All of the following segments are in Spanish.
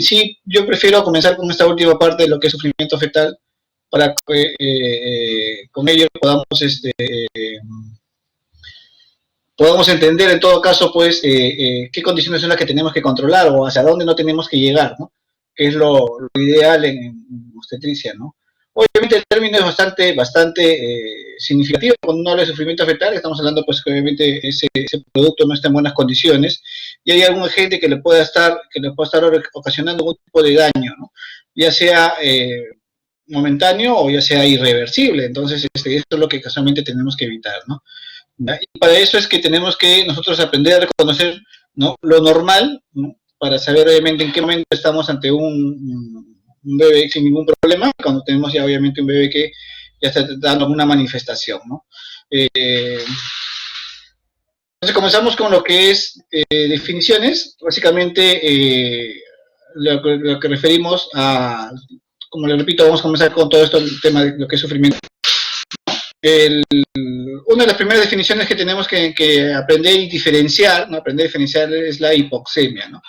sí, yo prefiero comenzar con esta última parte de lo que es sufrimiento fetal, para que con ello podamos, podamos entender en todo caso, pues, qué condiciones son las que tenemos que controlar o hacia dónde no tenemos que llegar, ¿no? Que es lo ideal en obstetricia, ¿no? Obviamente el término es bastante significativo. Cuando uno habla de sufrimiento fetal, estamos hablando pues que obviamente ese producto no está en buenas condiciones y hay algún agente que le pueda estar ocasionando algún tipo de daño, ¿no? Ya sea momentáneo o ya sea irreversible. Entonces, eso es lo que casualmente tenemos que evitar, ¿no? ¿Ya? Y para eso es que tenemos que nosotros aprender a reconocer, ¿no?, lo normal, ¿no?, para saber obviamente en qué momento estamos ante un bebé sin ningún problema, cuando tenemos ya obviamente un bebé que ya está dando una manifestación, ¿no? Entonces comenzamos con lo que es definiciones, básicamente lo que referimos a, como le repito, vamos a comenzar con todo esto, el tema de lo que es sufrimiento. Una de las primeras definiciones que tenemos que aprender y diferenciar, ¿no?, aprender a diferenciar es la hipoxemia, ¿no?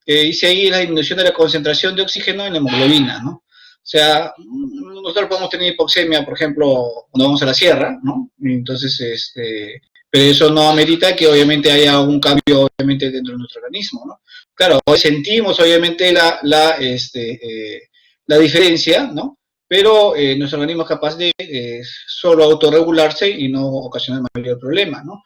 Dice ahí la disminución de la concentración de oxígeno en la hemoglobina, ¿no? O sea, nosotros podemos tener hipoxemia, por ejemplo, cuando vamos a la sierra, ¿no? Entonces, pero eso no amerita que obviamente haya un cambio obviamente dentro de nuestro organismo, ¿no? Claro, sentimos obviamente la diferencia, ¿no? Pero nuestro organismo es capaz de solo autorregularse y no ocasionar mayor problema, ¿no?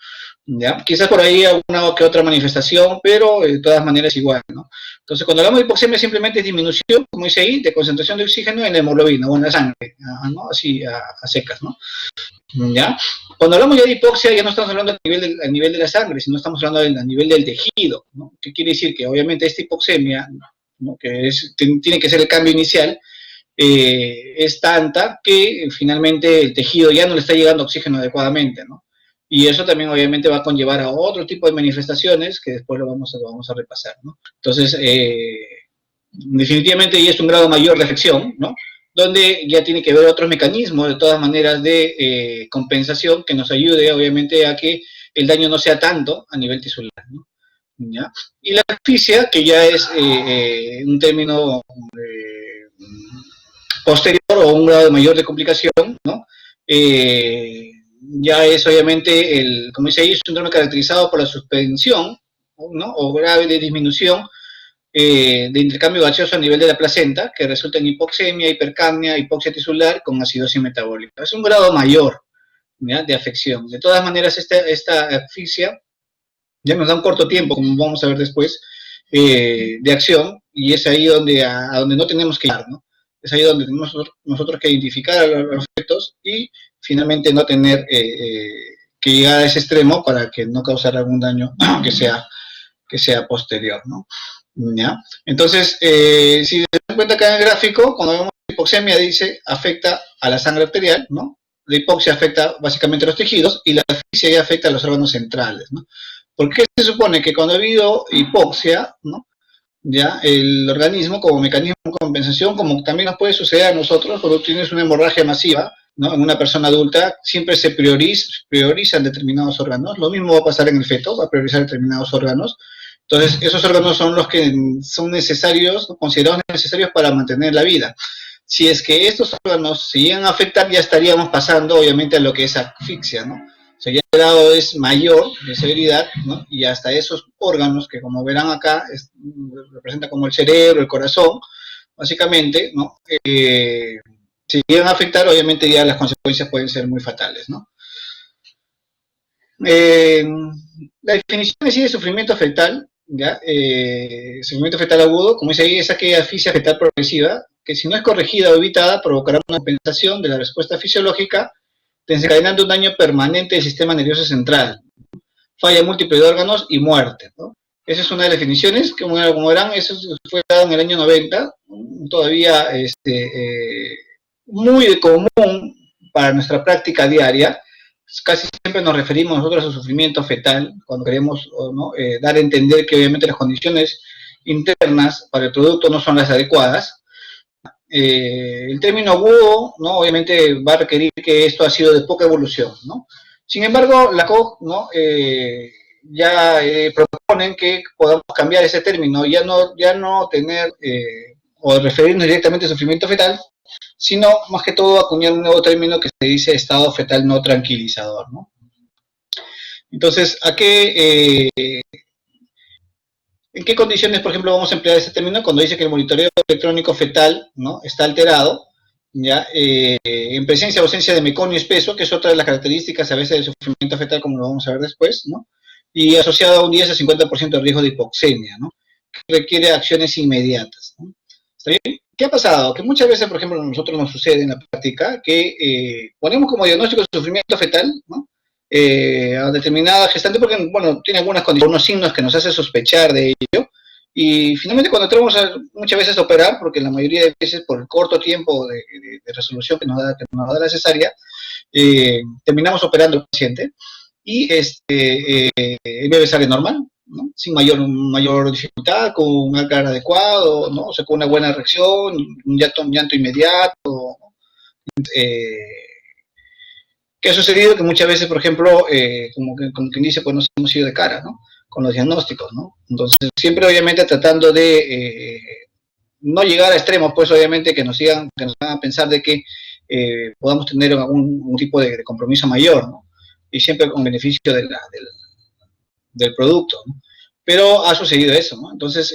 ¿Ya? Quizás por ahí alguna que otra manifestación, pero de todas maneras igual, ¿no? Entonces, cuando hablamos de hipoxemia, simplemente es disminución, como dice ahí, de concentración de oxígeno en la hemoglobina o en la sangre, ¿no? Así a secas, ¿no? ¿Ya? Cuando hablamos ya de hipoxia, ya no estamos hablando a nivel de la sangre, sino estamos hablando a nivel del tejido, ¿no? ¿Qué quiere decir? Que obviamente esta hipoxemia, ¿no?, que tiene que ser el cambio inicial, es tanta que finalmente el tejido ya no le está llegando oxígeno adecuadamente, ¿no? Y eso también obviamente va a conllevar a otro tipo de manifestaciones que después lo vamos a repasar, ¿no? Entonces, definitivamente ya es un grado mayor de afección, ¿no?, donde ya tiene que ver otros mecanismos, de todas maneras, de compensación que nos ayude, obviamente, a que el daño no sea tanto a nivel tisular, ¿no? ¿Ya? Y la asfixia, que ya es un término posterior o un grado mayor de complicación, ¿no? Ya es obviamente, como dice ahí, es un síndrome caracterizado por la suspensión, ¿no?, o grave de disminución de intercambio gaseoso a nivel de la placenta, que resulta en hipoxemia, hipercapnia, hipoxia tisular con acidosis metabólica. Es un grado mayor, ¿ya?, de afección. De todas maneras, esta asfixia ya nos da un corto tiempo, como vamos a ver después, de acción, y es ahí a donde no tenemos que llegar, ¿no? Es ahí donde tenemos nosotros que identificar a los efectos y finalmente no tener que llegar a ese extremo para que no causar algún daño que sea posterior, ¿no? ¿Ya? Entonces, si se dan cuenta acá en el gráfico, cuando vemos hipoxemia dice afecta a la sangre arterial, ¿no? La hipoxia afecta básicamente a los tejidos y la asfixia ya afecta a los órganos centrales, ¿no? ¿Por qué se supone que cuando ha habido hipoxia, ¿no?, ya el organismo, como mecanismo de compensación, como también nos puede suceder a nosotros cuando tienes una hemorragia masiva, ¿no?, en una persona adulta, siempre se priorizan determinados órganos? Lo mismo va a pasar en el feto, va a priorizar determinados órganos. Entonces, esos órganos son los que son necesarios, considerados necesarios para mantener la vida. Si es que estos órganos se llegan a afectar, ya estaríamos pasando, obviamente, a lo que es asfixia, ¿no? O sea, ya el grado es mayor de severidad, ¿no?, y hasta esos órganos que, como verán acá, representa como el cerebro, el corazón, básicamente, ¿no?, si llegan a afectar, obviamente ya las consecuencias pueden ser muy fatales, ¿no? La definición así de sufrimiento fetal, ¿ya? Sufrimiento fetal agudo, como dice ahí, es aquella asfixia fetal progresiva, que si no es corregida o evitada, provocará una compensación de la respuesta fisiológica, desencadenando un daño permanente del sistema nervioso central, falla múltiple de órganos y muerte, ¿no? Esa es una de las definiciones, que como verán, eso fue dado en el año 90, todavía muy común para nuestra práctica diaria. Casi siempre nos referimos nosotros a sufrimiento fetal, cuando queremos, ¿no?, dar a entender que obviamente las condiciones internas para el producto no son las adecuadas. El término agudo, ¿no?, obviamente va a requerir que esto ha sido de poca evolución, ¿no? Sin embargo, la COG, ¿no?, ya propone proponen que podamos cambiar ese término, ya no tener o referirnos directamente a sufrimiento fetal, sino más que todo acuñar un nuevo término que se dice estado fetal no tranquilizador, ¿no? Entonces, ¿en qué condiciones, por ejemplo, vamos a emplear ese término? Cuando dice que el monitoreo electrónico fetal, ¿no?, está alterado, ¿ya? En presencia o ausencia de meconio espeso, que es otra de las características a veces del sufrimiento fetal, como lo vamos a ver después, ¿no? Y asociado a un 10 a 50% de riesgo de hipoxemia, ¿no?, que requiere acciones inmediatas, ¿no? ¿Está bien? ¿Qué ha pasado? Que muchas veces, por ejemplo, a nosotros nos sucede en la práctica que ponemos como diagnóstico de sufrimiento fetal, ¿no?, a determinada gestante porque, bueno, tiene algunas condiciones, unos signos que nos hace sospechar de ello, y finalmente cuando entramos muchas veces a operar, porque la mayoría de veces por el corto tiempo de resolución que nos da la cesárea, terminamos operando al paciente, y el bebé sale normal, ¿no?, sin mayor dificultad, con un alcar adecuado, ¿no?, o sea, con una buena reacción, un llanto inmediato, ¿no? ¿Qué ha sucedido? Que muchas veces, por ejemplo, como quien dice, pues nos hemos ido de cara, ¿no?, con los diagnósticos, ¿no? Entonces, siempre obviamente tratando de no llegar a extremos, pues obviamente que nos hagan pensar de que podamos tener algún tipo de compromiso mayor, ¿no? Y siempre con beneficio del producto, ¿no? Pero ha sucedido eso, ¿no? Entonces,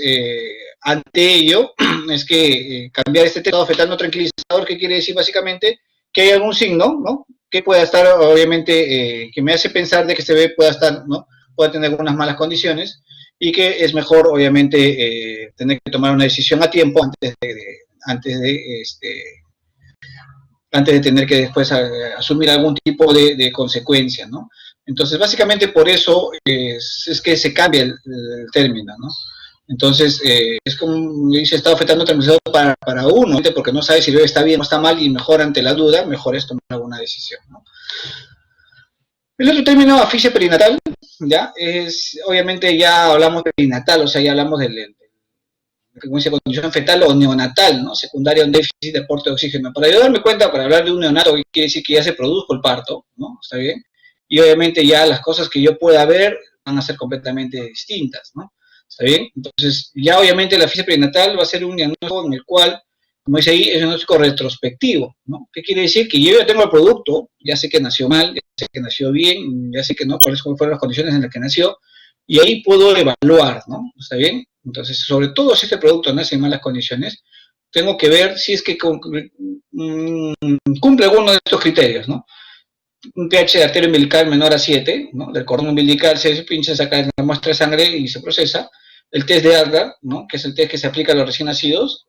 ante ello, es que cambiar este estado fetal no tranquilizador, ¿qué quiere decir básicamente? Que hay algún signo, ¿no?, que pueda estar, obviamente, que me hace pensar de que este bebé pueda estar, ¿no?, pueda tener algunas malas condiciones, y que es mejor, obviamente, tener que tomar una decisión a tiempo antes de tener que después asumir algún tipo de consecuencia, ¿no? Entonces, básicamente por eso es que se cambia el término, ¿no? Entonces, es como dice, estado afectando tranquilizador para uno, porque no sabe si el bebé está bien o está mal, y mejor ante la duda, mejor es tomar alguna decisión, ¿no? El otro término, asfixia perinatal, ¿ya? Obviamente ya hablamos de perinatal, o sea, ya hablamos como dice, condición fetal o neonatal, ¿no?, secundaria a un déficit de aporte de oxígeno. Para yo darme cuenta, para hablar de un neonato, quiere decir que ya se produjo el parto, ¿no?, ¿está bien? Y obviamente ya las cosas que yo pueda ver van a ser completamente distintas, ¿no? ¿Está bien? Entonces, ya obviamente la asfixia perinatal va a ser un diagnóstico en el cual, como dice ahí, es un diagnóstico retrospectivo, ¿no? ¿Qué quiere decir? Que yo ya tengo el producto, ya sé que nació mal, ya sé que nació bien, ya sé que no, cuáles fueron las condiciones en las que nació, y ahí puedo evaluar, ¿no? ¿Está bien? Entonces, sobre todo si este producto nace en malas condiciones, tengo que ver si es que cumple alguno de estos criterios, ¿no? Un pH de arteria umbilical menor a 7, ¿no?, del cordón umbilical se pincha, saca la muestra de sangre y se procesa. El test de Algar, ¿no?, que es el test que se aplica a los recién nacidos,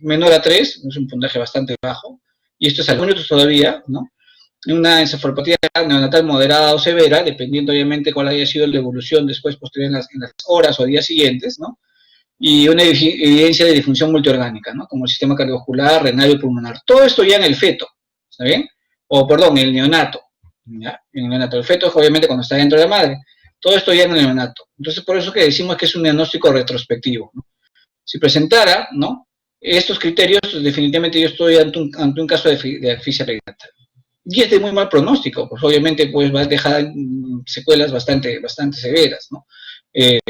menor a 3, es un puntaje bastante bajo, y esto es al minuto todavía, ¿no? Una encefalopatía neonatal moderada o severa, dependiendo obviamente cuál haya sido la evolución después posterior en las horas o días siguientes, ¿no? Y una evidencia de disfunción multiorgánica, ¿no?, como el sistema cardiovascular, renal y pulmonar. Todo esto ya en el feto, ¿está bien? O, perdón, el neonato, ¿ya? En el neonato. El feto es obviamente cuando está dentro de la madre. Todo esto ya en el neonato. Entonces, por eso que decimos que es un diagnóstico retrospectivo, ¿no? Si presentara, ¿no?, estos criterios, definitivamente yo estoy ante un caso de asfixia perinatal. Y es de muy mal pronóstico, pues obviamente pues va a dejar secuelas bastante severas, ¿no? En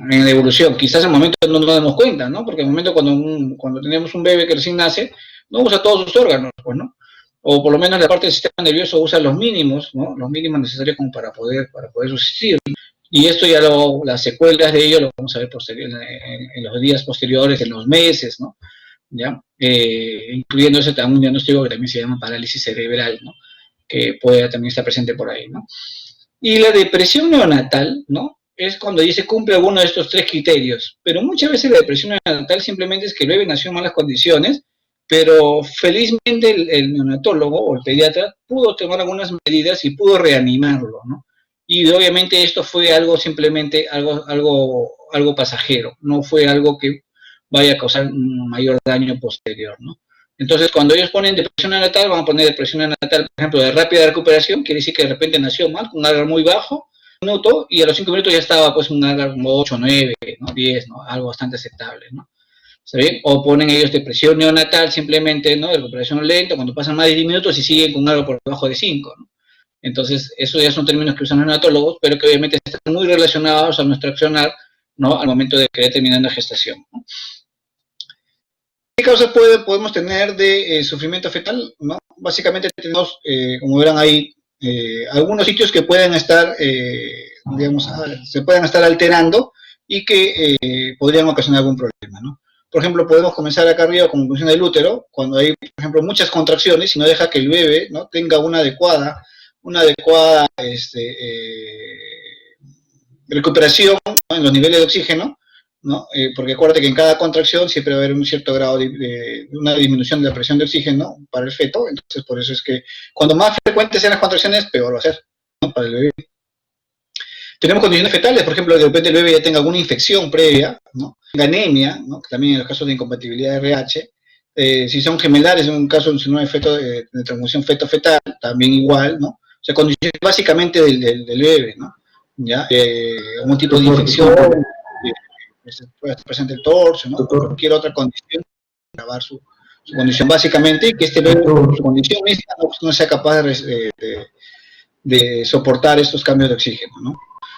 la evolución. Quizás en el momento no nos damos cuenta, ¿no? Porque en el momento cuando tenemos un bebé que recién nace, no usa todos sus órganos, pues, ¿no? O por lo menos la parte del sistema nervioso usa los mínimos, ¿no?, los mínimos necesarios como para poder subsistir. Y esto ya las secuelas de ello lo vamos a ver en los días posteriores, en los meses, ¿no? ¿Ya? Incluyendo ese un diagnóstico que también se llama parálisis cerebral, ¿no?, que puede también estar presente por ahí, ¿no? Y la depresión neonatal, ¿no?, es cuando ya se cumple alguno de estos tres criterios, pero muchas veces la depresión neonatal simplemente es que el bebé nació en malas condiciones, pero felizmente el neonatólogo o el pediatra pudo tomar algunas medidas y pudo reanimarlo, ¿no? Y obviamente esto fue algo simplemente, algo pasajero, no fue algo que vaya a causar un mayor daño posterior, ¿no? Entonces, cuando ellos ponen depresión neonatal, van a poner depresión neonatal, por ejemplo, de rápida recuperación, quiere decir que de repente nació mal, con un Algar muy bajo, minuto, y a los 5 minutos ya estaba pues un Algar como 8, 9, ¿no?, 10, ¿no?, algo bastante aceptable, ¿no? ¿Está bien? O ponen ellos depresión neonatal simplemente, ¿no?, de recuperación lenta, cuando pasan más de 10 minutos y siguen con algo por debajo de 5, ¿no? Entonces, eso ya son términos que usan los neonatólogos, pero que obviamente están muy relacionados a nuestro accionar, ¿no?, al momento de que terminando la gestación, ¿no? ¿Qué causas podemos tener de sufrimiento fetal, ¿no? Básicamente tenemos, como verán ahí, algunos sitios que pueden estar, digamos, se pueden estar alterando y que podrían ocasionar algún problema, ¿no? Por ejemplo, podemos comenzar acá arriba con función del útero, cuando hay, por ejemplo, muchas contracciones y no deja que el bebé, ¿no?, tenga una adecuada recuperación, ¿no?, en los niveles de oxígeno, ¿no? Porque acuérdate que en cada contracción siempre va a haber un cierto grado de una disminución de la presión de oxígeno para el feto, entonces por eso es que cuando más frecuentes sean las contracciones, peor va a ser, ¿no?, para el bebé. Tenemos condiciones fetales, por ejemplo, de repente el bebé ya tenga alguna infección previa, ¿no?, anemia, ¿no?, también en los casos de incompatibilidad de RH, si son gemelares, en un caso si no hay feto de transfusión feto-fetal, también igual, ¿no? O sea, condiciones básicamente del bebé, ¿no? ¿Ya? Algún tipo de infección, puede estar presente el torso, ¿no?, o cualquier otra condición, agravar su condición básicamente, y que este bebé, por su condición misma, no sea capaz de soportar estos cambios de oxígeno, ¿no?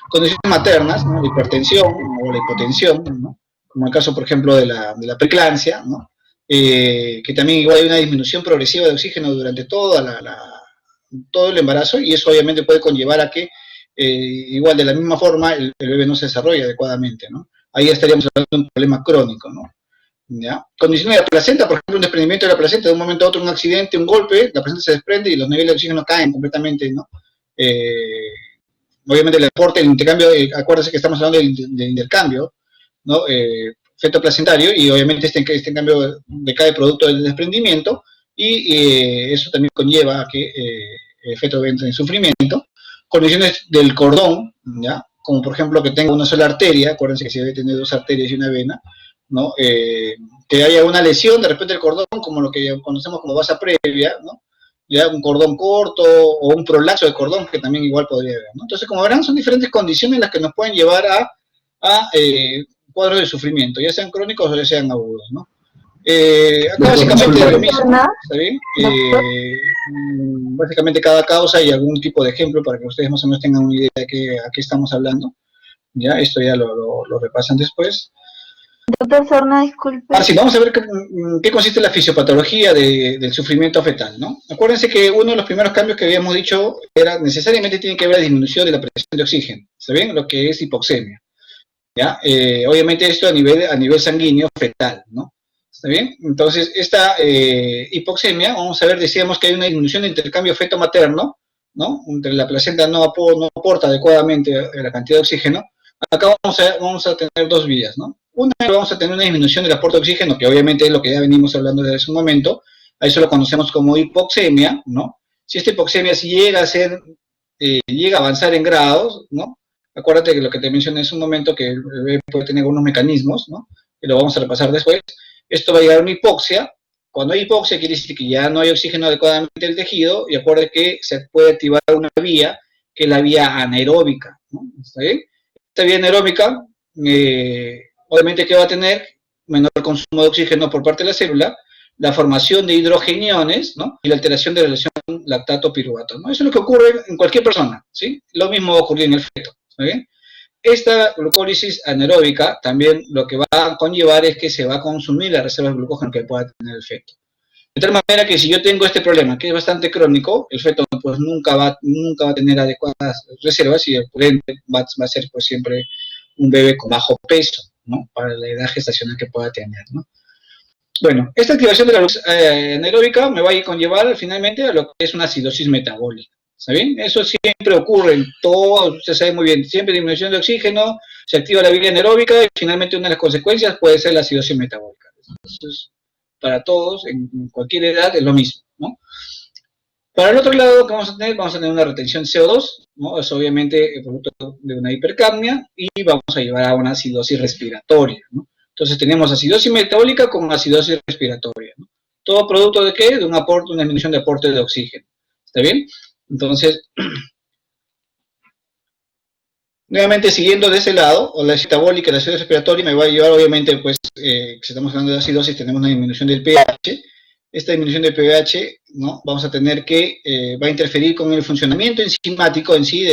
Condiciones maternas, ¿no?, la hipertensión o la hipotensión, ¿no?, como el caso, por ejemplo, de la preeclampsia, ¿no?, que también igual hay una disminución progresiva de oxígeno durante todo el embarazo, y eso obviamente puede conllevar a que igual de la misma forma el bebé no se desarrolle adecuadamente, ¿no? Ahí estaríamos hablando de un problema crónico, ¿no? ¿Ya? Condiciones de la placenta, por ejemplo, un desprendimiento de la placenta, de un momento a otro, un accidente, un golpe, la placenta se desprende y los niveles de oxígeno caen completamente, ¿no? Obviamente el aporte, el intercambio, acuérdense que estamos hablando del intercambio, ¿no?, feto-placentario, y obviamente este cambio decae producto del desprendimiento, y eso también conlleva a que el feto entre en sufrimiento. Condiciones del cordón, ¿ya?, como por ejemplo que tenga una sola arteria, acuérdense que si debe tener dos arterias y una vena, ¿no?, que haya una lesión de repente del cordón, como lo que conocemos como vasa previa, ¿no?, ya un cordón corto o un prolapso de cordón, que también igual podría haber, ¿no? Entonces, como verán, son diferentes condiciones las que nos pueden llevar a cuadros de sufrimiento, ya sean crónicos o ya sean agudos, ¿no? Acá básicamente es lo mismo, ¿está bien? Básicamente cada causa y algún tipo de ejemplo para que ustedes más o menos tengan una idea de a qué estamos hablando. Ya, esto ya lo repasan después. Doctor Sorna, disculpe. Ahora sí, vamos a ver qué consiste la fisiopatología del sufrimiento fetal, ¿no? Acuérdense que uno de los primeros cambios que habíamos dicho era necesariamente tiene que haber la disminución de la presión de oxígeno, ¿está bien? Lo que es hipoxemia, ¿ya? Obviamente esto a nivel sanguíneo fetal, ¿no? ¿Está bien? Entonces, esta hipoxemia, vamos a ver, decíamos que hay una disminución de intercambio feto-materno, ¿no? Entre la placenta no aporta adecuadamente la cantidad de oxígeno. Acá vamos a tener dos vías, ¿no? Una, vamos a tener una disminución del aporte de oxígeno, que obviamente es lo que ya venimos hablando desde hace un momento. A eso lo conocemos como hipoxemia, ¿no? Si esta hipoxemia si llega a avanzar en grados, ¿no? Acuérdate que lo que te mencioné hace un momento, que el bebé puede tener algunos mecanismos, ¿no?, que lo vamos a repasar después. Esto va a llegar a una hipoxia. Cuando hay hipoxia quiere decir que ya no hay oxígeno adecuadamente en el tejido, y acuérdate que se puede activar una vía, que es la vía anaeróbica, ¿no? ¿Está bien? Esta vía anaeróbica, obviamente, ¿qué va a tener? Menor consumo de oxígeno por parte de la célula, la formación de hidrogeniones, ¿no?, y la alteración de la relación lactato-piruvato, ¿no? Eso es lo que ocurre en cualquier persona, ¿sí? Lo mismo va a ocurrir en el feto, ¿está bien? Esta glucólisis anaeróbica también lo que va a conllevar es que se va a consumir la reserva de glucógeno que pueda tener el feto. De tal manera que si yo tengo este problema, que es bastante crónico, el feto pues nunca va a tener adecuadas reservas, y por ende va a ser pues siempre un bebé con bajo peso, ¿no?, para la edad gestacional que pueda tener, ¿no? Bueno, esta activación de la luz anaeróbica me va a conllevar finalmente a lo que es una acidosis metabólica, ¿está bien? Eso siempre ocurre en todo, usted sabe muy bien, siempre disminución de oxígeno, se activa la vía anaeróbica y finalmente una de las consecuencias puede ser la acidosis metabólica. Entonces, para todos, en cualquier edad, es lo mismo, ¿no? Para el otro lado, ¿qué vamos a tener? Vamos a tener una retención de CO2, ¿no? Es obviamente el producto de una hipercapnia, y vamos a llevar a una acidosis respiratoria, ¿no? Entonces tenemos acidosis metabólica con acidosis respiratoria, ¿no? ¿Todo producto de qué? De un aporte, una disminución de aporte de oxígeno. ¿Está bien? Entonces, nuevamente siguiendo de ese lado, o la metabólica, la acidosis respiratoria me va a llevar, obviamente, pues, si estamos hablando de acidosis, tenemos una disminución del pH, esta disminución de pH, ¿no? Vamos a tener que, va a interferir con el funcionamiento enzimático en sí,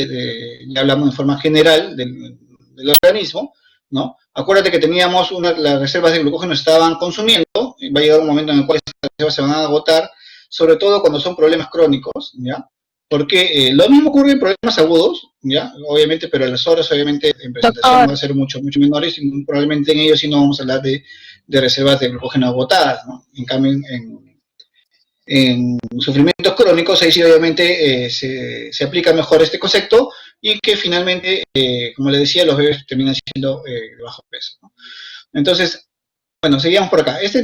ya hablamos de forma general del organismo, ¿no? Acuérdate que teníamos las reservas de glucógeno estaban consumiendo, y va a llegar un momento en el cual estas reservas se van a agotar, sobre todo cuando son problemas crónicos, ¿ya? Porque lo mismo ocurre en problemas agudos, ¿ya? Obviamente, pero las horas, obviamente, en presentación van a ser mucho menores, y probablemente en ellos sí no vamos a hablar de reservas de glucógeno agotadas, ¿no? En cambio, en sufrimientos crónicos, ahí sí obviamente se aplica mejor este concepto y que finalmente, como le decía, los bebés terminan siendo de bajo peso, ¿no? Entonces, bueno, seguimos por acá. Esta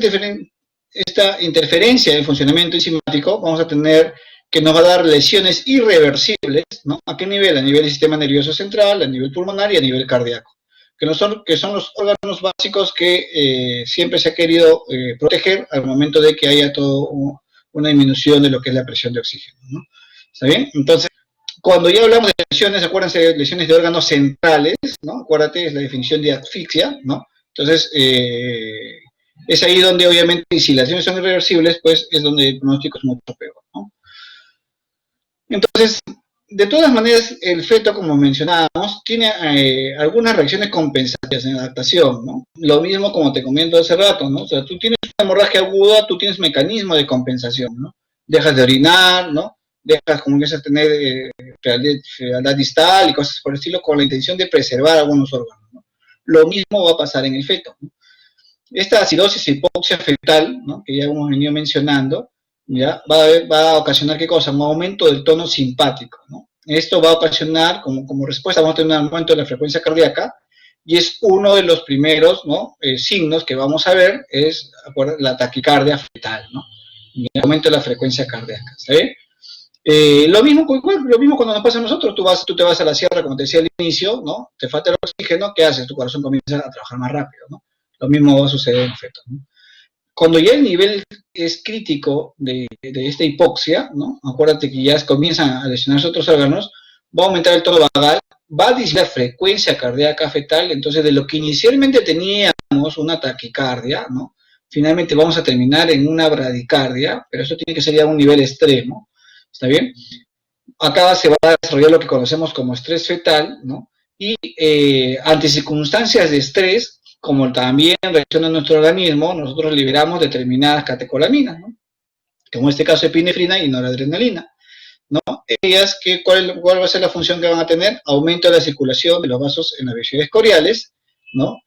interferencia en el funcionamiento enzimático vamos a tener que nos va a dar lesiones irreversibles, ¿no? ¿A qué nivel? A nivel del sistema nervioso central, a nivel pulmonar y a nivel cardíaco, que son los órganos básicos que siempre se ha querido proteger al momento de que haya una disminución de lo que es la presión de oxígeno, ¿no? ¿Está bien? Entonces, cuando ya hablamos de lesiones, acuérdense de lesiones de órganos centrales, ¿no? Acuérdate, es la definición de asfixia, ¿no? Entonces, es ahí donde obviamente, si las lesiones son irreversibles, pues es donde el pronóstico es mucho peor, ¿no? Entonces, de todas maneras, el feto, como mencionábamos, tiene algunas reacciones compensatorias en adaptación, ¿no? Lo mismo como te comento hace rato, ¿no? O sea, tú tienes una hemorragia aguda, tú tienes mecanismo de compensación, ¿no? Dejas de orinar, ¿no? Dejas, comienzas a tener frialdad distal y cosas por el estilo, con la intención de preservar algunos órganos, ¿no? Lo mismo va a pasar en el feto, ¿no? Esta acidosis e hipoxia fetal, ¿no? Que ya hemos venido mencionando, ¿ya? Va a ocasionar, ¿qué cosa? Un aumento del tono simpático, ¿no? Esto va a ocasionar, como respuesta, vamos a tener un aumento de la frecuencia cardíaca, y es uno de los primeros, ¿no? Signos que vamos a ver, es la taquicardia fetal, ¿no? Y el aumento de la frecuencia cardíaca, ¿sí? Lo mismo cuando nos pasa a nosotros, tú te vas a la sierra, como te decía al inicio, ¿no? Te falta el oxígeno, ¿qué haces? Tu corazón comienza a trabajar más rápido, ¿no? Lo mismo va a suceder en el feto, ¿no? Cuando ya el nivel es crítico de esta hipoxia, ¿no? Acuérdate que ya comienzan a lesionarse otros órganos, va a aumentar el tono vagal, va a disminuir la frecuencia cardíaca fetal, entonces de lo que inicialmente teníamos una taquicardia, ¿no? Finalmente vamos a terminar en una bradicardia, pero eso tiene que ser ya a un nivel extremo, ¿está bien? Acá se va a desarrollar lo que conocemos como estrés fetal, ¿no? Y ante circunstancias de estrés, como también reacciona nuestro organismo, nosotros liberamos determinadas catecolaminas, ¿no? Como en este caso epinefrina y noradrenalina, ¿no? Ellas, ¿cuál va a ser la función que van a tener? Aumento de la circulación de los vasos en las vejigas coriales, ¿no?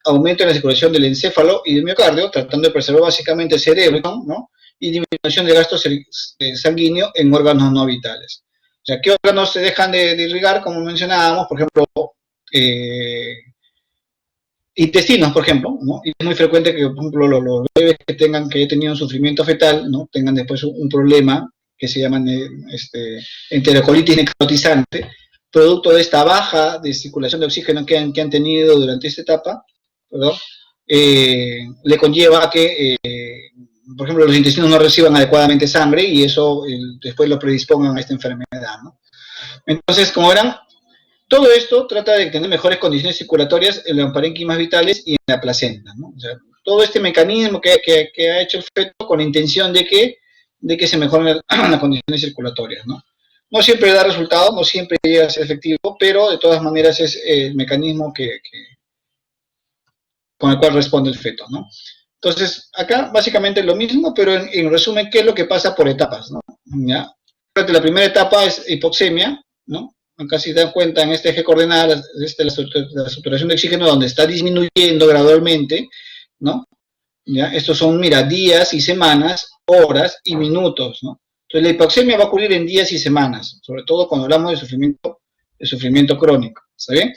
Aumento de la circulación del encéfalo y del miocardio, tratando de preservar básicamente el cerebro, ¿no? Y disminución de gasto sanguíneo en órganos no vitales. O sea, ¿qué órganos se dejan de irrigar? Como mencionábamos, por ejemplo, intestinos, por ejemplo, ¿no? Y es muy frecuente que, por ejemplo, los bebés que hayan tenido un sufrimiento fetal, ¿no? Tengan después un problema que se llama enterocolitis necrotizante, producto de esta baja de circulación de oxígeno que han tenido durante esta etapa, ¿perdón? Le conlleva a que, por ejemplo, los intestinos no reciban adecuadamente sangre y eso después lo predispongan a esta enfermedad, ¿no? Entonces, como verán, todo esto trata de tener mejores condiciones circulatorias en los parénquimas vitales y en la placenta, ¿no? O sea, todo este mecanismo que ha hecho el feto con la intención de que se mejoren las condiciones circulatorias, ¿no? No siempre da resultado, no siempre llega a ser efectivo, pero de todas maneras es el mecanismo con el cual responde el feto, ¿no? Entonces, acá básicamente lo mismo, pero en resumen, ¿qué es lo que pasa por etapas, ¿no? ¿Ya? La primera etapa es hipoxemia, ¿no? Acá si te das cuenta, en este eje coordenada, la saturación de oxígeno, donde está disminuyendo gradualmente, ¿no? ¿Ya? Estos son, mira, días y semanas, horas y minutos, ¿no? Entonces la hipoxemia va a ocurrir en días y semanas, sobre todo cuando hablamos de sufrimiento crónico, ¿está bien?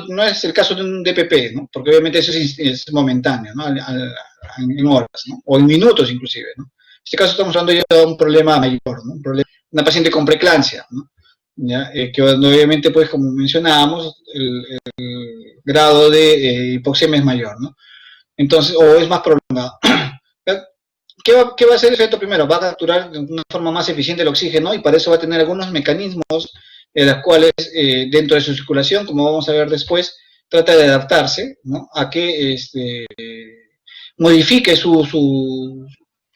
No es el caso de un DPP, ¿no? Porque obviamente eso es momentáneo, ¿no? En horas, ¿no? O en minutos inclusive, ¿no? En este caso estamos hablando ya de un problema mayor, ¿no? Una paciente con preeclampsia, ¿no? ¿Ya? Que obviamente, pues, como mencionábamos, el grado de hipoxemia es mayor, ¿no? Entonces, o es más prolongado. ¿Qué va a hacer el feto primero? Va a capturar de una forma más eficiente el oxígeno y para eso va a tener algunos mecanismos en los cuales, dentro de su circulación, como vamos a ver después, trata de adaptarse, ¿no? A que modifique su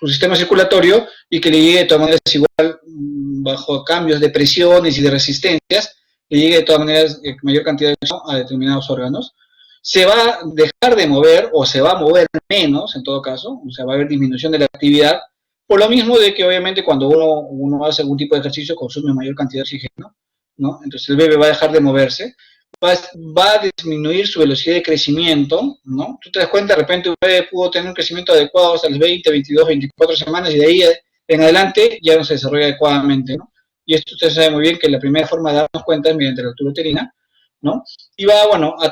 su sistema circulatorio y que le llegue de todas maneras igual, bajo cambios de presiones y de resistencias, le llegue de todas maneras mayor cantidad de oxígeno a determinados órganos. Se va a dejar de mover, o se va a mover menos, en todo caso, o sea, va a haber disminución de la actividad, por lo mismo de que obviamente cuando uno hace algún tipo de ejercicio consume mayor cantidad de oxígeno, ¿no? Entonces el bebé va a dejar de moverse, va a disminuir su velocidad de crecimiento, ¿no? Tú te das cuenta, de repente un bebé pudo tener un crecimiento adecuado hasta las 20, 22, 24 semanas y de ahí en adelante ya no se desarrolla adecuadamente, ¿no? Y esto usted sabe muy bien que la primera forma de darnos cuenta es mediante la altura uterina, ¿no? Y va, bueno, va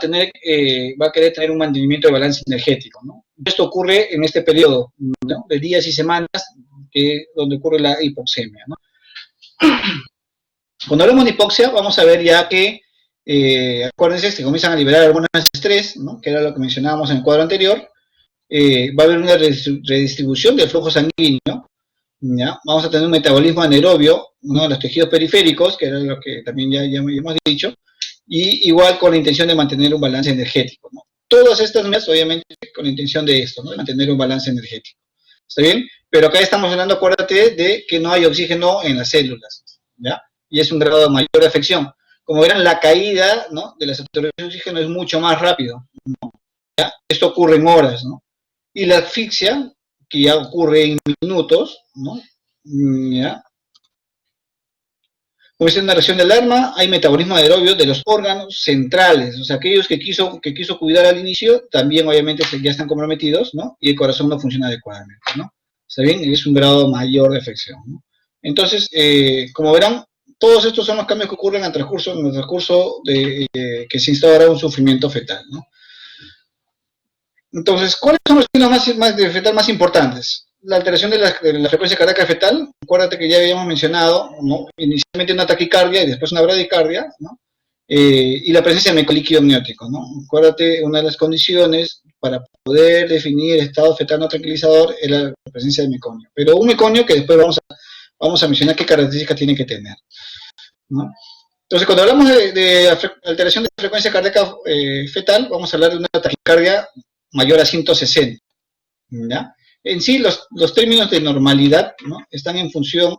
a querer tener un mantenimiento de balance energético, ¿no? Esto ocurre en este periodo, ¿no? De días y semanas donde ocurre la hipoxemia, ¿no? Cuando hablamos de hipoxia, vamos a ver ya que, acuérdense, se comienzan a liberar hormonas de estrés, ¿no? Que era lo que mencionábamos en el cuadro anterior. Va a haber una redistribución del flujo sanguíneo, ¿ya? Vamos a tener un metabolismo anaerobio, ¿no? En los tejidos periféricos, que era lo que también ya hemos dicho, y igual con la intención de mantener un balance energético, ¿no? Todas estas medidas, obviamente, con la intención de esto, ¿no? De mantener un balance energético. ¿Está bien? Pero acá estamos hablando, acuérdate, de que no hay oxígeno en las células, ¿ya? Y es un grado de mayor afección. Como verán, la caída, ¿no? De la saturación de oxígeno es mucho más rápido, ¿no? ¿Ya? Esto ocurre en horas, ¿no? Y la asfixia, que ya ocurre en minutos, ¿no? ¿Ya? Como es una reacción de alarma, hay metabolismo anaerobio de los órganos centrales, o sea, aquellos que quiso cuidar al inicio, también obviamente ya están comprometidos, ¿no? Y el corazón no funciona adecuadamente, ¿no? ¿Está bien? Es un grado mayor de afección, ¿no? Entonces, como verán, todos estos son los cambios que ocurren en el transcurso de que se instaura un sufrimiento fetal, ¿no? Entonces, ¿cuáles son los signos de fetal más importantes? La alteración de la frecuencia cardíaca fetal, acuérdate que ya habíamos mencionado, ¿no? Inicialmente una taquicardia y después una bradicardia, ¿no? Y la presencia de mecolíquido amniótico, ¿no? Acuérdate, una de las condiciones para poder definir el estado fetal no tranquilizador es la presencia de meconio. Pero un meconio que después vamos a mencionar qué características tiene que tener, ¿no? Entonces, cuando hablamos de alteración de frecuencia cardíaca fetal, vamos a hablar de una taquicardia mayor a 160, ¿ya? En sí, los términos de normalidad, ¿no? Están en función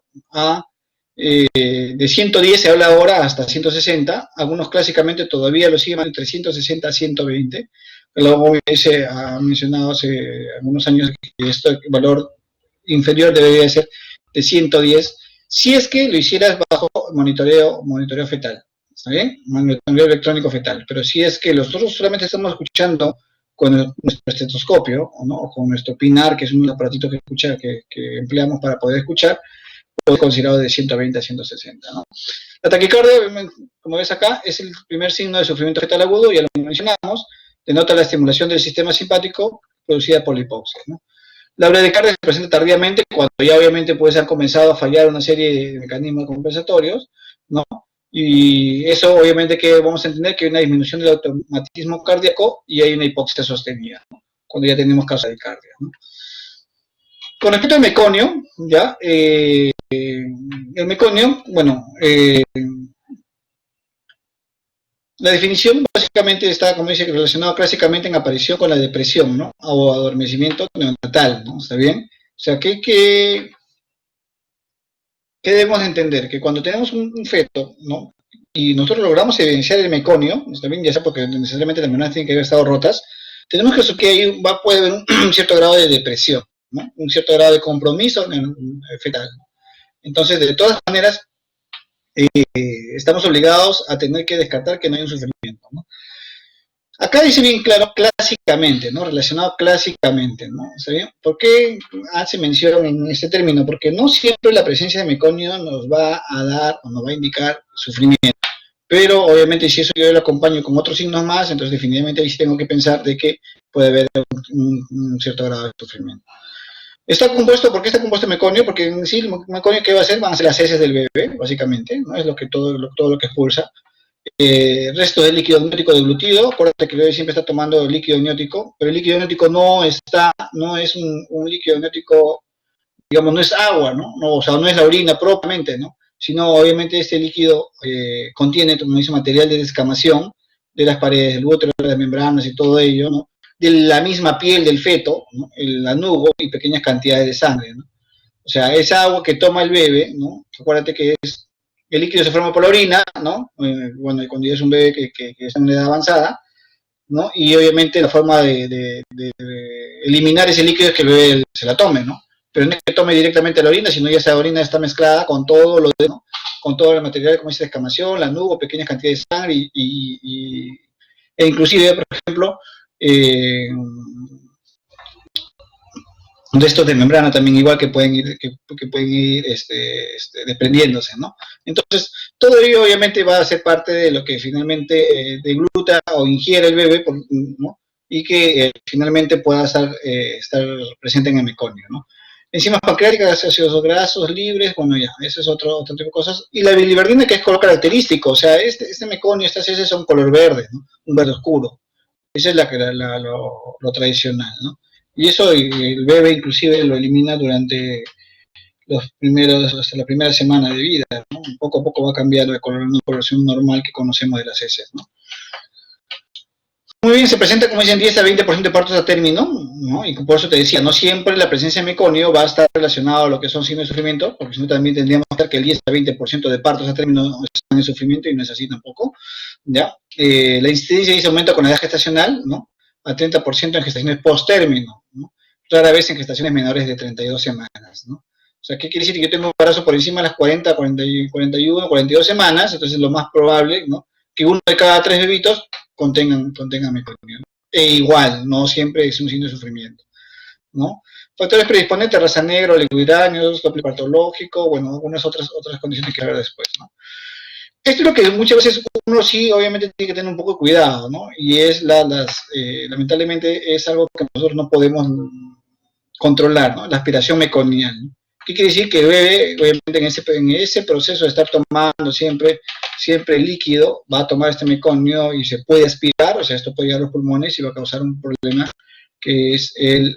de 110 se habla ahora hasta 160, algunos clásicamente todavía lo siguen entre 160 a 120, la OMS ha mencionado hace algunos años que este valor inferior debería ser de 110, si es que lo hicieras bajo monitoreo fetal, ¿está bien? Monitoreo electrónico fetal, pero si es que nosotros solamente estamos escuchando con nuestro estetoscopio, ¿no? O con nuestro PINAR, que es un aparatito que empleamos para poder escuchar, es considerado de 120 a 160, ¿no? La taquicardia, como ves acá, es el primer signo de sufrimiento fetal agudo, ya lo mencionamos, denota la estimulación del sistema simpático producida por la hipoxia, ¿no? La bradicardia se presenta tardíamente, cuando ya obviamente puede ser comenzado a fallar una serie de mecanismos compensatorios, ¿no? Y eso obviamente que vamos a entender que hay una disminución del automatismo cardíaco y hay una hipoxia sostenida, ¿no? Cuando ya tenemos causa de cardia, ¿no? Con respecto al meconio, ¿ya? El meconio, bueno, la definición básicamente está, como dice, relacionado clásicamente en aparición con la depresión, ¿no? O adormecimiento neonatal, ¿no? ¿Está bien? O sea, ¿qué debemos entender? Que cuando tenemos un feto, ¿no? Y nosotros logramos evidenciar el meconio, ¿está bien? Ya sea porque necesariamente las membranas tienen que haber estado rotas, tenemos que ahí puede haber un cierto grado de depresión, ¿no? Un cierto grado de compromiso fetal. Entonces, de todas maneras, estamos obligados a tener que descartar que no hay un sufrimiento, ¿no? Acá dice bien claro, clásicamente, ¿no? Relacionado clásicamente, ¿no? ¿Está bien? ¿Por qué hace mención en este término? Porque no siempre la presencia de meconio nos va a dar o nos va a indicar sufrimiento. Pero obviamente si eso yo lo acompaño con otros signos más, entonces definitivamente ahí sí tengo que pensar de que puede haber un cierto grado de sufrimiento. ¿Por qué está compuesto meconio? Porque en sí el meconio, ¿qué va a hacer? Van a ser las heces del bebé, básicamente, ¿no? Es todo lo que expulsa. Resto del líquido amniótico deglutido, acuérdate que el bebé siempre está tomando líquido amniótico, pero el líquido amniótico no es un líquido amniótico, digamos, no es agua, ¿no? O sea, no es la orina propiamente, ¿no? Sino obviamente este líquido contiene, como dice, material de descamación de las paredes del útero, de las membranas y todo ello, ¿no? de la misma piel del feto, ¿no? El anugo y pequeñas cantidades de sangre, ¿no? O sea, esa agua que toma el bebé, ¿no? Acuérdate que es, el líquido se forma por la orina, ¿no? Bueno, y cuando ya es un bebé que está en edad avanzada, ¿no? Y obviamente la forma de eliminar ese líquido es que el bebé se la tome, ¿no? Pero no es que tome directamente la orina, sino ya esa orina está mezclada con todo lo de, ¿no? Con todo el material, como dice, descamación, la nubo, pequeñas cantidades de sangre e inclusive, por ejemplo, restos de membrana también igual que pueden ir, que pueden ir desprendiéndose, ¿no? Entonces, todo ello obviamente va a ser parte de lo que finalmente degluta o ingiere el bebé, ¿no? Y que finalmente pueda estar presente en el meconio, ¿no? Enzimas pancreáticas, ácidos grasos libres, bueno ya, ese es otro tipo de cosas. Y la biliverdina, que es color característico, o sea, este meconio, estas heces son color verde, ¿no? Un verde oscuro. Esa es lo tradicional, ¿no? Y eso el bebé inclusive lo elimina durante hasta la primera semana de vida, ¿no? Poco a poco va cambiando de color, una coloración normal que conocemos de las heces, ¿no? Muy bien, se presenta, como dicen, 10 a 20% de partos a término, ¿no? Y por eso te decía, no siempre la presencia de meconio va a estar relacionada a lo que son signos de sufrimiento, porque si no también tendríamos que estar que el 10 a 20% de partos a término están en sufrimiento y no es así tampoco, ¿ya? La incidencia dice aumenta con la edad gestacional, ¿no? A 30% en gestaciones post-término, ¿no? Rara vez en gestaciones menores de 32 semanas, ¿no? O sea, ¿qué quiere decir? Que yo tengo un embarazo por encima de las 40, 41, 42 semanas, entonces lo más probable, ¿no? Que uno de cada 3 bebitos contengan meconio. E igual, no siempre es un signo de sufrimiento, ¿no? Factores predisponentes, raza negra, oligohidranios, doble patológico, bueno, algunas otras condiciones que ver después, ¿no? Esto es lo que muchas veces uno sí, obviamente, tiene que tener un poco de cuidado, ¿no? Y es lamentablemente es algo que nosotros no podemos controlar, ¿no? La aspiración meconial, ¿no? ¿Qué quiere decir? Que el bebé, obviamente, en ese proceso de estar tomando siempre líquido, va a tomar este meconio y se puede aspirar, o sea, esto puede llegar a los pulmones y va a causar un problema que es el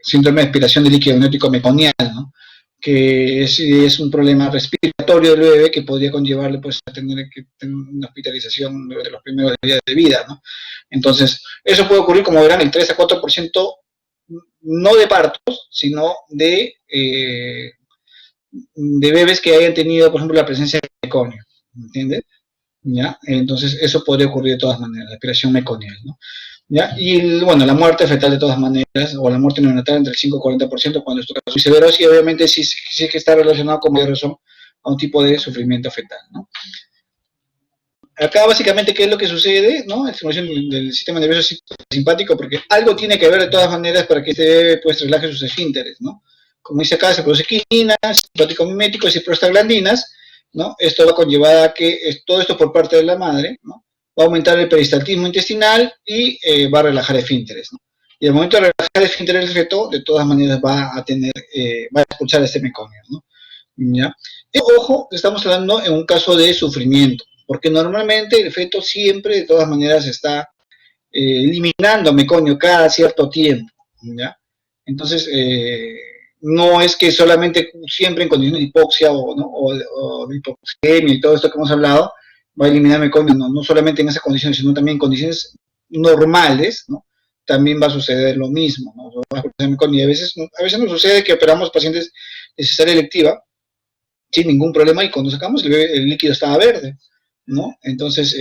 síndrome de aspiración de líquido amniótico meconial, ¿no? Que es un problema respiratorio del bebé que podría conllevarle pues, a tener que tener una hospitalización de los primeros días de vida, ¿no? Entonces, eso puede ocurrir, como verán, el 3 a 4% no de partos, sino de bebés que hayan tenido, por ejemplo, la presencia de meconio, ¿entiendes? ¿Ya? Entonces, eso podría ocurrir de todas maneras, la aspiración meconial, ¿no? ¿Ya? Y, bueno, la muerte fetal de todas maneras, o la muerte neonatal entre el 5 y 40%, cuando esto es muy severo, sí, obviamente sí que está relacionado con mayor razón a un tipo de sufrimiento fetal, ¿no? Acá básicamente, ¿qué es lo que sucede? ¿No? Estimulación del sistema nervioso simpático, porque algo tiene que ver de todas maneras para que este bebé pues relaje sus esfínteres, ¿no? Como dice acá, se produce quinina, simpático mimético y prostaglandinas, ¿no? Esto va a conllevar a que todo esto por parte de la madre, ¿no? Va a aumentar el peristaltismo intestinal y va a relajar esfínteres, ¿no? Y al momento de relajar esfínteres del feto, de todas maneras va a expulsar este meconio, ¿no? ¿Ya? Y, ojo, estamos hablando en un caso de sufrimiento, porque normalmente el feto siempre, de todas maneras, está eliminando meconio cada cierto tiempo, ¿ya? Entonces, no es que solamente siempre en condiciones de hipoxia o de hipoxemia y todo esto que hemos hablado, va a eliminar meconio, no solamente en esas condiciones, sino también en condiciones normales, ¿no? También va a suceder lo mismo, ¿no? Va a suceder meconio. Y a veces nos sucede que operamos pacientes de cesárea electiva sin ningún problema y cuando sacamos el líquido estaba verde, ¿no? Entonces,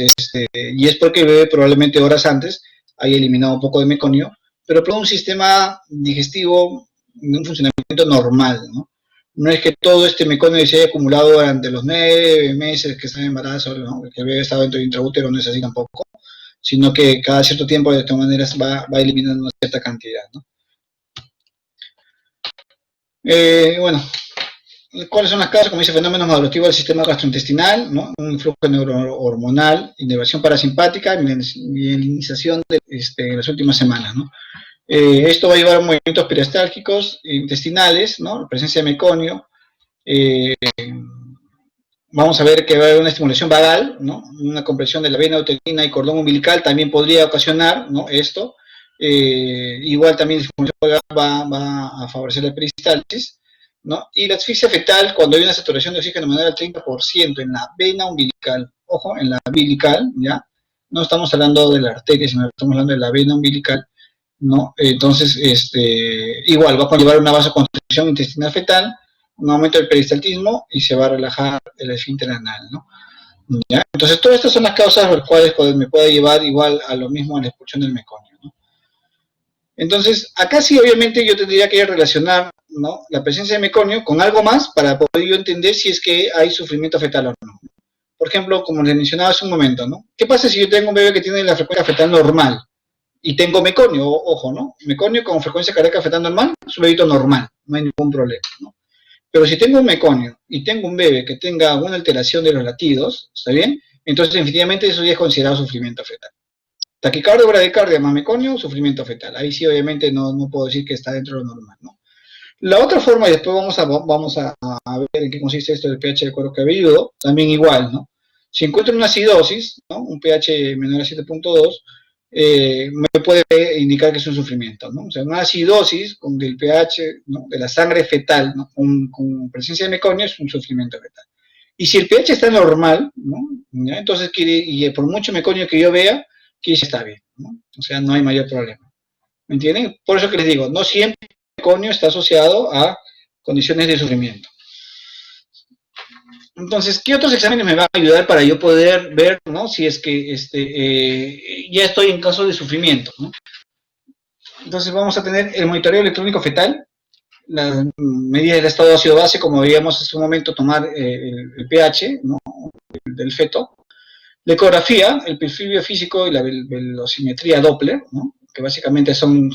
y es porque el bebé probablemente horas antes haya eliminado un poco de meconio, pero por un sistema digestivo de un funcionamiento normal, ¿no? No es que todo este meconio se haya acumulado durante los 9 meses que está en embarazo, ¿no? Que el bebé estaba dentro de intraútero, no es así tampoco, sino que cada cierto tiempo de todas maneras va eliminando una cierta cantidad, ¿no? Bueno, ¿cuáles son las causas? Como dice, fenómenos madurativos del sistema gastrointestinal, ¿no? Un influjo neurohormonal, inervación parasimpática, mielinización en las últimas semanas, ¿no? Esto va a llevar a movimientos peristálticos intestinales, ¿no? Presencia de meconio. Vamos a ver que va a haber una estimulación vagal, ¿no? Una compresión de la vena uterina y cordón umbilical también podría ocasionar, ¿no? Esto. Igual también la estimulación vagal va a favorecer la peristalsis, ¿no? Y la asfixia fetal, cuando hay una saturación de oxígeno menor al 30% en la vena umbilical, ojo, en la umbilical, ¿ya? No estamos hablando de la arteria, sino estamos hablando de la vena umbilical. ¿no? Entonces, igual va a conllevar una vasoconstricción intestinal fetal, un aumento del peristaltismo y se va a relajar el esfínter anal, ¿no? ¿Ya? Entonces, todas estas son las causas por las cuales me puede llevar igual a lo mismo a la expulsión del meconio, ¿no? Entonces, acá sí, obviamente, yo tendría que relacionar, ¿no?, la presencia de meconio con algo más para poder yo entender si es que hay sufrimiento fetal o no. Por ejemplo, como les mencionaba hace un momento, ¿no? ¿Qué pasa si yo tengo un bebé que tiene la frecuencia fetal normal y tengo meconio? Ojo, ¿no? Meconio con frecuencia cardíaca fetal normal es un bebito normal, no hay ningún problema, ¿no? Pero si tengo un meconio y tengo un bebé que tenga alguna alteración de los latidos, ¿está bien? Entonces, definitivamente, eso ya es considerado sufrimiento fetal. Taquicardia o bradicardia más meconio, sufrimiento fetal. Ahí sí, obviamente, no puedo decir que está dentro de lo normal, ¿no? La otra forma, y después vamos a ver en qué consiste esto del pH del cuero cabelludo, también igual, ¿no? Si encuentro una acidosis, ¿no?, un pH menor a 7.2, me puede indicar que es un sufrimiento, ¿no? O sea, una acidosis con el pH, ¿no?, de la sangre fetal, ¿no?, con presencia de meconio es un sufrimiento fetal. Y si el pH está normal, ¿no?, ¿ya? Entonces y por mucho meconio que yo vea, que está bien, ¿no? O sea, no hay mayor problema. ¿Me entienden? Por eso que les digo, no siempre el meconio está asociado a condiciones de sufrimiento. Entonces, ¿qué otros exámenes me van a ayudar para yo poder ver, ¿no?, si es que ya estoy en caso de sufrimiento, ¿no? Entonces vamos a tener el monitoreo electrónico fetal, las medidas del estado de ácido base, como veíamos hace un momento, tomar el pH, ¿no?, del feto. La ecografía, el perfil biofísico y la velocimetría Doppler, ¿no?, que básicamente son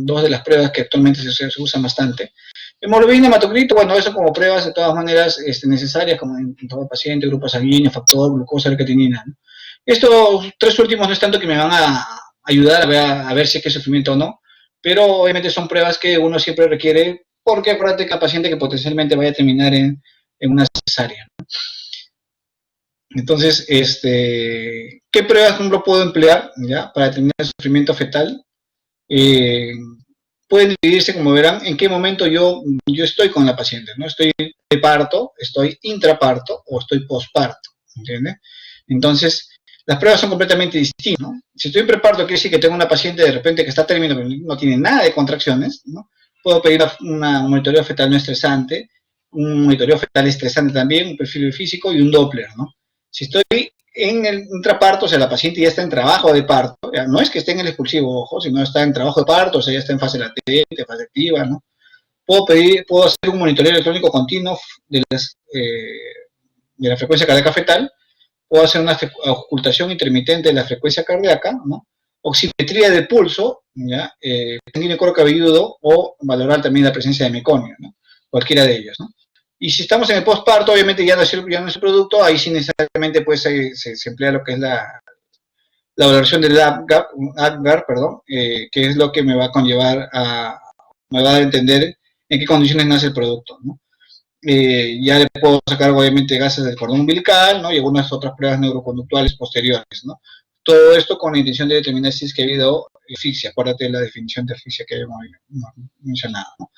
dos de las pruebas que actualmente se usan bastante. Hemoglobina, hematocrito, bueno, eso como pruebas de todas maneras necesarias, como en todo paciente, grupo sanguíneo, factor, glucosa, creatinina, ¿no? Estos tres últimos no es tanto que me van a ayudar a ver si es que es sufrimiento o no, pero obviamente son pruebas que uno siempre requiere, porque acuérdate que el paciente que potencialmente vaya a terminar en una cesárea, ¿no? Entonces, ¿qué pruebas, por ejemplo, puedo emplear, ya, para determinar el sufrimiento fetal? Pueden dividirse, como verán, en qué momento yo estoy con la paciente, ¿no? Estoy de parto, estoy intraparto o estoy posparto, ¿entiendes? Entonces, las pruebas son completamente distintas, ¿no? Si estoy en preparto, quiere decir que tengo una paciente de repente que está término, pero no tiene nada de contracciones, ¿no? Puedo pedir un monitoreo fetal no estresante, un monitoreo fetal estresante también, un perfil físico y un Doppler, ¿no? Si estoy en el intraparto, o sea, la paciente ya está en trabajo de parto, ya, no es que esté en el expulsivo, ojo, sino está en trabajo de parto, o sea, ya está en fase latente, fase activa, ¿no? Puedo hacer un monitoreo electrónico continuo de la frecuencia cardíaca fetal, puedo hacer una ocultación intermitente de la frecuencia cardíaca, ¿no? Oximetría de pulso, ¿ya? Sanguíneo cuero cabelludo, o valorar también la presencia de meconio, ¿no? Cualquiera de ellos, ¿no? Y si estamos en el postparto, obviamente ya no es el producto, ahí sí necesariamente pues, se emplea lo que es la valoración del APGAR, perdón, que es lo que me va a conllevar me va a entender en qué condiciones nace el producto, ¿no? Ya le puedo sacar obviamente gases del cordón umbilical, ¿no?, y algunas otras pruebas neuroconductuales posteriores, ¿no? Todo esto con la intención de determinar si es que ha habido asfixia. Acuérdate de la definición de asfixia que habíamos mencionado, ¿no?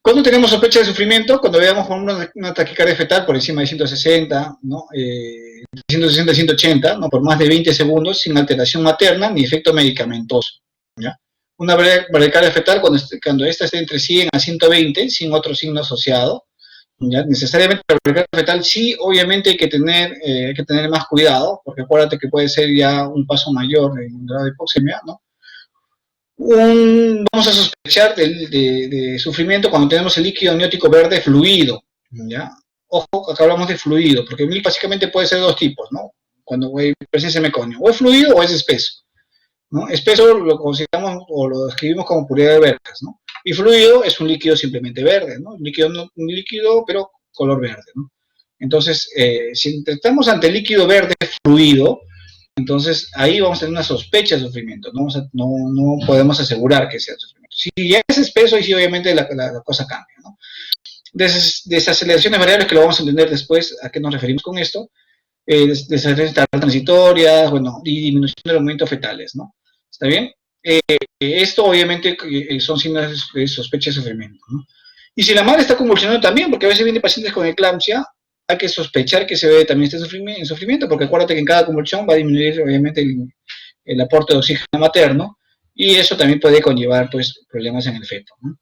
¿Cuándo tenemos sospecha de sufrimiento? Cuando veamos una taquicardia fetal por encima de 160, ¿no? 160 a 180, ¿no?, por más de 20 segundos, sin alteración materna ni efecto medicamentoso, ¿ya? Una bradicardia fetal cuando esta esté entre 100 a 120, sin otro signo asociado, ¿ya? Necesariamente la bradicardia fetal sí, obviamente hay que tener más cuidado, porque acuérdate que puede ser ya un paso mayor en grado de hipoxemia, ¿no? Vamos a sospechar de sufrimiento cuando tenemos el líquido amniótico verde fluido, ¿ya? Ojo, acá hablamos de fluido, porque básicamente puede ser de dos tipos, ¿no? Cuando hay presencia de meconio, o es fluido o es espeso, ¿no? Espeso lo consideramos o lo describimos como puré de verjas, ¿no? Y fluido es un líquido simplemente verde, ¿no? Un líquido pero color verde, ¿no? Entonces, si estamos ante el líquido verde fluido, entonces ahí vamos a tener una sospecha de sufrimiento, no podemos asegurar que sea sufrimiento. Si ya es espeso, y sí, obviamente la cosa cambia, ¿no? Desaceleraciones variables, que lo vamos a entender después a qué nos referimos con esto, desaceleraciones transitorias, bueno, y disminución de los movimientos fetales, ¿no? ¿Está bien? Esto obviamente son signos de sospecha de sufrimiento, ¿no? Y si la madre está convulsionando también, porque a veces vienen pacientes con eclampsia, hay que sospechar que ese bebé también está en sufrimiento, porque acuérdate que en cada convulsión va a disminuir obviamente el aporte de oxígeno materno, y eso también puede conllevar pues problemas en el feto, ¿no?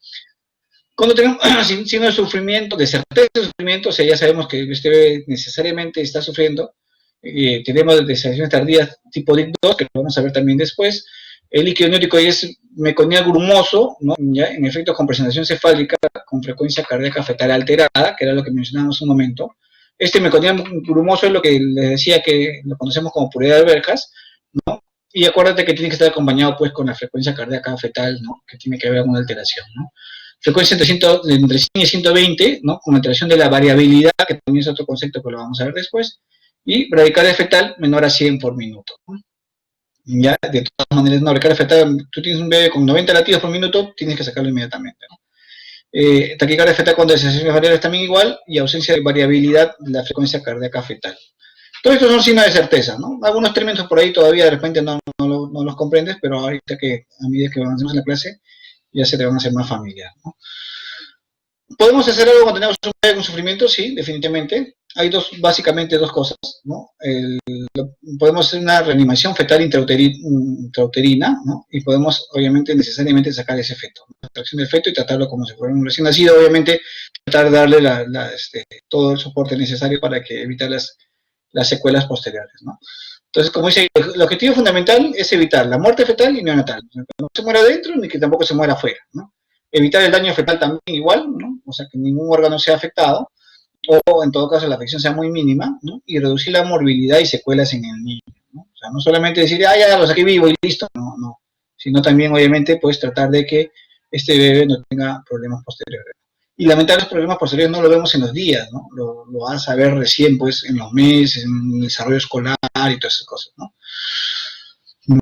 Cuando tenemos signos de sufrimiento, de certeza de sufrimiento, o sea, ya sabemos que este bebé necesariamente está sufriendo, tenemos desacciones tardías tipo DIC2, que lo vamos a ver también después. El líquido amniótico es meconía grumoso, ¿no? ¿Ya? En efecto, con presentación cefálica, con frecuencia cardíaca fetal alterada, que era lo que mencionábamos un momento. Este meconía grumoso es lo que les decía que lo conocemos como puré de alberjas, ¿no? Y acuérdate que tiene que estar acompañado pues con la frecuencia cardíaca fetal, ¿no? Que tiene que haber alguna alteración, ¿no? Frecuencia entre 100 y 120, ¿no? Con alteración de la variabilidad, que también es otro concepto que lo vamos a ver después, y bradicardia fetal menor a 100 por minuto, ¿no? Ya, de todas maneras, no, bradicardia fetal, tú tienes un bebé con 90 latidos por minuto, tienes que sacarlo inmediatamente, ¿no? Taquicardia fetal con descensiones variables también igual, y ausencia de variabilidad de la frecuencia cardíaca fetal. Todos estos son signos de certeza, ¿no? Algunos términos por ahí todavía de repente no los comprendes, pero ahorita que a medida que avancemos en la clase, ya se te van a hacer más familiar, ¿no? ¿Podemos hacer algo cuando tenemos un bebé con sufrimiento? Sí, definitivamente. Hay básicamente dos cosas, ¿no? Podemos hacer una reanimación fetal intrauterina, ¿no? Y podemos, obviamente, necesariamente sacar ese feto, ¿no? La extracción del feto y tratarlo como si fuera un recién nacido, obviamente, tratar de darle todo el soporte necesario para que evite las secuelas posteriores, ¿no? Entonces, como dice, el objetivo fundamental es evitar la muerte fetal y neonatal. Que no se muera dentro ni que tampoco se muera afuera, ¿no? Evitar el daño fetal también igual, ¿no? O sea, que ningún órgano sea afectado, o en todo caso la afección sea muy mínima, ¿no? Y reducir la morbilidad y secuelas en el niño, ¿no? O sea, no solamente decir, ah, ya lo saqué vivo y listo, no. Sino también, obviamente, pues tratar de que este bebé no tenga problemas posteriores. Y lamentablemente los problemas posteriores no lo vemos en los días, ¿no? Lo vas a ver recién, pues, en los meses, en el desarrollo escolar y todas esas cosas, ¿no?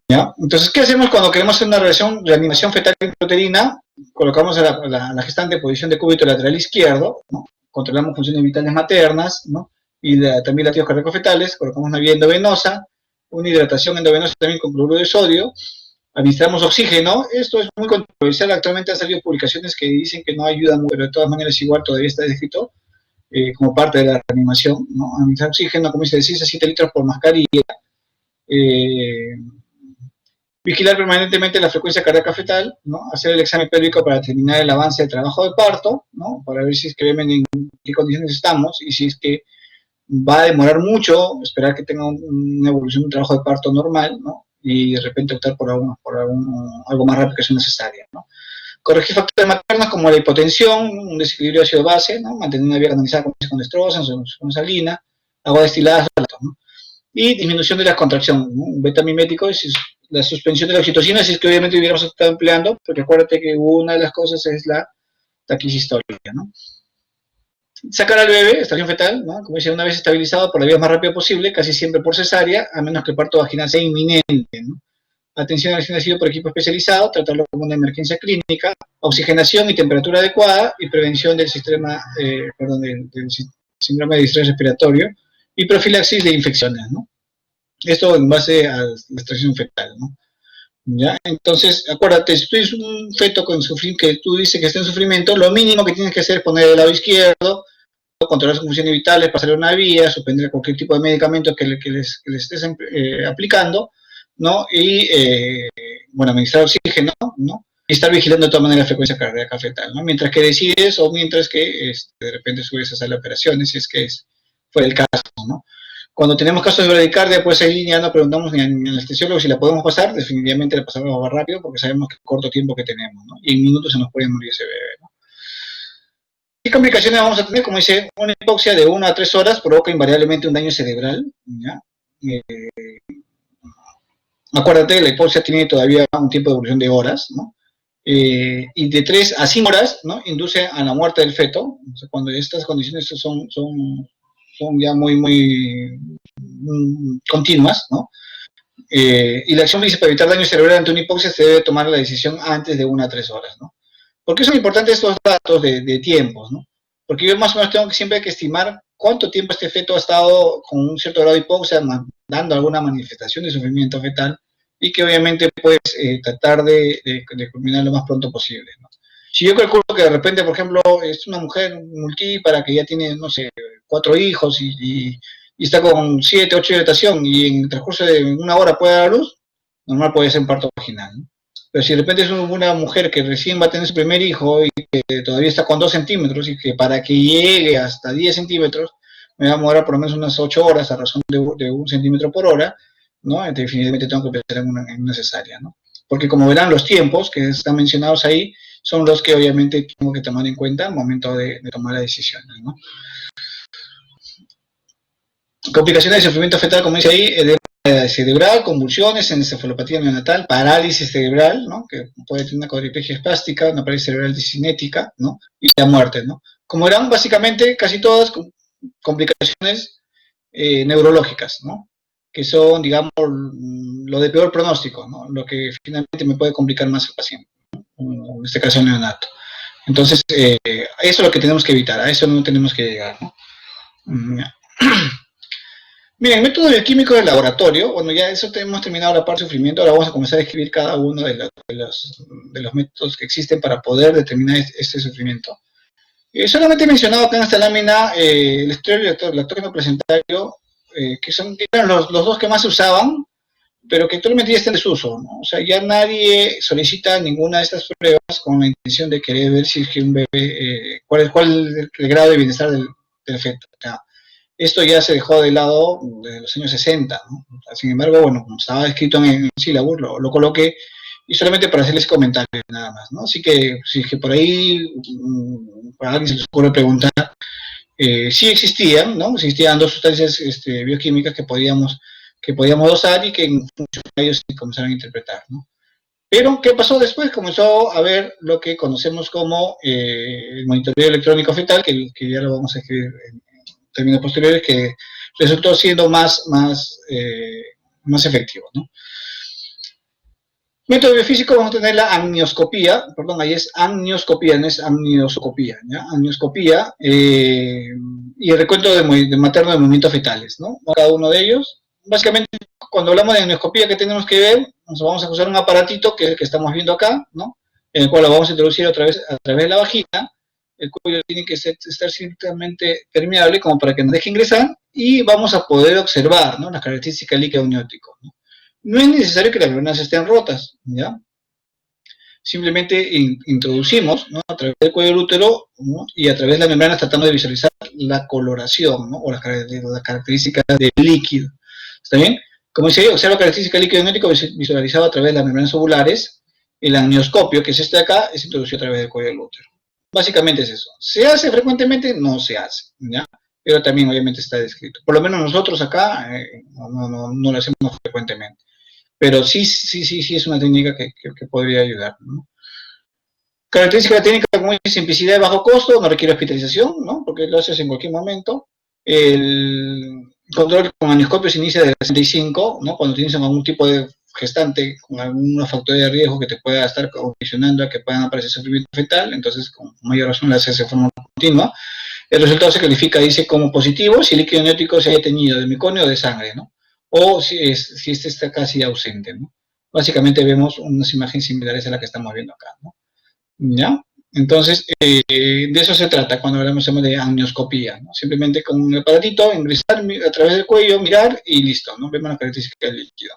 ¿Ya? Entonces, ¿qué hacemos cuando queremos hacer una reanimación fetal intrauterina? Colocamos a la gestante en posición de cúbito lateral izquierdo, ¿no? Controlamos funciones vitales maternas, ¿no? Y también latidos cardíacos fetales, colocamos una vía endovenosa, una hidratación endovenosa también con cloruro de sodio, administramos oxígeno. Esto es muy controversial, actualmente han salido publicaciones que dicen que no ayudan, pero de todas maneras igual todavía está descrito como parte de la reanimación, ¿no? Administrar oxígeno, como dice, de 6 a 7 litros por mascarilla. Vigilar permanentemente la frecuencia cardíaca fetal, ¿no? Hacer el examen pélvico para determinar el avance del trabajo de parto, ¿no? Para ver si es que en qué condiciones estamos y si es que va a demorar mucho, esperar que tenga una evolución de un trabajo de parto normal, ¿no? Y de repente optar por algo más rápido que sea necesario, ¿no? Corregir factores maternos como la hipotensión, un desequilibrio ácido-base, ¿no? Mantener una vía canalizada con estroza, con salina, agua destilada, ¿no? Y disminución de la contracción, ¿no? Un beta mimético es la suspensión de la oxitocina, si es que obviamente hubiéramos estado empleando, porque acuérdate que una de las cosas es la taquisistolía, ¿no? Sacar al bebé, estación fetal, ¿no? Como dice, una vez estabilizado por la vía más rápida posible, casi siempre por cesárea, a menos que el parto vaginal sea inminente, ¿no? Atención al recién nacido por equipo especializado, tratarlo como una emergencia clínica, oxigenación y temperatura adecuada, y prevención del del síndrome de distrés respiratorio, y profilaxis de infecciones, ¿no? Esto en base a la extracción fetal, ¿no? ¿Ya? Entonces, acuérdate, si tú tienes un feto con que tú dices que está en sufrimiento, lo mínimo que tienes que hacer es poner el lado izquierdo, controlar sus funciones vitales, pasarle una vía, suspender cualquier tipo de medicamento que les estés aplicando, ¿no? Y, bueno, administrar oxígeno, ¿no? Y estar vigilando de todas maneras la frecuencia cardíaca fetal, ¿no? Mientras que decides o mientras que de repente subes a hacer las operaciones, si es que fue el caso, ¿no? Cuando tenemos casos de bradicardia, pues ahí ya no preguntamos ni al anestesiólogo si la podemos pasar, definitivamente la pasamos más rápido porque sabemos que el corto tiempo que tenemos, ¿no? Y en minutos se nos puede morir ese bebé, ¿no? ¿Qué complicaciones vamos a tener? Como dice, una hipoxia de 1 a 3 horas provoca invariablemente un daño cerebral, ¿ya? Acuérdate, la hipoxia tiene todavía un tiempo de evolución de horas, ¿no? Y de 3 a 5 horas, ¿no? Induce a la muerte del feto. O sea, cuando estas condiciones son ya muy continuas, ¿no? Y la acción dice para evitar daño cerebral ante una hipoxia se debe tomar la decisión antes de 1 a 3 horas, ¿no? ¿Por qué son importantes estos datos de tiempos, ¿no? Porque yo más o menos tengo que siempre que estimar cuánto tiempo este feto ha estado con un cierto grado de hipoxia, dando alguna manifestación de sufrimiento fetal, y que obviamente pues tratar de culminar lo más pronto posible, ¿no? Si yo calculo que de repente, por ejemplo, es una mujer multípara que ya tiene, no sé, 4 hijos y está con 7, 8 de gestación y en el transcurso de 1 hora puede dar a luz, normal puede ser un parto vaginal, ¿no? Pero si de repente es una mujer que recién va a tener su primer hijo y que todavía está con 2 centímetros y que para que llegue hasta 10 centímetros me va a demorar por lo menos unas 8 horas a razón de 1 centímetro por hora, ¿no? Definitivamente tengo que pensar en una cesárea, ¿no? Porque como verán, los tiempos que están mencionados ahí son los que obviamente tengo que tomar en cuenta al momento de tomar las decisiones, ¿no? Complicaciones de sufrimiento fetal, como dice ahí, edema cerebral, convulsiones, encefalopatía neonatal, parálisis cerebral, ¿no? Que puede tener una cuadriplegia espástica, una parálisis cerebral discinética, ¿no? Y la muerte, ¿no? Como eran básicamente casi todas complicaciones neurológicas, ¿no? Que son, digamos, lo de peor pronóstico, ¿no? Lo que finalmente me puede complicar más al paciente, ¿no? En este caso el neonato. Entonces, eso es lo que tenemos que evitar, a eso no tenemos que llegar, ¿no? Miren, método bioquímico del laboratorio, bueno, ya eso hemos terminado la parte de sufrimiento, ahora vamos a comenzar a escribir cada uno de los métodos que existen para poder determinar este sufrimiento. Solamente he mencionado acá en esta lámina el esteroide y el lactógeno placentario, que eran los 2 que más se usaban, pero que actualmente ya están en desuso, ¿no? O sea, ya nadie solicita ninguna de estas pruebas con la intención de querer ver si es que un bebé, cuál es el grado de bienestar del feto. O sea, esto ya se dejó de lado desde los años 60, ¿no? Sin embargo, bueno, como estaba escrito en el sílabus, lo coloqué y solamente para hacerles comentarios nada más, ¿no? Así que si es que por ahí para alguien se les ocurre preguntar, sí existían, ¿no? Existían 2 sustancias bioquímicas que podíamos dosar y que en muchos de ellos se comenzaron a interpretar, ¿no? Pero, ¿qué pasó después? Comenzó a ver lo que conocemos como el monitoreo electrónico fetal, que ya lo vamos a escribir en términos posteriores, que resultó siendo más efectivo, ¿no? Método biofísico, vamos a tener la amnioscopía, perdón, ahí es amnioscopía, no es amnioscopía, ¿ya? Amnioscopía y el recuento de materno de movimientos fetales, ¿no? Cada uno de ellos. Básicamente, cuando hablamos de amnioscopía, ¿qué tenemos que ver? Nos vamos a usar un aparatito, que es el que estamos viendo acá, ¿no? En el cual lo vamos a introducir a través de la vagina. El cuello tiene que estar ciertamente permeable como para que nos deje ingresar y vamos a poder observar, ¿no? Las características del líquido amniótico, ¿no? No es necesario que las membranas estén rotas, ¿ya? Simplemente introducimos, ¿no? A través del cuello del útero, ¿no? Y a través de las membranas tratamos de visualizar la coloración, ¿no? O las características del líquido. ¿Está bien? Como dice, observa características del líquido amniótico visualizado a través de las membranas ovulares. El amnioscopio, que es este de acá, es introducido a través del cuello del útero. Básicamente es eso. ¿Se hace frecuentemente? No se hace, ¿ya? Pero también obviamente está descrito. Por lo menos nosotros acá no lo hacemos frecuentemente. Pero sí es una técnica que podría ayudar, ¿no? Característica de la técnica, como es simplicidad de bajo costo, no requiere hospitalización, ¿no? Porque lo haces en cualquier momento. El control con amnioscopio se inicia desde el 65, ¿no? Cuando tienes algún tipo de gestante con algunos factores de riesgo que te pueda estar condicionando a que puedan aparecer sufrimiento fetal, entonces con mayor razón la haces de forma continua. El resultado se califica, dice, como positivo si el líquido amniótico se haya teñido de meconio o de sangre, ¿no? O si este está casi ausente, ¿no? Básicamente vemos unas imágenes similares a la que estamos viendo acá, ¿no? ¿Ya? Entonces, de eso se trata cuando hablamos de amnioscopía, ¿no? Simplemente con un aparatito, ingresar a través del cuello, mirar y listo, ¿no? Vemos las características del líquido.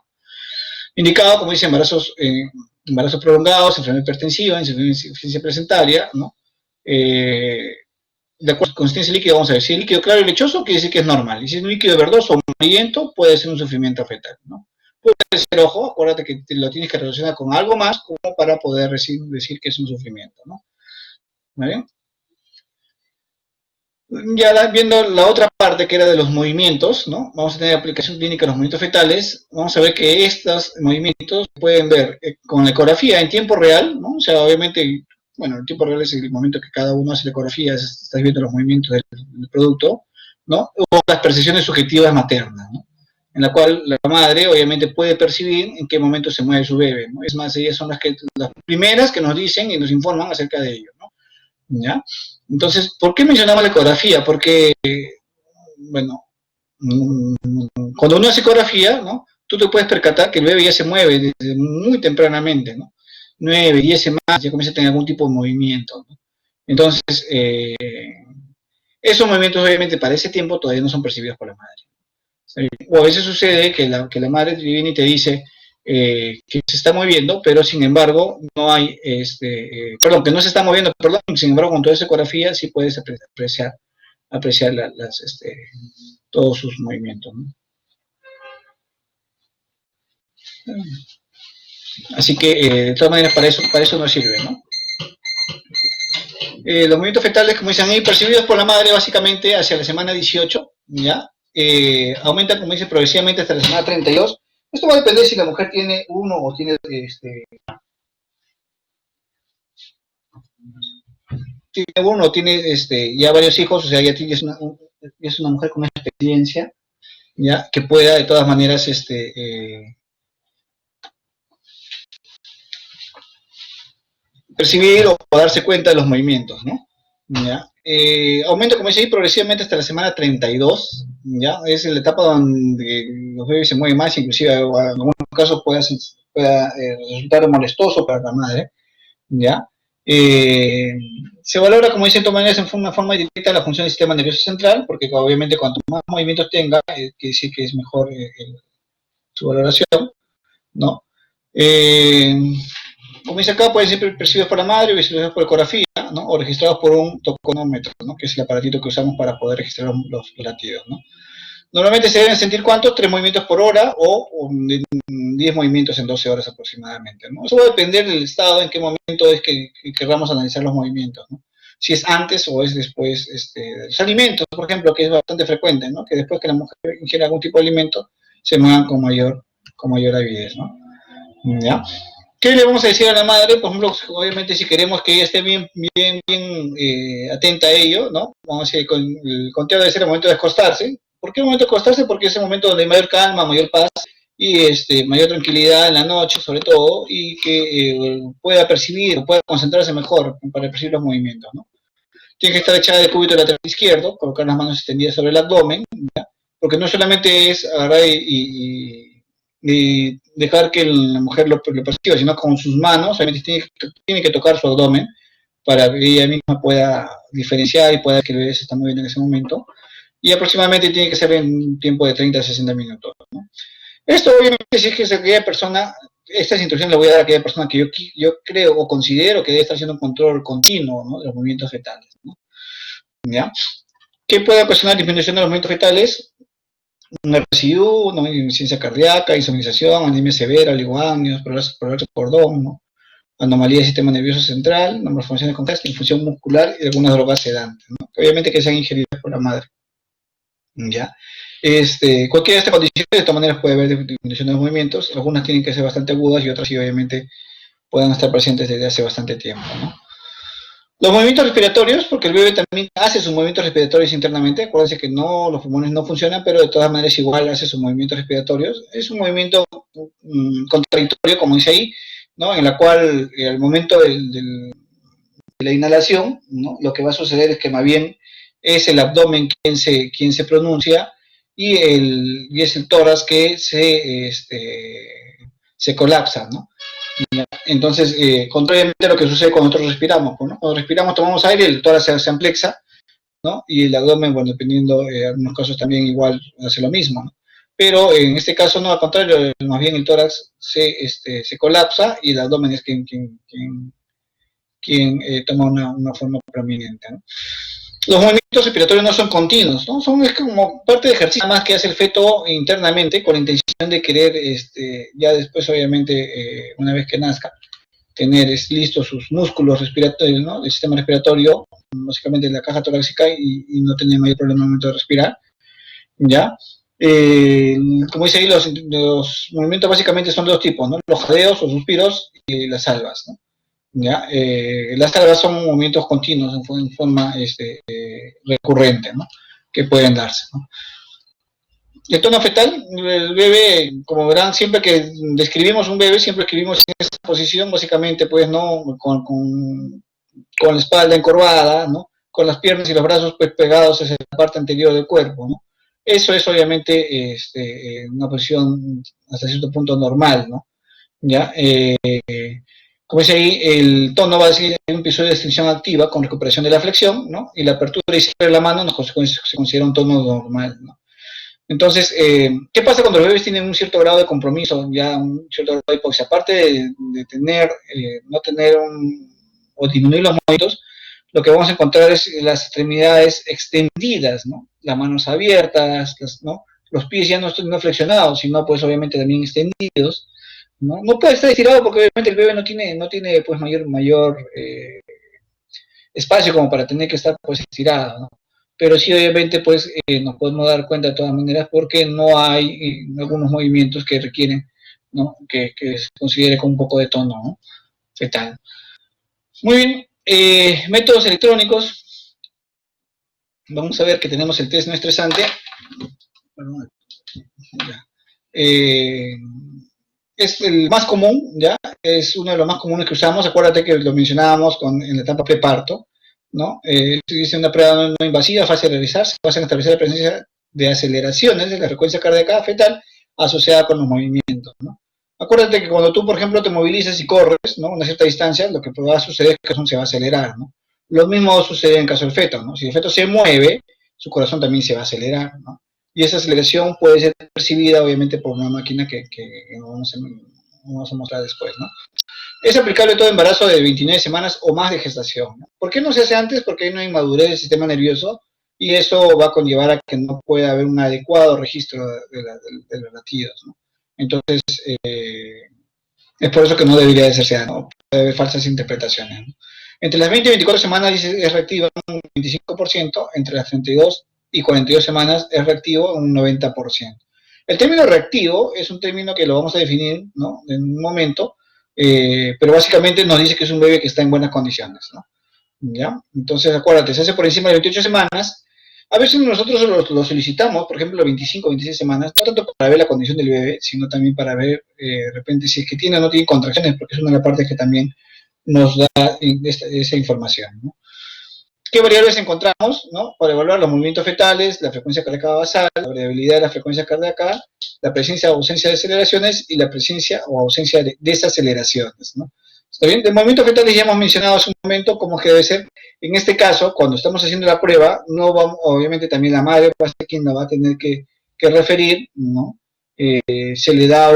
Indicado, como dice, embarazos prolongados, enfermedad hipertensiva, insuficiencia placentaria, ¿no? De acuerdo con consistencia líquida, vamos a ver, si es líquido claro y lechoso, quiere decir que es normal, y si es un líquido verdoso o amarillento, puede ser un sufrimiento fetal, ¿no? Puede ser, ojo, acuérdate que lo tienes que relacionar con algo más como para poder decir que es un sufrimiento, ¿no? ¿Vale? Ya viendo la otra parte que era de los movimientos, ¿no? Vamos a tener aplicación clínica de los movimientos fetales, vamos a ver que estos movimientos se pueden ver con la ecografía en tiempo real, ¿no? O sea, obviamente, bueno, el tiempo real es el momento que cada uno hace la ecografía, estás viendo los movimientos del producto, ¿no? O las percepciones subjetivas maternas, ¿no? En la cual la madre obviamente puede percibir en qué momento se mueve su bebé, ¿no? Es más, ellas son las primeras que nos dicen y nos informan acerca de ello, ¿no? ¿Ya? Entonces, ¿por qué mencionaba la ecografía? Porque, bueno, cuando uno hace ecografía, ¿no? Tú te puedes percatar que el bebé ya se mueve desde muy tempranamente, ¿no? 9, 10 semanas, ya comienza a tener algún tipo de movimiento, ¿no? Entonces, esos movimientos obviamente para ese tiempo todavía no son percibidos por la madre. O a veces sucede que la madre te viene y te dice, que se está moviendo, pero sin embargo no hay, perdón, que no se está moviendo, perdón, sin embargo con toda esa ecografía sí puedes apreciar todos sus movimientos, ¿no? Así que, de todas maneras, para eso no sirve, ¿no? Los movimientos fetales, como dicen ahí, percibidos por la madre básicamente hacia la semana 18, ¿ya? Aumentan, como dice, progresivamente hasta la semana 32. Esto va a depender si la mujer tiene uno o tiene, tiene uno o tiene ya varios hijos, o sea, ya es una mujer con experiencia, ¿ya? Que pueda, de todas maneras, percibir o darse cuenta de los movimientos, ¿no? ¿Ya? Aumenta, como dice ahí, progresivamente hasta la semana 32, ¿ya? Es la etapa donde los bebés se mueven más, inclusive en algunos casos pueda resultar molestoso para la madre, ¿ya? Se valora, como dice, de todas maneras, en una forma directa la función del sistema nervioso central, porque obviamente cuanto más movimientos tenga, quiere decir que es mejor su valoración, ¿no? Como dice acá, pueden ser percibidos por la madre, visualizados por ecografía, ¿no? O registrados por un toconómetro, ¿no? Que es el aparatito que usamos para poder registrar los latidos, ¿no? Normalmente se deben sentir ¿cuántos? 3 movimientos por hora o 10 movimientos en 12 horas aproximadamente, ¿no? Eso va a depender del estado, en qué momento es que queramos analizar los movimientos, ¿no? Si es antes o es después de los alimentos, por ejemplo, que es bastante frecuente, ¿no? Que después que la mujer ingiere algún tipo de alimento, se muevan con mayor avidez, ¿no? ¿Ya? ¿Qué le vamos a decir a la madre? Por ejemplo, obviamente si queremos que ella esté bien atenta a ello, ¿no? Vamos a decir, el conteo debe ser el momento de acostarse. ¿Por qué el momento de acostarse? Porque es el momento donde hay mayor calma, mayor paz y mayor tranquilidad en la noche, sobre todo, y que pueda percibir, pueda concentrarse mejor para percibir los movimientos, ¿no? Tiene que estar echada de cúbito lateral izquierdo, colocar las manos extendidas sobre el abdomen, ¿ya? Porque no solamente es agarrar y dejar que la mujer lo perciba, sino con sus manos, obviamente tiene que tocar su abdomen para que ella misma pueda diferenciar y pueda que el bebé se está moviendo en ese momento. Y aproximadamente tiene que ser en un tiempo de 30 a 60 minutos, ¿no? Esto obviamente si es que aquella persona, estas instrucciones le voy a dar a aquella persona que yo creo o considero que debe estar haciendo un control continuo, ¿no? De los movimientos fetales, ¿no? ¿Ya? ¿Qué puede ocasionar disminución de los movimientos fetales? Una residuo, una insuficiencia cardíaca, insomnización, anemia severa, oligoamnios, prolapso cordón, ¿no? Anomalía del sistema nervioso central, malformaciones congénitas, infusión muscular y algunas drogas sedantes, ¿no? Obviamente que sean ingeridas por la madre, ¿ya? Cualquiera de estas condiciones, de todas maneras, puede haber disminución de los movimientos, algunas tienen que ser bastante agudas y otras sí, obviamente, pueden estar presentes desde hace bastante tiempo, ¿no? Los movimientos respiratorios, porque el bebé también hace sus movimientos respiratorios internamente, acuérdense que no, los pulmones no funcionan, pero de todas maneras igual hace sus movimientos respiratorios. Es un movimiento contradictorio, como dice ahí, ¿no? En la cual al momento de la inhalación, ¿no? Lo que va a suceder es que más bien es el abdomen quien se pronuncia y es el tórax que se colapsa, ¿no? Entonces, contrariamente a lo que sucede cuando nosotros respiramos, ¿no? Cuando respiramos, tomamos aire, el tórax se amplexa, ¿no? Y el abdomen, bueno, dependiendo, en algunos casos también igual hace lo mismo, ¿no? Pero en este caso no, al contrario, más bien el tórax se colapsa y el abdomen es quien toma una forma prominente, ¿no? Los movimientos respiratorios no son continuos, ¿no? Es como parte de ejercicio más que hace el feto internamente con la intención de querer, ya después, obviamente, una vez que nazca, tener listos sus músculos respiratorios, ¿no? El sistema respiratorio, básicamente la caja torácica, y no tener mayor problema al momento de respirar, ¿ya? Como dice ahí, los movimientos básicamente son de dos tipos, ¿no? Los jadeos o suspiros y las salvas, ¿no? ¿Ya? Las salvas son movimientos continuos en forma recurrente, ¿no? Que pueden darse, ¿no? El tono fetal, el bebé, como verán, siempre que describimos un bebé, siempre escribimos en esa posición, básicamente, pues, ¿no? Con la espalda encorvada, ¿no? Con las piernas y los brazos, pues, pegados hacia la parte anterior del cuerpo, ¿no? Eso es, obviamente, una posición hasta cierto punto normal, ¿no? ¿Ya? Como dice ahí, el tono va a decir un episodio de extensión activa con recuperación de la flexión, ¿no? Y la apertura y cierre de la mano se considera un tono normal, ¿no? Entonces, ¿qué pasa cuando los bebés tienen un cierto grado de compromiso, ya un cierto grado de hipoxia? Aparte de tener, no tener o disminuir los movimientos, lo que vamos a encontrar es las extremidades extendidas, ¿no? Las manos abiertas, ¿no? Los pies ya no flexionados, sino pues obviamente también extendidos, ¿no? No puede estar estirado porque obviamente el bebé no tiene pues mayor espacio como para tener que estar pues estirado, ¿no? Pero sí obviamente pues nos podemos dar cuenta de todas maneras porque no hay algunos movimientos que requieren, ¿no? Que se considere con un poco de tono, ¿no? Fetal. Muy bien, métodos electrónicos. Vamos a ver que tenemos el test no estresante. Eh, es el más común, ¿ya? Es uno de los más comunes que usamos. Acuérdate que lo mencionábamos en la etapa preparto, ¿no? Dice una prueba no invasiva, fácil de realizar, se basa en establecer la presencia de aceleraciones de la frecuencia cardíaca fetal asociada con los movimientos, ¿no? Acuérdate que cuando tú, por ejemplo, te movilizas y corres, ¿no? Una cierta distancia, lo que va a suceder es que el corazón se va a acelerar, ¿no? Lo mismo sucede en caso del feto, ¿no? Si el feto se mueve, su corazón también se va a acelerar, ¿no? Y esa aceleración puede ser percibida, obviamente, por una máquina que vamos a mostrar después, ¿no? Es aplicable a todo embarazo de 29 semanas o más de gestación, ¿no? ¿Por qué no se hace antes? Porque hay una inmadurez del sistema nervioso y eso va a conllevar a que no pueda haber un adecuado registro de los latidos, ¿no? Entonces, es por eso que no debería de hacerse, ¿no? Puede haber falsas interpretaciones, ¿no? Entre las 20 y 24 semanas es reactiva un 25%, entre las 32 y 42 semanas es reactivo un 90%. El término reactivo es un término que lo vamos a definir, ¿no? En un momento, pero básicamente nos dice que es un bebé que está en buenas condiciones, ¿no? ¿Ya? Entonces, acuérdate, se hace por encima de 28 semanas. A veces nosotros lo solicitamos, por ejemplo, 25, 26 semanas, no tanto para ver la condición del bebé, sino también para ver, de repente, si es que tiene o no tiene contracciones, porque es una de las partes que también nos da esa información, ¿no? ¿Qué variables encontramos, ¿no? Para evaluar los movimientos fetales, la frecuencia cardíaca basal, la variabilidad de la frecuencia cardíaca, la presencia o ausencia de aceleraciones y la presencia o ausencia de desaceleraciones, ¿no? ¿Está bien? De movimientos fetales ya hemos mencionado hace un momento cómo que debe ser. En este caso, cuando estamos haciendo la prueba, no vamos, obviamente también la madre va a ser quien la va a tener que referir, ¿no? Se le da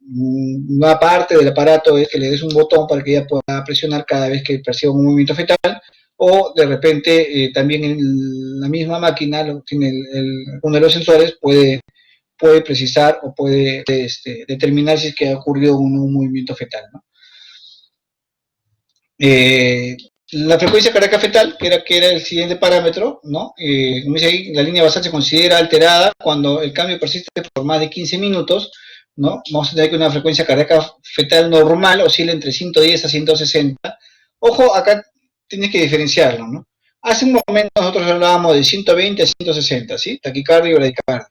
una parte del aparato es que le des un botón para que ella pueda presionar cada vez que perciba un movimiento fetal, o de repente también en la misma máquina, tiene uno de los sensores, puede precisar o puede determinar si es que ha ocurrido un movimiento fetal, ¿no? La frecuencia cardíaca fetal, que era el siguiente parámetro, ¿no? Como dice ahí, la línea basal se considera alterada cuando el cambio persiste por más de 15 minutos, ¿no? Vamos a tener que una frecuencia cardíaca fetal normal oscila entre 110 a 160. Ojo, acá tienes que diferenciarlo, ¿no? Hace un momento nosotros hablábamos de 120 a 160, ¿sí? Taquicardia y bradicardia.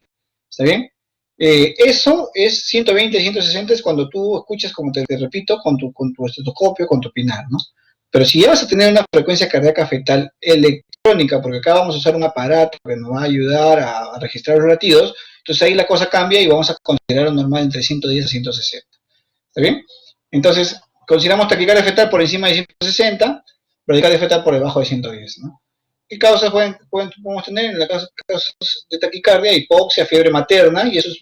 ¿Está bien? Eso es 120, 160 es cuando tú escuchas, como te repito, con tu estetoscopio, con tu pinar, ¿no? Pero si ya vas a tener una frecuencia cardíaca fetal electrónica, porque acá vamos a usar un aparato que nos va a ayudar a registrar los latidos, entonces ahí la cosa cambia y vamos a considerar lo normal entre 110 a 160. ¿Está bien? Entonces, consideramos taquicardia fetal por encima de 160, bradicardia fetal por debajo de 110, ¿no? ¿Qué causas podemos tener? En la causas de taquicardia, hipoxia, fiebre materna, y eso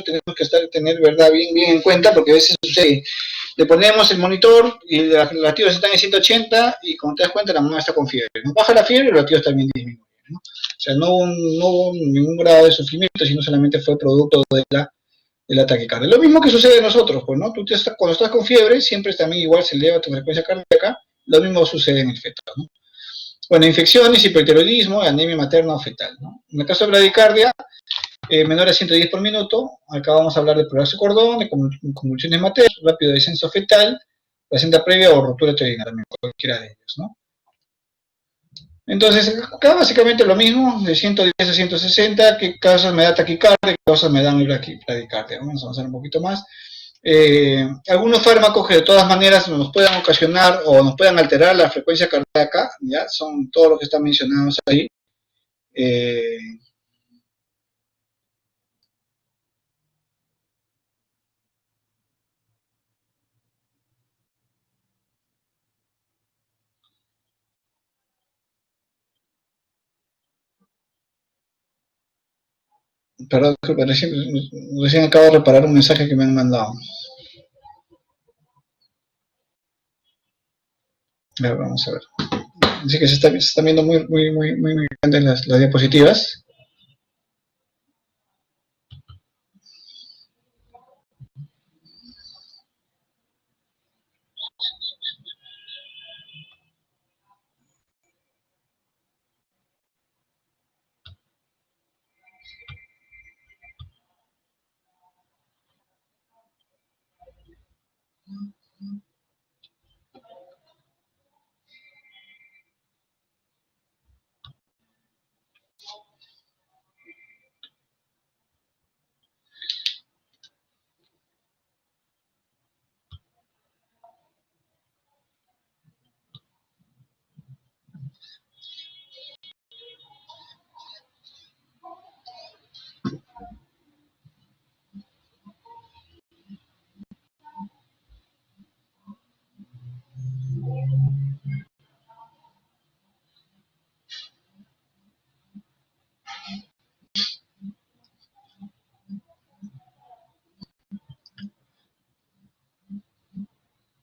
tenemos que tener, ¿verdad?, bien en cuenta, porque a veces sucede. Le ponemos el monitor y los latidos están en 180 y como te das cuenta la mamá está con fiebre. Nos baja la fiebre y los latidos también disminuyen, ¿no? O sea, no hubo ningún grado de sufrimiento, sino solamente fue producto de la taquicardia. Lo mismo que sucede en nosotros, pues, ¿no? Cuando estás con fiebre, siempre también igual se eleva tu frecuencia cardíaca, lo mismo sucede en el feto, ¿no? Bueno, infecciones, hipertiroidismo, anemia materna o fetal, ¿no? En el caso de bradicardia, menor a 110 por minuto, acá vamos a hablar de prolapso cordón, de convulsiones maternas, rápido descenso fetal, placenta previa o ruptura uterina también, cualquiera de ellos, ¿no? Entonces, acá básicamente lo mismo, de 110 a 160, qué causas me da taquicardia, qué causas me dan bradicardia. Vamos a avanzar un poquito más. Algunos fármacos que de todas maneras nos puedan ocasionar o nos puedan alterar la frecuencia cardíaca, ¿ya? Son todos los que están mencionados ahí. Eh, Perdón, disculpe, recién acabo de reparar un mensaje que me han mandado. A ver, vamos a ver. Dice que se están viendo muy grandes las diapositivas.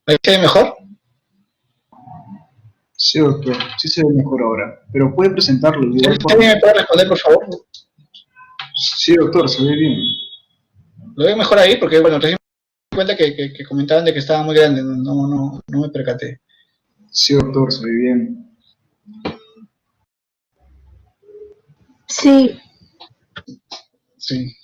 ¿Ahí se ve mejor? Sí, doctor, sí se ve mejor ahora, pero puede presentarlo de igual forma. ¿Alguien me puede responder, por favor? Sí, doctor, se ve bien. Lo veo mejor ahí porque, bueno, recién me di cuenta que comentaban de que estaba muy grande, no me percaté. Sí, doctor, se ve bien. Sí. Sí.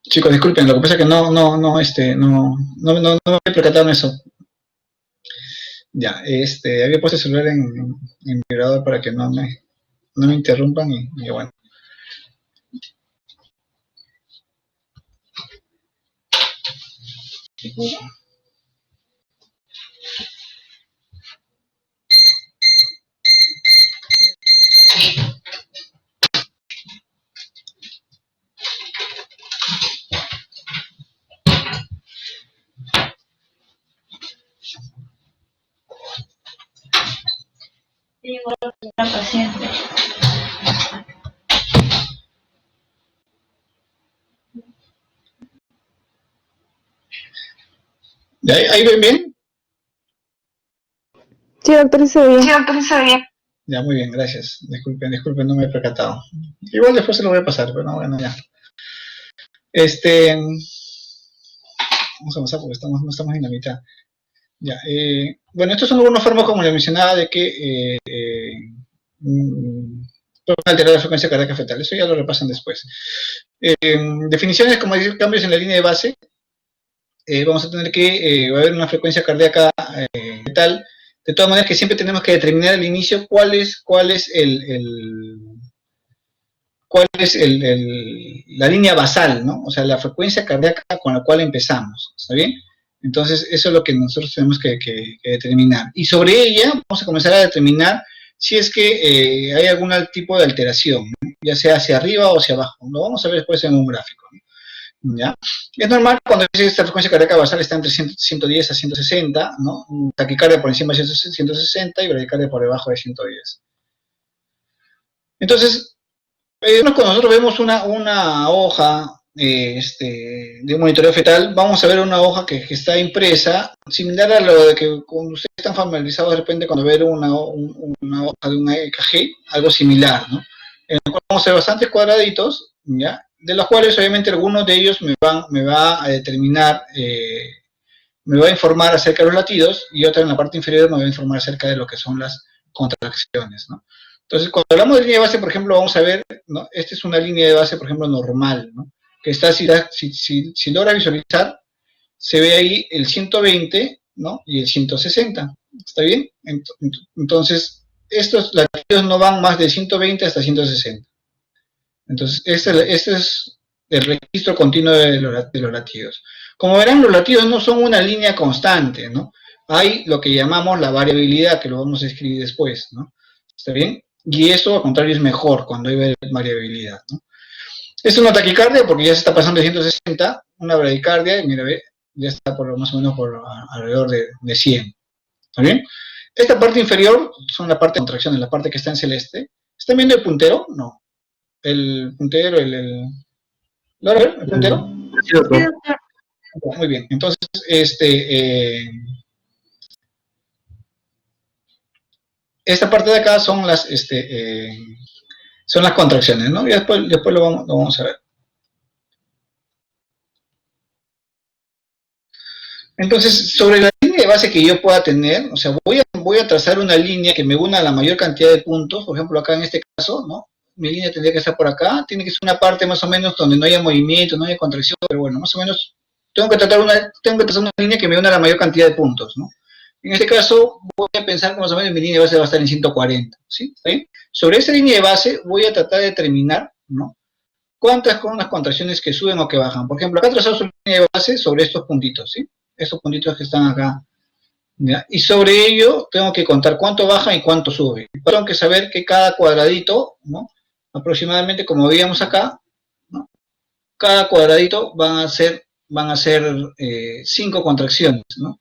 Chicos, disculpen, lo que pasa es que no me he percatado en eso. Ya, había puesto el celular en vibrador para que no me interrumpan y bueno. La paciente. ¿Ya, ahí ven bien? Sí, doctor, sí se ve bien. Sí, doctor, sí se ve bien. Ya, muy bien, gracias. Disculpen, no me he percatado. Igual después se lo voy a pasar, pero no, bueno, ya. Vamos a avanzar porque no estamos en la mitad. Ya, bueno, estos son algunos fármacos, como les mencionaba, de que pueden alterar la frecuencia cardíaca fetal. Eso ya lo repasan después. Definiciones, como decir, cambios en la línea de base. Vamos a tener que va a haber una frecuencia cardíaca fetal. De todas maneras, que siempre tenemos que determinar al inicio cuál es la línea basal, ¿no? O sea, la frecuencia cardíaca con la cual empezamos, ¿está bien? Entonces, eso es lo que nosotros tenemos que determinar. Y sobre ella vamos a comenzar a determinar si es que hay algún tipo de alteración, ¿no? Ya sea hacia arriba o hacia abajo. Lo vamos a ver después en un gráfico, ¿no? ¿Ya? Es normal cuando esta frecuencia cardíaca basal está entre 110 a 160, ¿no? Taquicardia por encima de 160 y bradicardia por debajo de 110. Entonces, cuando nosotros vemos una hoja de un monitoreo fetal, vamos a ver una hoja que está impresa, similar a lo de que cuando ustedes están familiarizados de repente cuando ven una hoja de un EKG, algo similar, ¿no? En el cual vamos a ver bastantes cuadraditos, ¿ya? De los cuales obviamente algunos de ellos me va a determinar, me va a informar acerca de los latidos y otra en la parte inferior me va a informar acerca de lo que son las contracciones, ¿no? Entonces, cuando hablamos de línea de base, por ejemplo, vamos a ver, ¿no? Esta es una línea de base, por ejemplo, normal, ¿no? Que está, si logra visualizar, se ve ahí el 120, ¿no? Y el 160, ¿está bien? Entonces, estos latidos no van más de 120 hasta 160. Entonces, esta es el registro continuo de los latidos. Como verán, los latidos no son una línea constante, ¿no? Hay lo que llamamos la variabilidad, que lo vamos a escribir después, ¿no? ¿Está bien? Y eso, al contrario, es mejor cuando hay variabilidad, ¿no? Es una taquicardia porque ya se está pasando de 160, una bradicardia, y mira, ve, ya está por más o menos por alrededor de 100. ¿Está bien? Esta parte inferior son la parte de contracciones, la parte que está en celeste. ¿Están viendo el puntero? No. El puntero, ¿lo van a ver? ¿El puntero? Sí, doctor. Muy bien. Entonces, esta parte de acá son las contracciones, ¿no? Y después lo vamos a ver. Entonces, sobre la línea de base que yo pueda tener, o sea, voy a trazar una línea que me una a la mayor cantidad de puntos. Por ejemplo, acá en este caso, ¿no? Mi línea tendría que estar por acá. Tiene que ser una parte más o menos donde no haya movimiento, no haya contracción, pero bueno, más o menos tengo que trazar una línea que me una a la mayor cantidad de puntos, ¿no? En este caso, voy a pensar que más o menos mi línea de base va a estar en 140, ¿sí? ¿Está bien? Sobre esta línea de base voy a tratar de determinar, ¿no? ¿Cuántas son las contracciones que suben o que bajan? Por ejemplo, acá trazamos una línea de base sobre estos puntitos, ¿sí? Estos puntitos que están acá, ¿ya? Y sobre ello tengo que contar cuánto baja y cuánto sube. Tengo que saber que cada cuadradito, ¿no? Aproximadamente, como veíamos acá, ¿no? Cada cuadradito van a ser 5 contracciones, ¿no?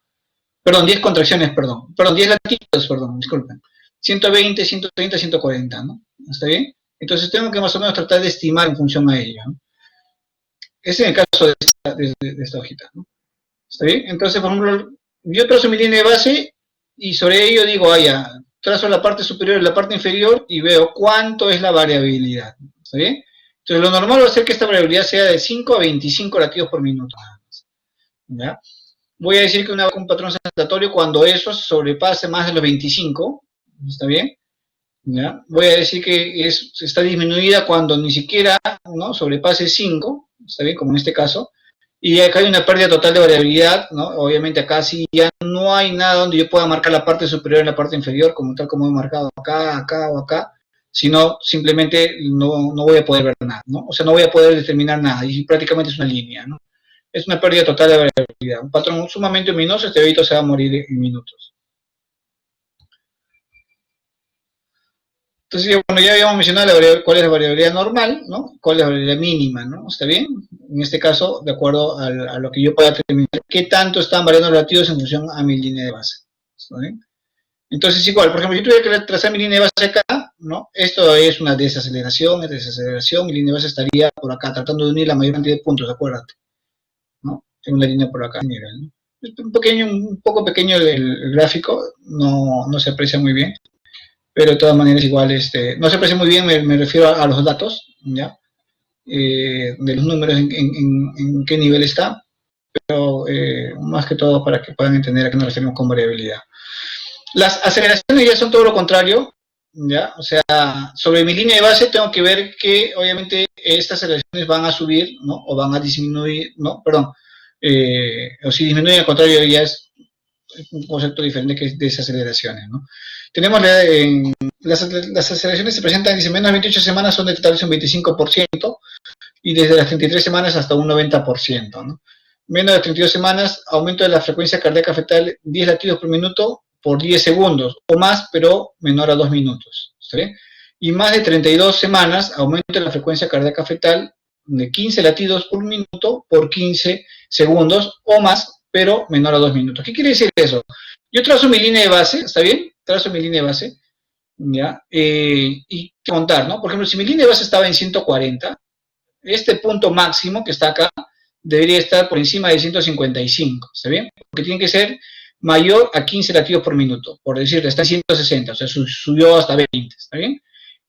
Perdón, 10 contracciones, perdón, 10 latidos, perdón, disculpen. 120, 130, 140, ¿no? ¿Está bien? Entonces tengo que más o menos tratar de estimar en función a ello, ¿no? Ese es el caso de esta hojita, ¿no? ¿Está bien? Entonces, por ejemplo, yo trazo mi línea de base y sobre ello digo, ya, trazo la parte superior y la parte inferior y veo cuánto es la variabilidad. ¿Está bien? Entonces, lo normal va a ser que esta variabilidad sea de 5 a 25 latidos por minuto. ¿Ya? Voy a decir que un patrón saturario cuando eso sobrepase más de los 25, ¿está bien? ¿Ya? Voy a decir que está disminuida cuando ni siquiera, ¿no?, sobrepase 5, ¿está bien? Como en este caso. Y acá hay una pérdida total de variabilidad, ¿no? Obviamente acá sí ya no hay nada donde yo pueda marcar la parte superior y la parte inferior, tal como he marcado acá, acá o acá, sino simplemente no voy a poder ver nada, ¿no? O sea, no voy a poder determinar nada, y prácticamente es una línea, ¿no? Es una pérdida total de variabilidad. Un patrón sumamente luminoso, este bebito se va a morir en minutos. Entonces, bueno, ya habíamos mencionado cuál es la variabilidad normal, ¿no? Cuál es la variabilidad mínima, ¿no? ¿Está bien? En este caso, de acuerdo a lo que yo pueda determinar, qué tanto están variando los latidos en función a mi línea de base. ¿Está bien? Entonces, igual, por ejemplo, yo tuviera que trazar mi línea de base acá, ¿no? Esto es una desaceleración, mi línea de base estaría por acá, tratando de unir la mayor cantidad de puntos, acuérdate, ¿no? Tengo una línea por acá, nivel, ¿no? Es un poco pequeño el gráfico, no se aprecia muy bien, pero de todas maneras igual, no se aprecia muy bien, me refiero a los datos, ¿ya? De los números, en qué nivel está, pero más que todo para que puedan entender a qué nos referimos con variabilidad. Las aceleraciones ya son todo lo contrario, ¿ya? O sea, sobre mi línea de base tengo que ver que obviamente estas aceleraciones van a subir, ¿no? O van a disminuir, ¿no? Perdón, o si disminuyen al contrario ya es un concepto diferente que es desaceleraciones, ¿no? Tenemos las aceleraciones se presentan, dice, menos de 28 semanas son detectables un 25%, y desde las 33 semanas hasta un 90%, ¿no? Menos de 32 semanas, aumento de la frecuencia cardíaca fetal 10 latidos por minuto por 10 segundos, o más, pero menor a 2 minutos, ¿está bien? Y más de 32 semanas, aumento de la frecuencia cardíaca fetal de 15 latidos por minuto por 15 segundos, o más, pero menor a 2 minutos. ¿Qué quiere decir eso? Yo trazo mi línea de base, ¿está bien? Trazo mi línea de base, ¿ya? Y contar, ¿no? Por ejemplo, si mi línea de base estaba en 140, este punto máximo que está acá debería estar por encima de 155, ¿está bien? Porque tiene que ser mayor a 15 latidos por minuto, por decirte, está en 160, o sea, subió hasta 20, ¿está bien?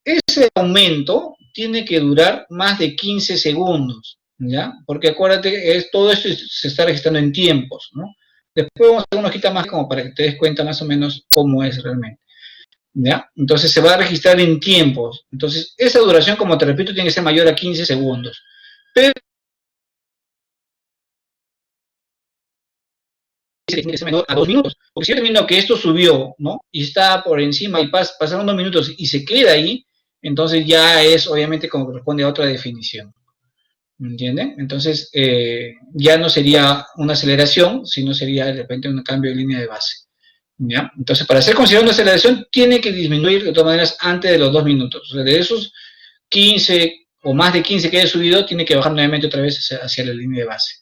Ese aumento tiene que durar más de 15 segundos, ¿ya? Porque acuérdate, todo esto se está registrando en tiempos, ¿no? Después vamos a hacer una hojita más como para que te des cuenta más o menos cómo es realmente, ¿ya? Entonces se va a registrar en tiempos. Entonces esa duración, como te repito, tiene que ser mayor a 15 segundos. Pero tiene que ser menor a 2 minutos. Porque si yo termino que esto subió, ¿no? Y está por encima y pasaron 2 minutos y se queda ahí, entonces ya es obviamente como corresponde a otra definición, ¿me entienden? Entonces, ya no sería una aceleración, sino sería de repente un cambio de línea de base. ¿Ya? Entonces, para ser considerado una aceleración, tiene que disminuir de todas maneras antes de los 2 minutos. O sea, de esos 15 o más de 15 que haya subido, tiene que bajar nuevamente otra vez hacia la línea de base.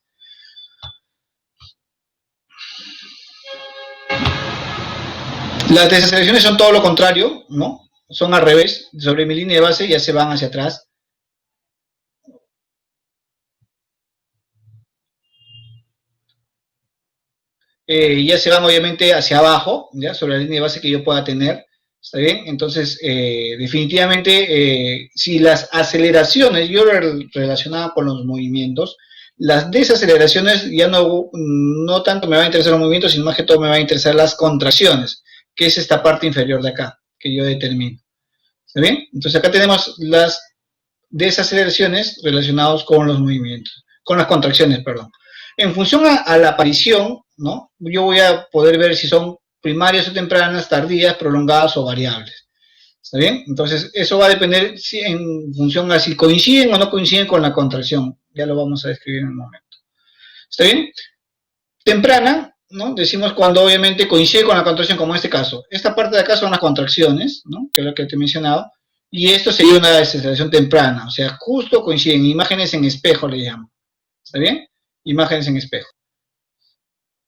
Las desaceleraciones son todo lo contrario, ¿no? Son al revés, sobre mi línea de base ya se van hacia atrás. Ya se van obviamente hacia abajo, ¿ya? Sobre la línea de base que yo pueda tener, ¿está bien? Entonces, definitivamente, si las aceleraciones yo relacionaba con los movimientos, las desaceleraciones ya no tanto me va a interesar los movimientos, sino más que todo me va a interesar las contracciones, que es esta parte inferior de acá, que yo determino. ¿Está bien? Entonces acá tenemos las desaceleraciones relacionadas con los movimientos, con las contracciones, perdón. En función a la aparición, ¿no? Yo voy a poder ver si son primarias o tempranas, tardías, prolongadas o variables. ¿Está bien? Entonces, eso va a depender en función a si coinciden o no coinciden con la contracción. Ya lo vamos a describir en un momento. ¿Está bien? Temprana, ¿no? Decimos cuando obviamente coincide con la contracción, como en este caso. Esta parte de acá son las contracciones, ¿no? Que es lo que te he mencionado. Y esto sería una desaceleración temprana, o sea, justo coinciden, imágenes en espejo le llamo. ¿Está bien? Imágenes en espejo.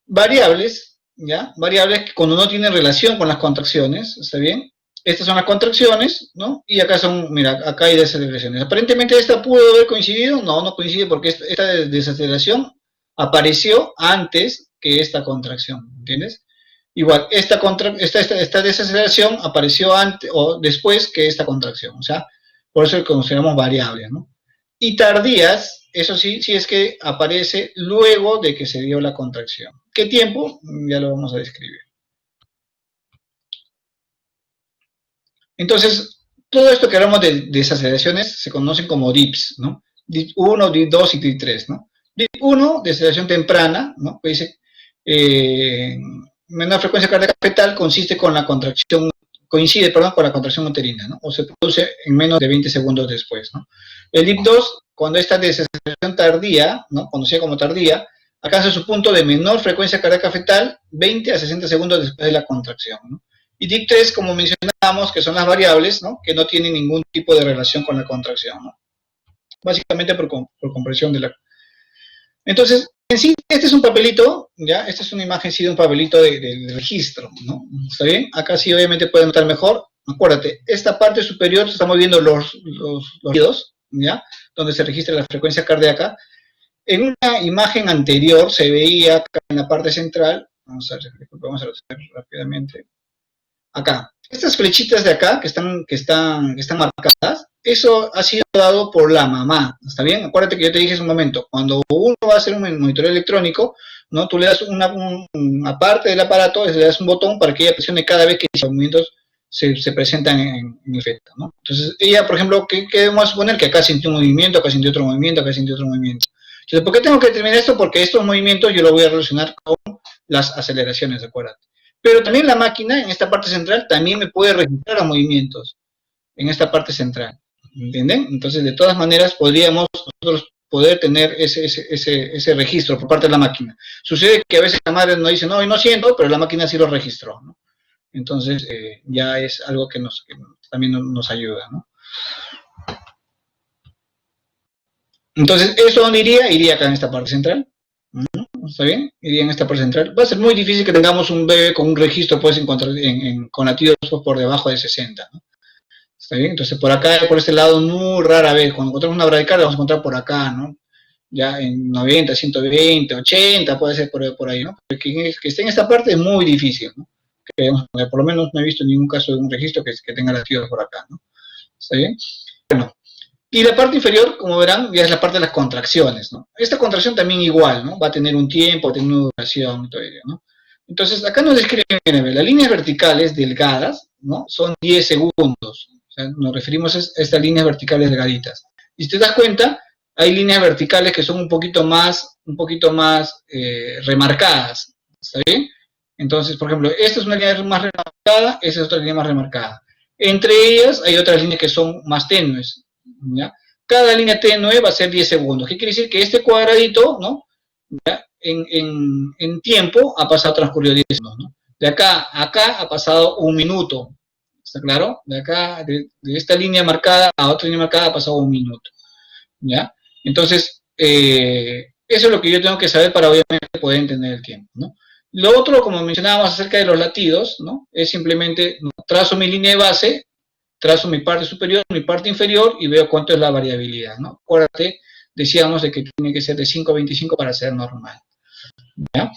Variables, ¿ya? Variables cuando no tienen relación con las contracciones, ¿está bien? Estas son las contracciones, ¿no? Y acá son, mira, acá hay desaceleraciones. Aparentemente esta pudo haber coincidido, no coincide porque esta desaceleración apareció antes que esta contracción, ¿entiendes? Igual, esta desaceleración apareció antes o después que esta contracción, o sea, por eso lo consideramos variables, ¿no? Y tardías, eso sí, sí es que aparece luego de que se dio la contracción. ¿Qué tiempo? Ya lo vamos a describir. Entonces, todo esto que hablamos de desaceleraciones se conocen como DIPs, ¿no? DIP 1, DIP 2 y DIP 3, ¿no? DIP 1, desaceleración temprana, ¿no? Pues dice, menor frecuencia cardíaca fetal consiste con la contracción, coincide, perdón, con la contracción uterina, ¿no? O se produce en menos de 20 segundos después, ¿no? El DIP 2, cuando esta desaceleración tardía, ¿no? Conocida como tardía, alcanza su punto de menor frecuencia cardíaca fetal 20 a 60 segundos después de la contracción, ¿no? Y DIP 3, como mencionamos, que son las variables, ¿no? Que no tienen ningún tipo de relación con la contracción, ¿no? Básicamente por compresión de la... Entonces, en sí, este es un papelito, ¿ya? Esta es una imagen, sí, de un papelito de registro, ¿no? ¿Está bien? Acá sí, obviamente, pueden notar mejor. Acuérdate, esta parte superior estamos viendo los latidos, ¿ya? Donde se registra la frecuencia cardíaca. En una imagen anterior se veía acá en la parte central, vamos a hacer rápidamente, acá. Estas flechitas de acá que están marcadas, eso ha sido dado por la mamá, ¿está bien? Acuérdate que yo te dije hace un momento, cuando uno va a hacer un monitoreo electrónico, ¿no? Tú le das una parte del aparato, le das un botón para que ella presione cada vez que los movimientos se presentan en el feto, ¿no? Entonces, ella, por ejemplo, ¿qué debemos suponer? Que acá sintió un movimiento, acá sintió otro movimiento, acá sintió otro movimiento. Entonces, ¿por qué tengo que determinar esto? Porque estos movimientos yo los voy a relacionar con las aceleraciones, acuérdate. Pero también la máquina, en esta parte central, también me puede registrar los movimientos, en esta parte central, ¿entienden? Entonces, de todas maneras, podríamos nosotros poder tener ese registro por parte de la máquina. Sucede que a veces la madre nos dice, no, no siento, pero la máquina sí lo registró, ¿no? Entonces, ya es algo que también nos ayuda, ¿no? Entonces, ¿esto dónde iría? Iría acá en esta parte central. ¿Está bien? Iría en esta parte central. Va a ser muy difícil que tengamos un bebé con un registro, puedes encontrar con latidos por debajo de 60, ¿no? ¿Está bien? Entonces, por acá, por este lado, muy rara vez. Cuando encontramos una bradicardia, vamos a encontrar por acá, ¿no? Ya en 90, 120, 80, puede ser por ahí, ¿no? Pero que esté en esta parte es muy difícil, ¿no? Por lo menos no he visto ningún caso de un registro que tenga latidos por acá, ¿no? ¿Está bien? Bueno. Y la parte inferior, como verán, ya es la parte de las contracciones, ¿no? Esta contracción también igual, ¿no? Va a tener un tiempo, va a tener una duración y todo ello, ¿no? Entonces, acá nos describen, las líneas verticales delgadas, ¿no? Son 10 segundos. O sea, nos referimos a estas líneas verticales delgaditas. Y si te das cuenta, hay líneas verticales que son un poquito más remarcadas, ¿está bien? Entonces, por ejemplo, esta es una línea más remarcada, esta es otra línea más remarcada. Entre ellas hay otras líneas que son más tenues, ¿ya? cada línea tenue va a ser 10 segundos. ¿Qué quiere decir? Que este cuadradito, ¿no? ¿Ya? En tiempo ha pasado, transcurrido 10 segundos, ¿no? De acá a acá ha pasado 1 minuto. ¿Está claro? De acá, de esta línea marcada a otra línea marcada ha pasado 1 minuto. ¿Ya? Entonces, eso es lo que yo tengo que saber para obviamente poder entender el tiempo, ¿no? Lo otro, como mencionábamos acerca de los latidos, ¿no? Es simplemente, ¿no? Trazo mi línea de base, trazo mi parte superior, mi parte inferior y veo cuánto es la variabilidad, ¿no? Acuérdate, decíamos de que tiene que ser de 5 a 25 para ser normal. ¿Ya?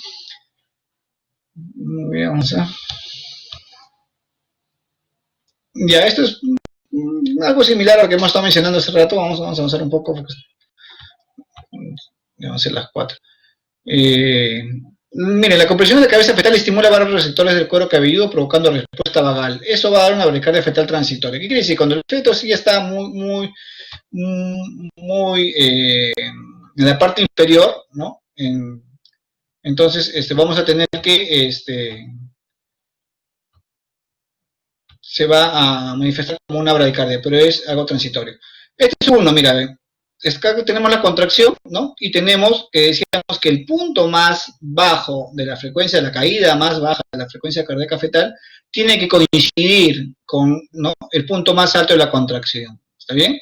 Muy bien, vamos a... Ya, esto es algo similar a lo que hemos estado mencionando hace rato. Vamos a avanzar un poco porque vamos a hacer las 4. Mire, la compresión de cabeza fetal estimula varios receptores del cuero cabelludo provocando respuesta vagal. Eso va a dar una bradicardia fetal transitoria. ¿Qué quiere decir? Cuando el feto sí está muy en la parte inferior, ¿no? Entonces, vamos a tener que, se va a manifestar como una bradicardia, pero es algo transitorio. Este es uno, mira, ¿ve? Tenemos la contracción, ¿no? Y tenemos que decíamos que el punto más bajo de la frecuencia, la caída más baja de la frecuencia cardíaca fetal, tiene que coincidir con, ¿no?, el punto más alto de la contracción. ¿Está bien?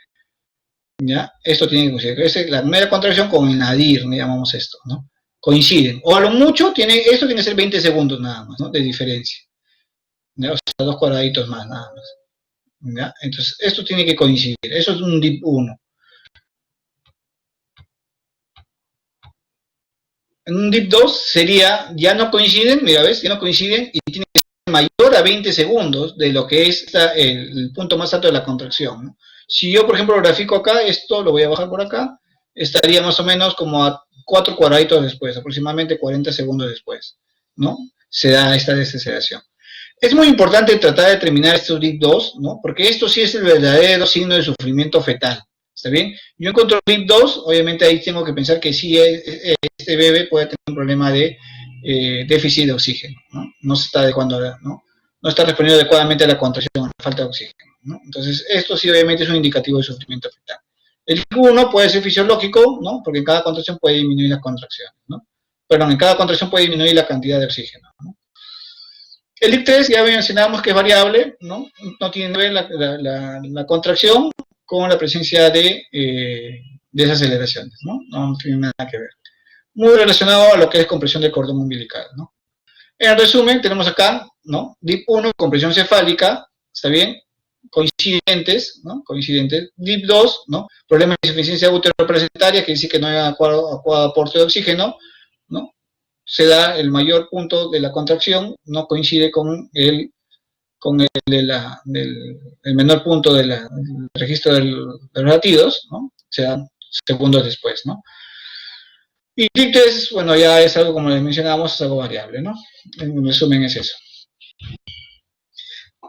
¿Ya? Esto tiene que coincidir. Es la primera contracción con el nadir, ¿no? Llamamos esto, ¿no? Coinciden. O a lo mucho, esto tiene que ser 20 segundos nada más, ¿no? De diferencia. ¿Ya? O sea, 2 cuadraditos más, nada más. ¿Ya? Entonces, esto tiene que coincidir. Eso es un DIP 1. En un DIP 2 sería, ya no coinciden, mira, ¿ves? Ya no coinciden y tiene que ser mayor a 20 segundos de lo que es el punto más alto de la contracción, ¿no? Si yo, por ejemplo, lo grafico acá, esto lo voy a bajar por acá, estaría más o menos como a 4 cuadraditos después, aproximadamente 40 segundos después, ¿no? Se da esta desaceleración. Es muy importante tratar de determinar estos DIP 2, ¿no? Porque esto sí es el verdadero signo de sufrimiento fetal. ¿Está bien? Yo encuentro DIP 2, obviamente ahí tengo que pensar que sí, este bebé puede tener un problema de déficit de oxígeno, ¿no? No se está adecuando, ¿no? No está respondiendo adecuadamente a la contracción, a la falta de oxígeno, ¿no? Entonces, esto sí obviamente es un indicativo de sufrimiento fetal. El DIP 1 puede ser fisiológico, ¿no? Porque en cada contracción puede disminuir las contracciones, ¿no? Perdón, en cada contracción puede disminuir la cantidad de oxígeno, ¿no? El DIP 3 ya mencionábamos que es variable, ¿no? No tiene que ver la contracción con la presencia de desaceleraciones, ¿no? No tiene nada que ver. Muy relacionado a lo que es compresión del cordón umbilical, ¿no? En resumen, tenemos acá, ¿no? DIP 1, compresión cefálica, ¿está bien? Coincidentes, ¿no? Coincidentes. DIP 2, ¿no? Problemas de insuficiencia útero-placentaria, que dice que no hay adecuado aporte de oxígeno, ¿no? Se da el mayor punto de la contracción, no coincide con el menor punto del registro de los latidos, ¿no? Se da segundos después, ¿no? Y DIP 3, bueno, ya es algo, como les mencionábamos, es algo variable, ¿no? En resumen es eso.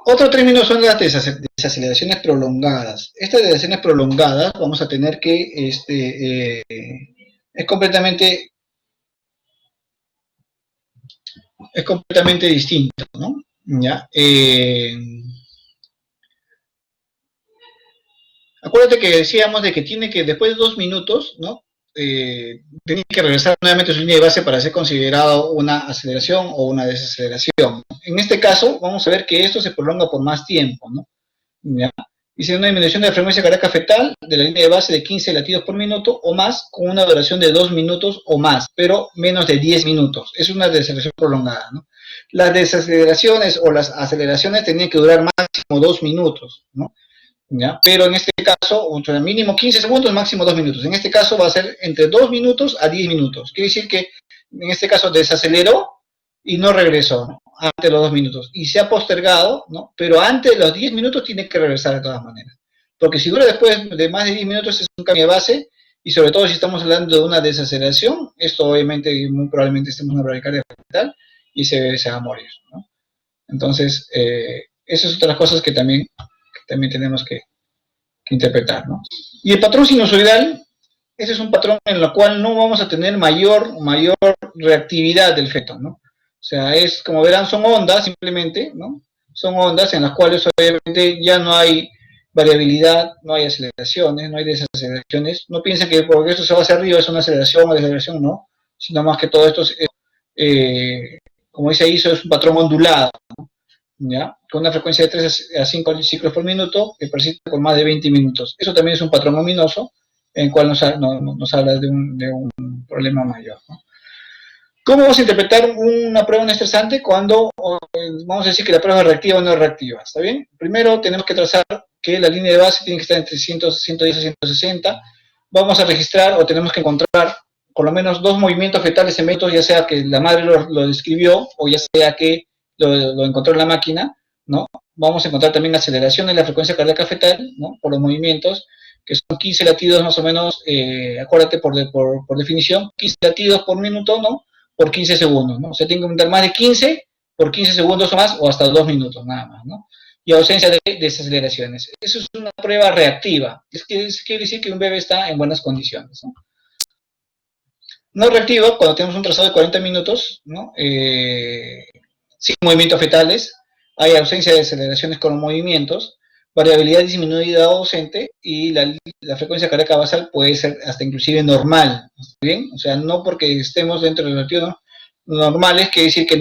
Otro término son las desaceleraciones prolongadas. Estas desaceleraciones prolongadas vamos a tener que, es completamente distinto, ¿no? ¿Ya? Acuérdate que decíamos de que tiene que, después de 2 minutos, ¿no? Tiene que regresar nuevamente a su línea de base para ser considerado una aceleración o una desaceleración. En este caso, vamos a ver que esto se prolonga por más tiempo, ¿no? ¿Ya? Dice una disminución de la frecuencia cardíaca fetal de la línea de base de 15 latidos por minuto o más, con una duración de 2 minutos o más, pero menos de 10 minutos. Es una desaceleración prolongada, ¿no? Las desaceleraciones o las aceleraciones tenían que durar máximo 2 minutos, ¿no? ¿Ya? Pero en este caso, mínimo 15 segundos, máximo 2 minutos. En este caso va a ser entre 2 minutos a 10 minutos. Quiere decir que en este caso desaceleró y no regresó, ¿no? Antes de los 2 minutos. Y se ha postergado, ¿no? Pero antes de los 10 minutos tiene que regresar de todas maneras. Porque si dura después de más de 10 minutos es un cambio de base, y sobre todo si estamos hablando de una desaceleración, esto obviamente, muy probablemente estemos en una bradicardia fetal y se va a morir, ¿no? Entonces, esas son otras cosas que también tenemos que interpretar, ¿no? Y el patrón sinusoidal, ese es un patrón en el cual no vamos a tener mayor reactividad del feto, ¿no? O sea, es, como verán, son ondas simplemente, ¿no? Son ondas en las cuales obviamente ya no hay variabilidad, no hay aceleraciones, no hay desaceleraciones. No piensen que porque esto se va hacia arriba es una aceleración o desaceleración, no, sino más que todo esto, como dice ISO, es un patrón ondulado, ¿ya? Con una frecuencia de 3 a 5 ciclos por minuto que persiste por más de 20 minutos. Eso también es un patrón ominoso, en el cual nos habla de un problema mayor, ¿no? ¿Cómo vamos a interpretar una prueba no estresante cuando vamos a decir que la prueba es reactiva o no reactiva? ¿Está bien? Primero tenemos que trazar que la línea de base tiene que estar entre 110 a 160. Vamos a registrar o tenemos que encontrar por lo menos 2 movimientos fetales en eventos, ya sea que la madre lo describió o ya sea que lo encontró en la máquina, ¿no? Vamos a encontrar también aceleración en la frecuencia cardíaca fetal, ¿no? Por los movimientos, que son 15 latidos más o menos, acuérdate por definición, 15 latidos por minuto, ¿no? Por 15 segundos, ¿no? O sea, tiene que aumentar más de 15 por 15 segundos o más, o hasta 2 minutos, nada más, ¿no? Y ausencia de desaceleraciones. Eso es una prueba reactiva. Quiere decir que un bebé está en buenas condiciones, ¿no? No reactiva, cuando tenemos un trazado de 40 minutos, ¿no? Sin movimientos fetales, hay ausencia de aceleraciones con los movimientos, variabilidad disminuida o ausente, y la frecuencia cardíaca basal puede ser hasta inclusive normal, ¿bien? O sea, no porque estemos dentro del relativo normales quiere decir que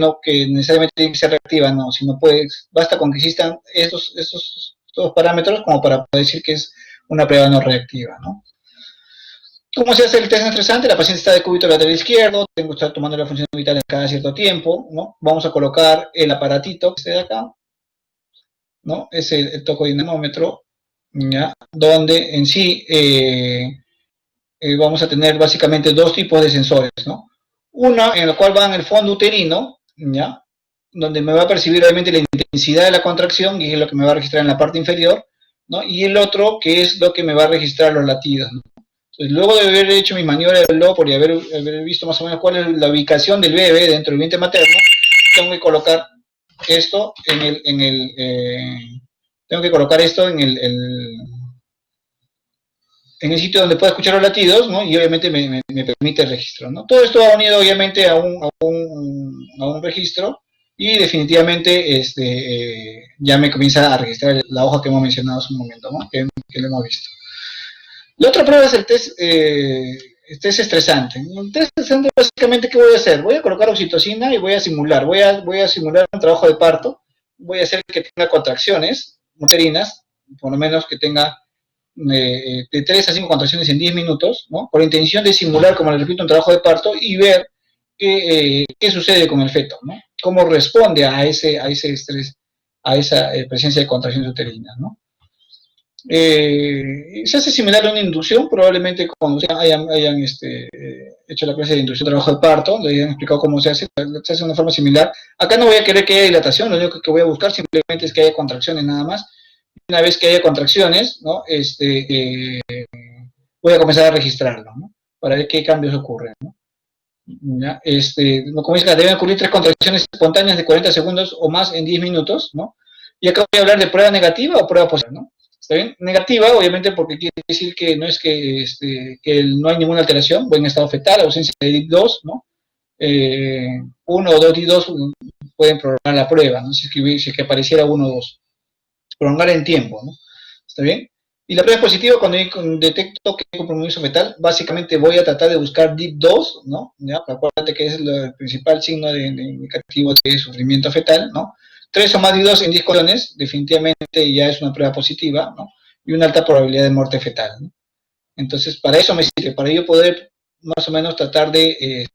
necesariamente tiene que ser reactiva, no, sino basta con que existan estos parámetros como para poder decir que es una prueba no reactiva, ¿no? ¿Cómo se hace el test estresante? La paciente está de cúbito lateral izquierdo, tengo que estar tomando la función vital cada cierto tiempo, ¿no? Vamos a colocar el aparatito que esté de acá, ¿no? Es el tocodinamómetro, ¿ya? Donde en sí vamos a tener básicamente 2 tipos de sensores, ¿no? Uno en el cual va en el fondo uterino, ¿ya? Donde me va a percibir obviamente la intensidad de la contracción, y es lo que me va a registrar en la parte inferior, ¿no? Y el otro que es lo que me va a registrar los latidos, ¿no? Entonces, luego de haber hecho mi maniobra de Lopor y haber visto más o menos cuál es la ubicación del bebé dentro del vientre materno, tengo que colocar esto tengo que colocar esto en el sitio donde pueda escuchar los latidos, ¿no? Y obviamente me permite el registro, ¿no? Todo esto va unido obviamente a un registro, y definitivamente ya me comienza a registrar la hoja que hemos mencionado hace un momento, ¿no? Que lo hemos visto. La otra prueba es el test estresante. El test estresante, básicamente, ¿qué voy a hacer? Voy a colocar oxitocina y voy a simular. Voy a simular un trabajo de parto. Voy a hacer que tenga contracciones uterinas, por lo menos que tenga de 3 a 5 contracciones en 10 minutos, ¿no? Con la intención de simular, como les repito, un trabajo de parto y ver qué sucede con el feto, ¿no? Cómo responde a ese estrés, a esa presencia de contracciones uterinas, ¿no? Se hace similar a una inducción, probablemente cuando hayan hecho la clase de inducción de trabajo de parto, le hayan explicado cómo se hace de una forma similar. Acá no voy a querer que haya dilatación, lo único que voy a buscar simplemente es que haya contracciones nada más. Una vez que haya contracciones, ¿no? Voy a comenzar a registrarlo, ¿no? Para ver qué cambios ocurren, ¿no? ¿Ya? Como dice, deben ocurrir 3 contracciones espontáneas de 40 segundos o más en 10 minutos, ¿no? Y acá voy a hablar de prueba negativa o prueba positiva, ¿no? ¿Está bien? Negativa, obviamente, porque quiere decir que no es que no hay ninguna alteración, buen estado fetal, ausencia de DIP2, ¿no? 1 o 2 DIP2 pueden prolongar la prueba, ¿no? Si es que apareciera 1 o 2. Prolongar en tiempo, ¿no? ¿Está bien? Y la prueba es positiva cuando detecto que hay compromiso fetal. Básicamente voy a tratar de buscar DIP2, ¿no? ¿Ya? Acuérdate que es el principal signo indicativo de sufrimiento fetal, ¿no? 3 o más DIP2 en 10 colones, definitivamente ya es una prueba positiva, ¿no? Y una alta probabilidad de muerte fetal, ¿no? Entonces, para eso me sirve, para yo poder más o menos tratar de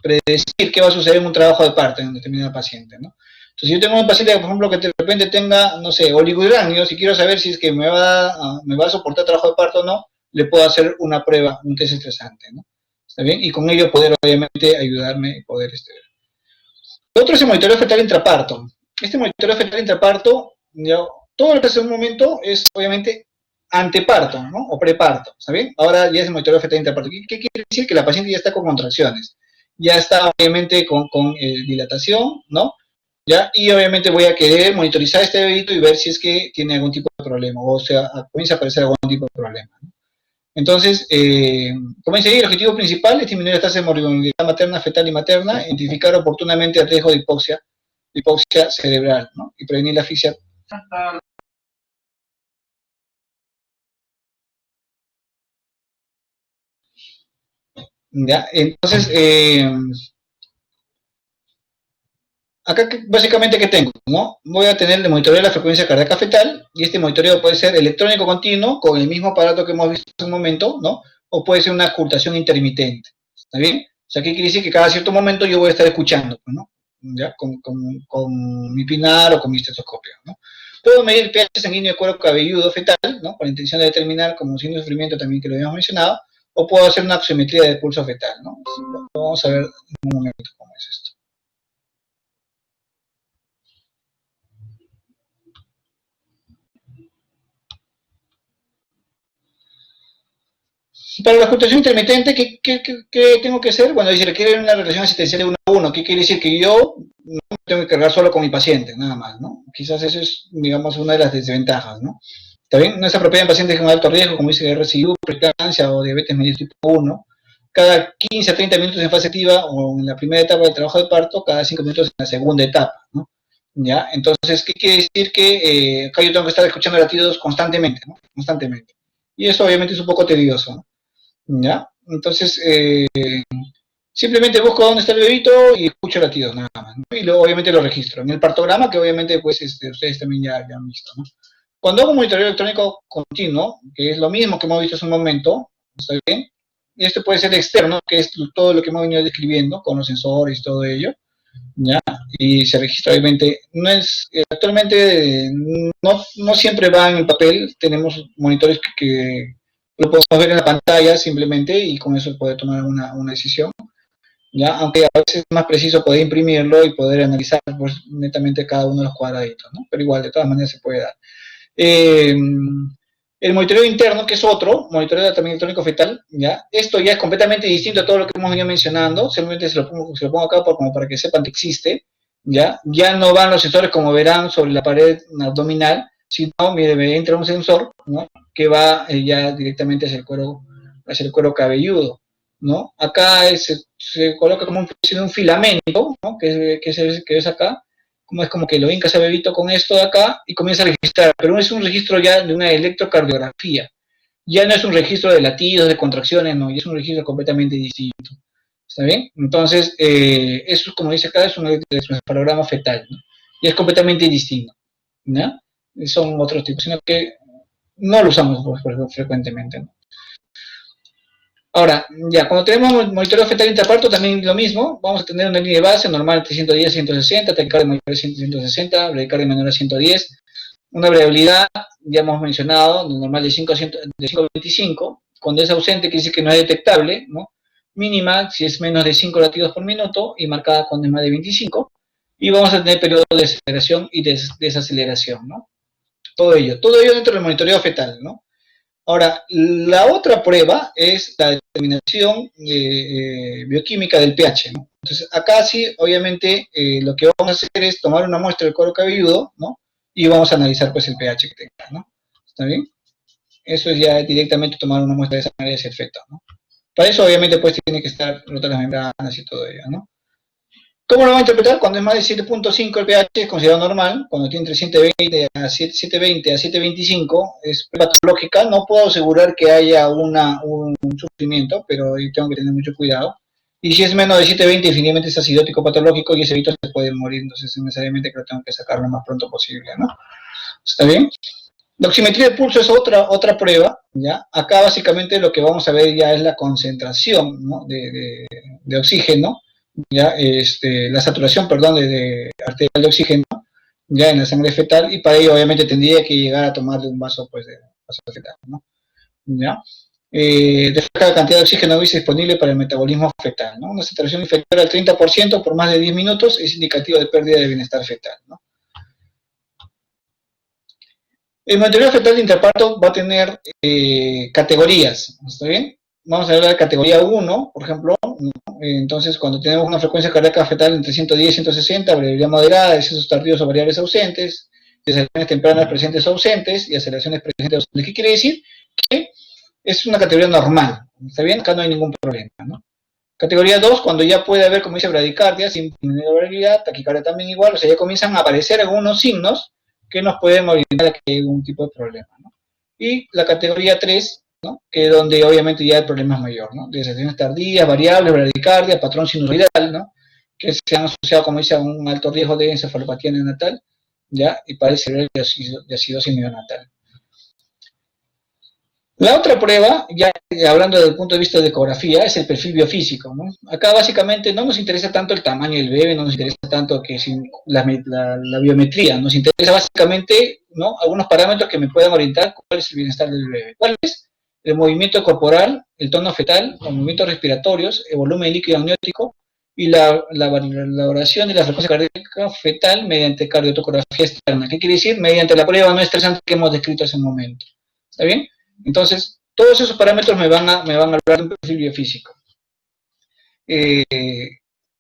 predecir qué va a suceder en un trabajo de parto en un determinado paciente, ¿no? Entonces, yo tengo un paciente, por ejemplo, que de repente tenga, no sé, oligohidrangio, si quiero saber si es que me va a soportar trabajo de parto o no, le puedo hacer una prueba, un test estresante, ¿no? ¿Está bien? Y con ello poder, obviamente, ayudarme y poder Lo otro es el monitoreo fetal intraparto. Este monitoreo fetal intraparto, ya, todo lo que hace en un momento es, obviamente, anteparto, ¿no? O preparto, ¿está bien? Ahora ya es el monitoreo fetal intraparto. ¿Qué quiere decir? Que la paciente ya está con contracciones, ya está, obviamente, con dilatación, ¿no? ¿Ya? Y obviamente voy a querer monitorizar este bebito y ver si es que tiene algún tipo de problema, o sea, comienza a aparecer algún tipo de problema, ¿no? Entonces, como dice ahí, el objetivo principal es disminuir las tasas de morbilidad materna, fetal y materna, identificar oportunamente el riesgo de hipoxia cerebral, ¿no? Y prevenir la asfixia ¿Ya? Entonces, acá básicamente, ¿qué tengo? ¿No? Voy a tener el monitoreo de la frecuencia cardíaca fetal, y este monitoreo puede ser electrónico continuo, con el mismo aparato que hemos visto hace un momento, ¿no? O puede ser una ocultación intermitente, ¿está bien? O sea, ¿qué quiere decir? Que cada cierto momento yo voy a estar escuchando, ¿no? ¿Ya? Con mi pinar o con mi estetoscopio, ¿no? Puedo medir el pH sanguíneo de cuero cabelludo fetal, ¿no? Con la intención de determinar como signo de sufrimiento también, que lo habíamos mencionado, o puedo hacer una oximetría de pulso fetal, ¿no? Vamos a ver en un momento cómo es esto. Para la ocultación intermitente, ¿qué tengo que hacer? Bueno, se requiere una relación asistencial de 1 a 1. ¿Qué quiere decir? Que yo no tengo que cargar solo con mi paciente, nada más, ¿no? Quizás eso es, digamos, una de las desventajas, ¿no? ¿Está bien? No es apropiado en pacientes con alto riesgo, como dice RCU, preeclampsia o diabetes mellitus tipo 1. Cada 15 a 30 minutos en fase activa o en la primera etapa del trabajo de parto, cada 5 minutos en la segunda etapa, ¿no? ¿Ya? Entonces, ¿qué quiere decir? Que acá yo tengo que estar escuchando latidos constantemente, ¿no? Constantemente. Y eso obviamente es un poco tedioso, ¿no? ¿Ya? Entonces, simplemente busco dónde está el bebito y escucho latidos, nada más, ¿no? Y luego obviamente lo registro. En el partograma, que obviamente pues ustedes también ya han visto, ¿no? Cuando hago un monitoreo electrónico continuo, que es lo mismo que hemos visto hace un momento, ¿está bien? Y esto puede ser externo, que es todo lo que hemos venido describiendo, con los sensores y todo ello, ¿ya? Y se registra obviamente, no es, actualmente no siempre va en el papel, tenemos monitores que lo podemos ver en la pantalla simplemente y con eso poder tomar una decisión, ¿ya? Aunque a veces es más preciso poder imprimirlo y poder analizar pues, netamente cada uno de los cuadraditos, ¿no? Pero igual, de todas maneras se puede dar. El monitoreo interno, que es otro, monitoreo también electrónico fetal, ¿ya? Esto ya es completamente distinto a todo lo que hemos venido mencionando, simplemente se lo pongo acá como para que sepan que existe, ¿ya? Ya no van los sensores, como verán, sobre la pared abdominal, sino, mire, entra un sensor, ¿no? Que va ya directamente hacia el cuero cabelludo, ¿no? Acá se coloca como un filamento, ¿no? Que es acá, como es como que lo hincas a bebito con esto de acá y comienza a registrar, pero es un registro ya de una electrocardiografía, ya no es un registro de latidos, de contracciones, no, ya es un registro completamente distinto, ¿está bien? Entonces, eso, como dice acá, es un electroencefalograma fetal, ¿no? Y es completamente distinto, ¿no? Son otros tipos, sino que no lo usamos pues, frecuentemente, ¿no? Ahora, ya, cuando tenemos monitoreo fetal interparto, también lo mismo, vamos a tener una línea de base normal entre 110 y 160, taquicardia mayor a 160, bradicardia menor a 110, una variabilidad, ya hemos mencionado, normal de 5 a 25, cuando es ausente quiere decir que no es detectable, ¿no? Mínima si es menos de 5 latidos por minuto y marcada cuando es más de 25, y vamos a tener periodos de aceleración y desaceleración, ¿no? Todo ello dentro del monitoreo fetal, ¿no? Ahora, la otra prueba es la determinación bioquímica del pH, ¿no? Entonces, acá sí, obviamente, lo que vamos a hacer es tomar una muestra del cuero cabelludo, ¿no? Y vamos a analizar, pues, el pH que tenga, ¿no? ¿Está bien? Eso es ya directamente tomar una muestra de esa manera y el feto, ¿no? Para eso, obviamente, pues, tiene que estar rotas las membranas y todo ello, ¿no? ¿Cómo lo vamos a interpretar? Cuando es más de 7.5 el pH es considerado normal, cuando tiene entre 720 a 725 es patológica, no puedo asegurar que haya un sufrimiento, pero tengo que tener mucho cuidado. Y si es menos de 720, definitivamente es acidótico patológico y ese bebito se puede morir, entonces necesariamente que lo tengo que sacar lo más pronto posible, ¿no? ¿Está bien? La oximetría de pulso es otra prueba, ¿ya? Acá básicamente lo que vamos a ver ya es la concentración, ¿no? de oxígeno, ya la saturación, perdón, de arterial de oxígeno, ya en la sangre fetal, y para ello obviamente tendría que llegar a tomarle un vaso, pues, de vaso fetal, ¿no? ¿Ya? Destaca la cantidad de oxígeno disponible para el metabolismo fetal, ¿no? Una saturación inferior al 30% por más de 10 minutos es indicativo de pérdida de bienestar fetal, ¿no? El monitoreo fetal de interparto va a tener categorías, ¿está bien? Vamos a ver la categoría 1, por ejemplo, ¿no? Entonces cuando tenemos una frecuencia cardíaca fetal entre 110 y 160, variabilidad moderada, excesos tardíos o variables ausentes, desaceleraciones tempranas presentes o ausentes y aceleraciones presentes o ausentes. ¿Qué quiere decir? Que es una categoría normal, ¿está bien? Acá no hay ningún problema, ¿no? Categoría 2, cuando ya puede haber, como dice, bradicardia, sin disminuir la variabilidad, taquicardia también igual, o sea, ya comienzan a aparecer algunos signos que nos pueden orientar a que hay algún tipo de problema, ¿no? Y la categoría 3, ¿no? Que donde obviamente ya el problema es mayor, ¿no? Desacciones tardías, variables, bradicardia, patrón sinusoidal, ¿no? Que se han asociado, como dice, a un alto riesgo de encefalopatía neonatal, ¿ya? Y parece haber de acidosis neonatal. La otra prueba, ya hablando desde el punto de vista de ecografía, es el perfil biofísico, ¿no? Acá básicamente no nos interesa tanto el tamaño del bebé, no nos interesa tanto que la biometría, nos interesa básicamente, ¿no?, algunos parámetros que me puedan orientar cuál es el bienestar del bebé. ¿Cuál es? El movimiento corporal, el tono fetal, los movimientos respiratorios, el volumen líquido amniótico y la valoración de la frecuencia cardíaca fetal mediante cardiotocografía externa. ¿Qué quiere decir? Mediante la prueba no estresante que hemos descrito hace un momento. ¿Está bien? Entonces, todos esos parámetros me van a hablar de un perfil biofísico.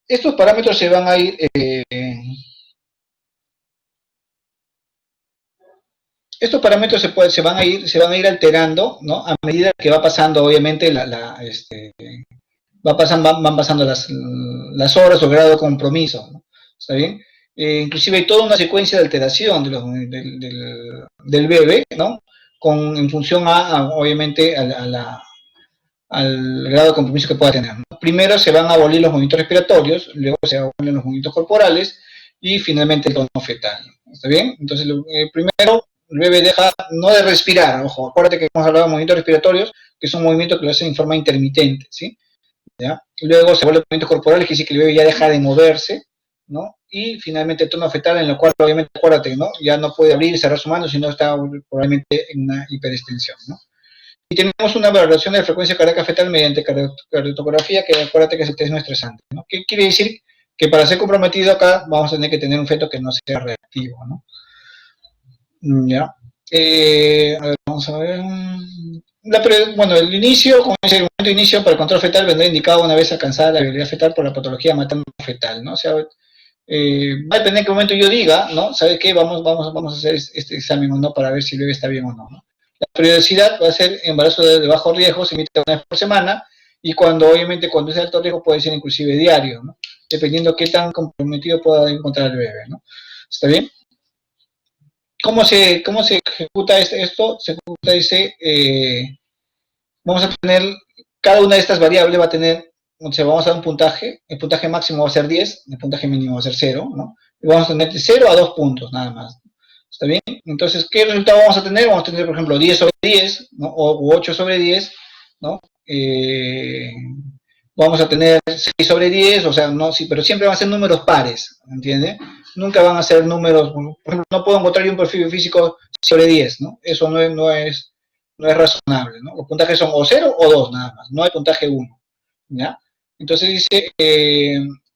Estos parámetros se van a ir... estos parámetros se van a ir alterando, ¿no?, a medida que va pasando, obviamente, van pasando las horas o grado de compromiso, ¿no? ¿Está bien? Inclusive hay toda una secuencia de alteración del bebé, ¿no?, en función obviamente, al grado de compromiso que pueda tener, ¿no? Primero se van a abolir los movimientos respiratorios, luego se abolen los movimientos corporales y finalmente el tono fetal. ¿Está bien? Entonces, primero, el bebé deja no de respirar, ojo, acuérdate que hemos hablado de movimientos respiratorios, que son movimientos que lo hacen en forma intermitente, ¿sí? ¿Ya? Luego se vuelven movimientos corporales, que dice que el bebé ya deja de moverse, ¿no? Y finalmente el tono fetal, en lo cual obviamente, acuérdate, ¿no?, ya no puede abrir y cerrar su mano, sino está probablemente en una hiperextensión, ¿no? Y tenemos una valoración de la frecuencia cardíaca fetal mediante cardiotocografía, que acuérdate que es el test no estresante, ¿no? ¿Qué quiere decir? Que para ser comprometido acá vamos a tener que tener un feto que no sea reactivo, ¿no? Ya. A ver, vamos a ver. Bueno, el inicio, como dice, el momento de inicio para el control fetal vendrá indicado una vez alcanzada la viabilidad fetal por la patología materno-fetal, ¿no? O sea, va a depender en qué momento yo diga, ¿no? ¿Sabes qué? Vamos a hacer este examen o no para ver si el bebé está bien o no, ¿no? La periodicidad va a ser embarazo de bajo riesgo, se emite una vez por semana, y obviamente cuando es de alto riesgo puede ser inclusive diario, ¿no? Dependiendo qué tan comprometido pueda encontrar el bebé, ¿no? ¿Está bien? ¿Cómo se ejecuta esto? Se ejecuta vamos a tener, cada una de estas variables va a tener, o sea, vamos a dar un puntaje, el puntaje máximo va a ser 10, el puntaje mínimo va a ser 0, ¿no? Y vamos a tener de 0 a 2 puntos, nada más. ¿Está bien? Entonces, ¿qué resultado vamos a tener? Vamos a tener, por ejemplo, 10 sobre 10, ¿no? O 8 sobre 10, ¿no? Vamos a tener 6 sobre 10, o sea, no, sí, pero siempre van a ser números pares, ¿entiendes? Nunca van a ser números, por ejemplo, no puedo encontrar un perfil físico sobre 10, ¿no? Eso no es razonable, ¿no? Los puntajes son o 0 o 2 nada más, no hay puntaje 1, ¿ya? Entonces dice,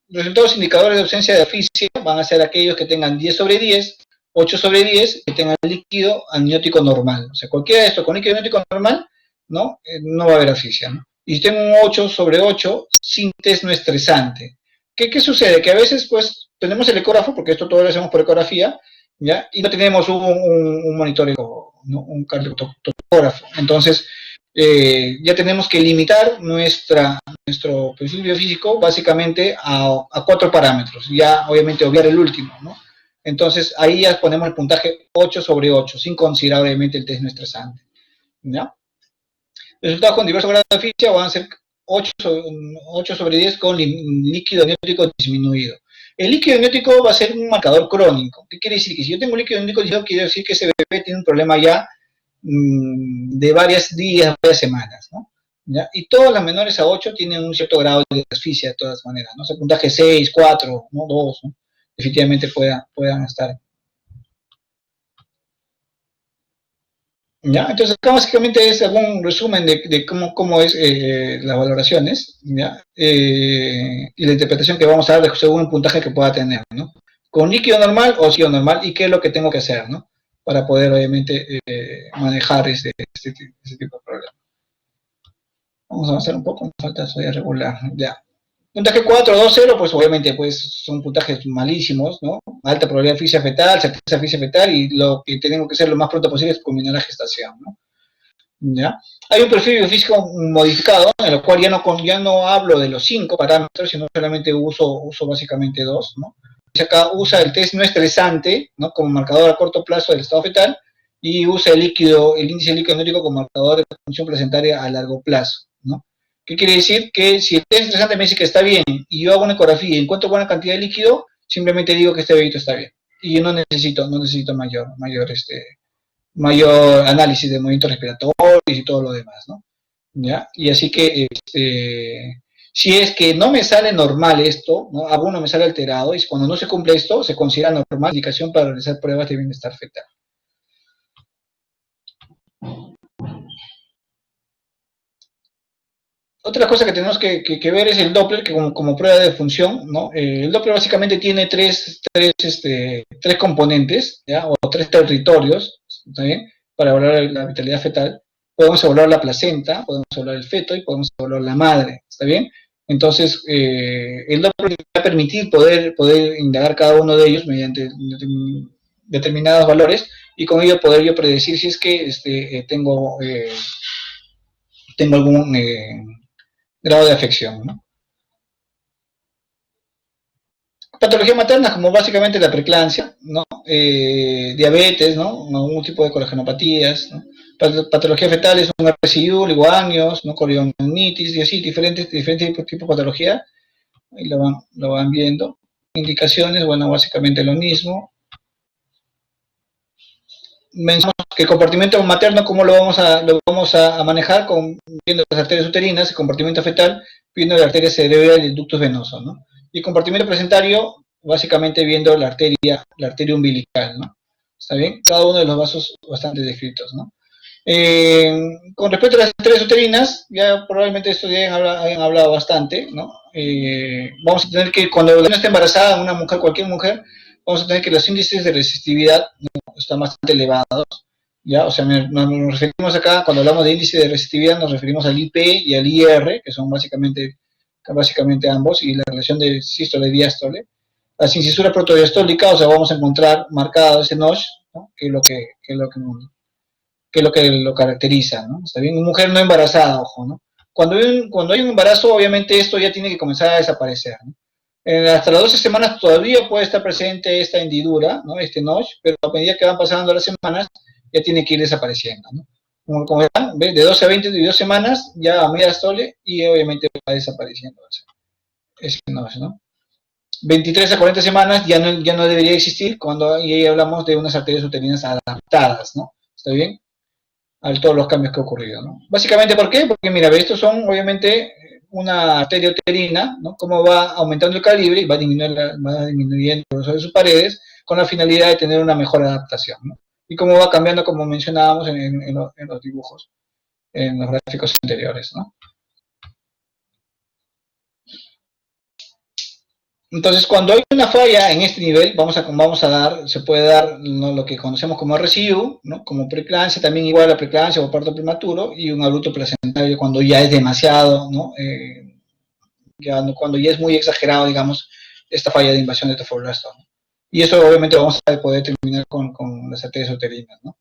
los resultados indicadores de ausencia de asfixia van a ser aquellos que tengan 10 sobre 10, 8 sobre 10, que tengan líquido amniótico normal. O sea, cualquiera de estos con líquido amniótico normal, ¿no? No va a haber asfixia, ¿no? Y si tengo un 8 sobre 8, sin test no estresante. ¿Qué sucede? Que a veces, pues, tenemos el ecógrafo, porque esto todo lo hacemos por ecografía, ¿ya? Y no tenemos un monitor, ¿no?, un cardiotocógrafo. Entonces, ya tenemos que limitar nuestro perfil biofísico básicamente a 4 parámetros. Ya, obviamente, obviar el último, ¿no? Entonces, ahí ya ponemos el puntaje 8 sobre 8, sin considerar, obviamente, el test no estresante, ¿ya? Resultados con diversos grados de asfixia van a ser 8 sobre 10 con líquido amniótico disminuido. El líquido amniótico va a ser un marcador crónico. ¿Qué quiere decir? Que si yo tengo líquido amniótico disminuido, quiere decir que ese bebé tiene un problema ya de varios días, varias semanas, ¿no? ¿Ya? Y todas las menores a 8 tienen un cierto grado de asfixia de todas maneras, ¿no? O sea, puntaje 6, 4, ¿no? 2, ¿no? Definitivamente puedan estar. ¿Ya? Entonces, acá básicamente es algún resumen de cómo es las valoraciones, ¿ya? Y la interpretación que vamos a dar según el puntaje que pueda tener, ¿no? Con líquido normal o líquido normal, y qué es lo que tengo que hacer, ¿no? Para poder, obviamente, manejar este tipo de problemas. Vamos a avanzar un poco, me falta todavía regular, ya. Puntaje 4, 2, 0, pues obviamente pues son puntajes malísimos, ¿no? Alta probabilidad de asfixia fetal, certeza de asfixia fetal, y lo que tenemos que hacer lo más pronto posible es culminar la gestación, ¿no? ¿Ya? Hay un perfil biofísico modificado, en el cual ya no hablo de los 5 parámetros, sino solamente uso básicamente 2, ¿no? Acá usa el test no estresante, ¿no?, como marcador a corto plazo del estado fetal, y usa el índice líquido amniótico como marcador de la función placentaria a largo plazo, ¿no? ¿Qué quiere decir? Que si el test estresante me dice que está bien y yo hago una ecografía y encuentro buena cantidad de líquido, simplemente digo que este bebito está bien. Y yo no necesito mayor análisis de movimientos respiratorios y todo lo demás, ¿no? ¿Ya? Y así que, si es que no me sale normal esto, ¿no? Alguno me sale alterado, y cuando no se cumple esto, se considera normal indicación para realizar pruebas de bienestar fetal. Otra cosa que tenemos que ver es el Doppler, que como prueba de función, ¿no? El Doppler básicamente tiene tres componentes, ¿ya? O tres territorios, ¿está bien? Para evaluar la vitalidad fetal. Podemos evaluar la placenta, podemos evaluar el feto y podemos evaluar la madre, ¿está bien? Entonces, el Doppler va a permitir poder indagar cada uno de ellos mediante determinados valores, y con ello poder yo predecir si es que tengo algún grado de afección, ¿no? Patología materna, como básicamente la preeclampsia, ¿no? Diabetes, ¿no? Algún tipo de coagulopatía, ¿no? Patología fetal es un RSIU, oligoangios, ¿no? Coriomionitis y así, diferentes tipos de patología. Ahí lo van viendo. Indicaciones, bueno, básicamente lo mismo. Mencionamos que el compartimento materno, ¿cómo lo vamos a manejar? Viendo las arterias uterinas, el compartimento fetal, viendo la arteria cerebral y el ductus venoso, ¿no? Y el compartimento placentario, básicamente viendo la arteria umbilical, ¿no? ¿Está bien? Cada uno de los vasos bastante descritos, ¿no? Con respecto a las arterias uterinas, ya probablemente esto ya hayan hablado bastante, ¿no? Vamos a tener que, cuando la persona esté embarazada, una mujer, cualquier mujer, vamos a tener que los índices de resistividad, ¿no? Están bastante elevados, ¿ya? O sea, nos referimos acá, cuando hablamos de índice de resistividad, nos referimos al IP y al IR, que son básicamente ambos, y la relación de sístole y diástole. La cincisura protodiastólica, o sea, vamos a encontrar marcado ese notch, ¿no? que es lo que lo caracteriza, ¿no? Está bien, una mujer no embarazada, ojo, ¿no? Cuando hay un embarazo, obviamente esto ya tiene que comenzar a desaparecer, ¿no? Hasta las 12 semanas todavía puede estar presente esta hendidura, ¿no? Este notch, pero a medida que van pasando las semanas, ya tiene que ir desapareciendo, ¿no? Como verán, de 12 a 22 semanas, ya a media diástole, y obviamente va desapareciendo ese notch, ¿no? 23 a 40 semanas ya no debería existir, cuando ahí hablamos de unas arterias uterinas adaptadas, ¿no? ¿Está bien? A todos los cambios que ha ocurrido, ¿no? Básicamente, ¿por qué? Porque, mira, estos son, obviamente, una arteria uterina, ¿no? Cómo va aumentando el calibre y va disminuyendo el grosor de sus paredes, con la finalidad de tener una mejor adaptación, ¿no? Y cómo va cambiando, como mencionábamos en los dibujos, en los gráficos anteriores, ¿no? Entonces, cuando hay una falla en este nivel, se puede dar, ¿no? Lo que conocemos como RSIU, ¿no? Como preeclampsia, también igual a preeclampsia o parto prematuro, y un abrupto placentario cuando ya es demasiado, ¿no? Cuando ya es muy exagerado, digamos, esta falla de invasión de tofoblastoma, ¿no? Y eso obviamente vamos a poder terminar con las arterias uterinas, ¿no?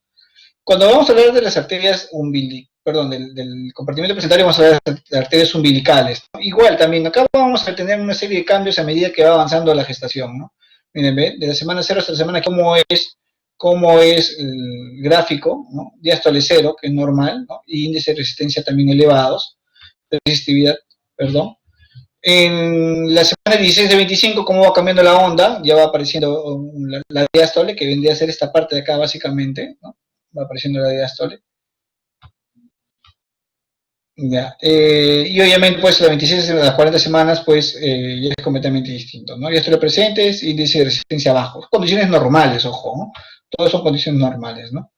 Cuando vamos a hablar de las arterias del compartimento placentario, vamos a hablar de arterias umbilicales, ¿no? Igual también, acá vamos a tener una serie de cambios a medida que va avanzando la gestación, ¿no? Miren, ¿ve? De la semana 0 hasta la semana, cómo es el gráfico, ¿no? Diástole 0, que es normal, ¿no? Y índice de resistencia también elevados, de resistividad, perdón. En la semana 16 de 25, cómo va cambiando la onda, ya va apareciendo la diástole, que vendría a ser esta parte de acá básicamente, ¿no? Va apareciendo la diástole. Ya. Y obviamente, pues, las 26 de las 40 semanas, pues, ya es completamente distinto, ¿no? Diástole presentes, índice de resistencia bajo. Condiciones normales, ojo, ¿no? Todas son condiciones normales, ¿no?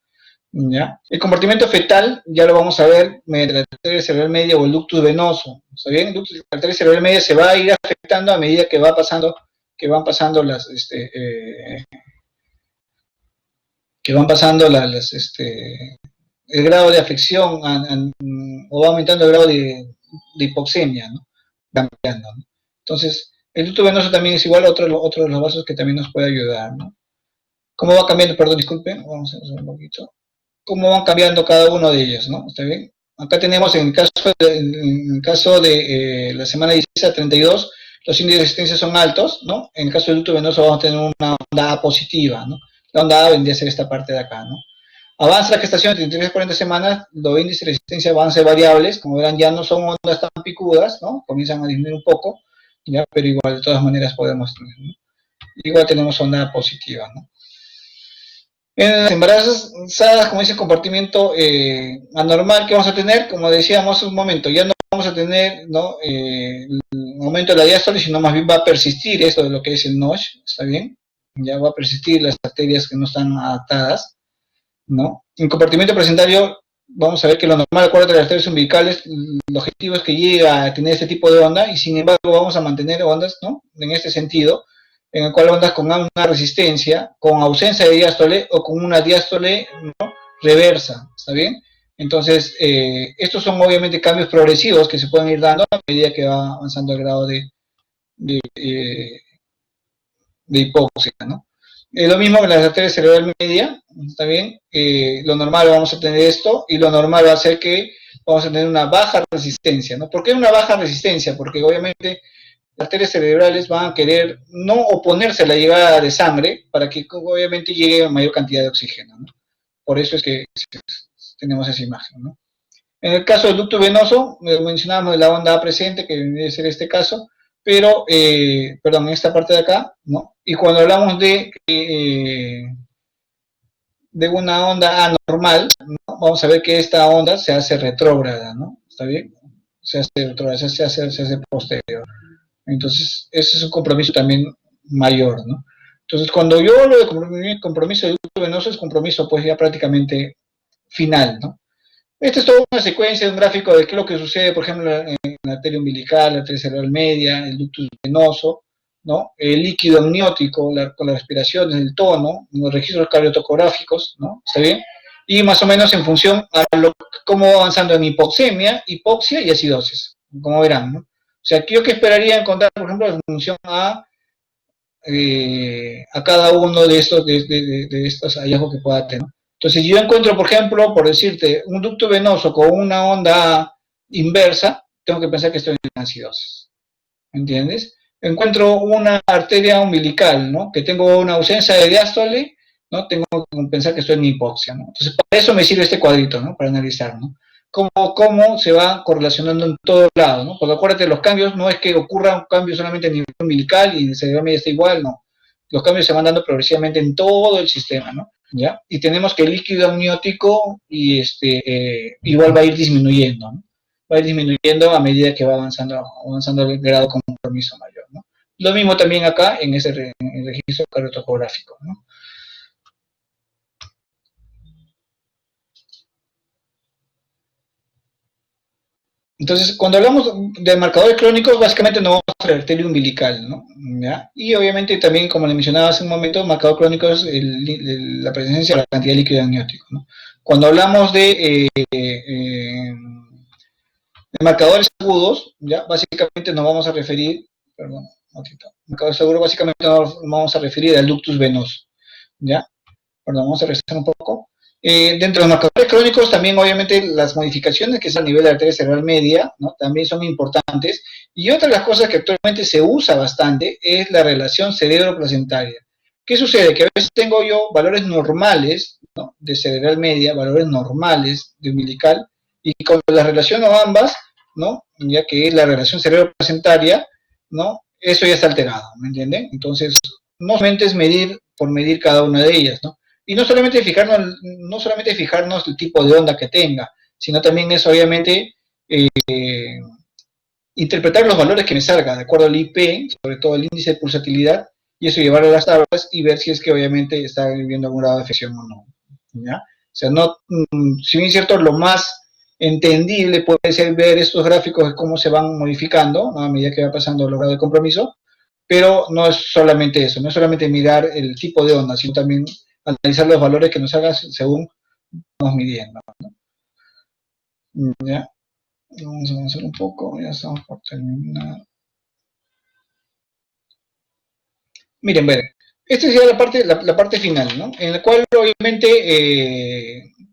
¿Ya? El compartimento fetal ya lo vamos a ver mediante la arteria cerebral media o el ductus venoso. ¿Está bien? La arteria cerebral media se va a ir afectando a medida que van pasando el grado de afección o va aumentando el grado de hipoxemia, ¿no? Cambiando, ¿no? Entonces, el ductus venoso también es igual a otro de los vasos que también nos puede ayudar, ¿no? ¿Cómo va cambiando? Perdón, disculpen, vamos a hacer un poquito. ¿Cómo van cambiando cada uno de ellos, ¿no? ¿Está bien? Acá tenemos, en el caso de la semana 16 a 32, los índices de resistencia son altos, ¿no? En el caso del ducto venoso vamos a tener una onda A positiva, ¿no? La onda A vendría a ser esta parte de acá, ¿no? Avanza la gestación de 33 a 40 semanas, los índices de resistencia van a ser variables, como verán ya no son ondas tan picudas, ¿no? Comienzan a disminuir un poco, ¿ya? Pero igual de todas maneras podemos tener, ¿no? Igual tenemos onda positiva, ¿no? En las embarazadas, como dice el compartimiento anormal que vamos a tener, como decíamos hace un momento, ya no vamos a tener, ¿no? El aumento de la diástole, sino más bien va a persistir esto de lo que es el NOSH, ¿está bien? Ya va a persistir las arterias que no están adaptadas, ¿no? En compartimiento placentario, vamos a ver que lo normal, acuérdate de las arterias umbilicales, el objetivo es que llegue a tener este tipo de onda, y sin embargo vamos a mantener ondas, ¿no? En este sentido, en el cual ondas con una resistencia, con ausencia de diástole o con una diástole, ¿no? Reversa, ¿está bien? Entonces, estos son obviamente cambios progresivos que se pueden ir dando a medida que va avanzando el grado de, de hipoxia, ¿no? Lo mismo que las arterias cerebral media, ¿está bien? Lo normal vamos a tener esto, y lo normal va a ser que vamos a tener una baja resistencia, ¿no? ¿Por qué una baja resistencia? Porque obviamente las arterias cerebrales van a querer no oponerse a la llegada de sangre para que obviamente llegue a mayor cantidad de oxígeno, ¿no? Por eso es que tenemos esa imagen, ¿no? En el caso del ducto venoso, mencionábamos de la onda A presente, que debe ser este caso, pero, perdón, en esta parte de acá, ¿no? Y cuando hablamos de una onda anormal, ¿no? Vamos a ver que esta onda se hace retrógrada, ¿no? ¿Está bien? Se hace retrógrada, se hace posterior. Entonces, ese es un compromiso también mayor, ¿no? Entonces, cuando yo hablo de compromiso de ducto venoso, es compromiso pues ya prácticamente final, ¿no? Esta es toda una secuencia de un gráfico de qué es lo que sucede, por ejemplo, en la arteria umbilical, la arteria cerebral media, el ductus venoso, ¿no? El líquido amniótico, con la respiración, el tono, los registros cardiotocográficos, ¿no? ¿Está bien? Y más o menos en función a cómo va avanzando en hipoxemia, hipoxia y acidosis, como verán, ¿no? O sea, yo que esperaría encontrar, por ejemplo, en función a cada uno de estos hallazgos que pueda tener, ¿no? Entonces, si yo encuentro, por ejemplo, por decirte, un ducto venoso con una onda inversa, tengo que pensar que estoy en acidosis, ¿entiendes? Encuentro una arteria umbilical, ¿no? Que tengo una ausencia de diástole, ¿no? Tengo que pensar que estoy en hipoxia, ¿no? Entonces, para eso me sirve este cuadrito, ¿no? Para analizar, ¿no? Cómo se va correlacionando en todos lados, ¿no? Porque acuérdate, los cambios no es que ocurra un cambio solamente a nivel umbilical y en el cerebro medio está igual, no. Los cambios se van dando progresivamente en todo el sistema, ¿no? ¿Ya? Y tenemos que el líquido amniótico igual va a ir disminuyendo, ¿no? Va a ir disminuyendo a medida que va avanzando el grado con compromiso mayor, ¿no? Lo mismo también acá en el registro cardiotocográfico, ¿no? Entonces, cuando hablamos de marcadores crónicos, básicamente nos vamos a la arteria umbilical, ¿no? ¿Ya? Y obviamente también, como le mencionaba hace un momento, marcador crónico es la presencia de la cantidad de líquido amniótico, ¿no? Cuando hablamos de marcadores agudos, ¿ya? Básicamente nos vamos a referir, perdón, marcadores agudos básicamente nos vamos a referir al ductus venoso, ¿ya? Perdón, vamos a regresar un poco. Dentro de los marcadores crónicos también obviamente las modificaciones que es a nivel de la arteria cerebral media, ¿no? También son importantes. Y otra de las cosas que actualmente se usa bastante es la relación cerebro-placentaria. ¿Qué sucede? Que a veces tengo yo valores normales, ¿no? De cerebral media, valores normales de umbilical, y cuando las relaciono ambas, ¿no? Ya que es la relación cerebro-placentaria, ¿no? Eso ya está alterado, ¿me entienden? Entonces, no solamente es medir por medir cada una de ellas, ¿no? Y no solamente fijarnos el tipo de onda que tenga, sino también es obviamente interpretar los valores que me salgan, de acuerdo al IP, sobre todo el índice de pulsatilidad, y eso llevarlo a las tablas y ver si es que obviamente está viviendo algún grado de afección o no, ¿ya? O sea, no, si bien es cierto, lo más entendible puede ser ver estos gráficos de cómo se van modificando, ¿no? A medida que va pasando el grado de compromiso, pero no es solamente eso, no es solamente mirar el tipo de onda, sino también analizar los valores que nos haga según vamos midiendo, ¿no? ¿Ya? Vamos a avanzar un poco, ya estamos por terminar. Miren, bueno, esta sería la parte final, ¿no? En la cual obviamente,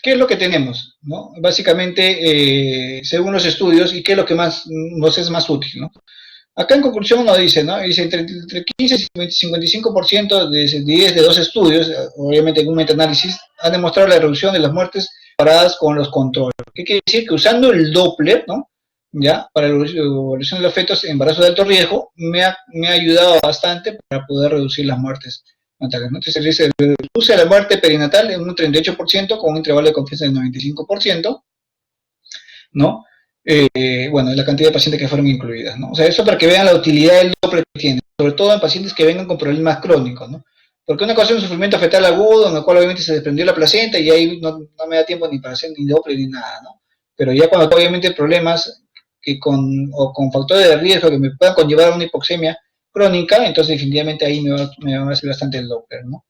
¿qué es lo que tenemos? ¿No? Básicamente, según los estudios, y qué es lo que más nos es más útil, ¿no? Acá en conclusión nos dice, ¿no? Dice entre 15 y 55% de 2 estudios, obviamente en un metaanálisis, han demostrado la reducción de las muertes comparadas con los controles. ¿Qué quiere decir? Que usando el Doppler, ¿no? Ya, para la evolución de los fetos en embarazo de alto riesgo, me ha ayudado bastante para poder reducir las muertes natales, ¿no? Entonces se reduce la muerte perinatal en un 38% con un intervalo de confianza del 95%, ¿no? Bueno, la cantidad de pacientes que fueron incluidas, ¿no? O sea, eso para que vean la utilidad del Doppler que tiene, sobre todo en pacientes que vengan con problemas crónicos, ¿no? Porque una cosa es un sufrimiento fetal agudo, en el cual obviamente se desprendió la placenta y ahí no me da tiempo ni para hacer ni Doppler ni nada, ¿no? Pero ya cuando obviamente problemas que con factores de riesgo que me puedan conllevar a una hipoxemia crónica, entonces definitivamente ahí me va a hacer bastante el Doppler, ¿no?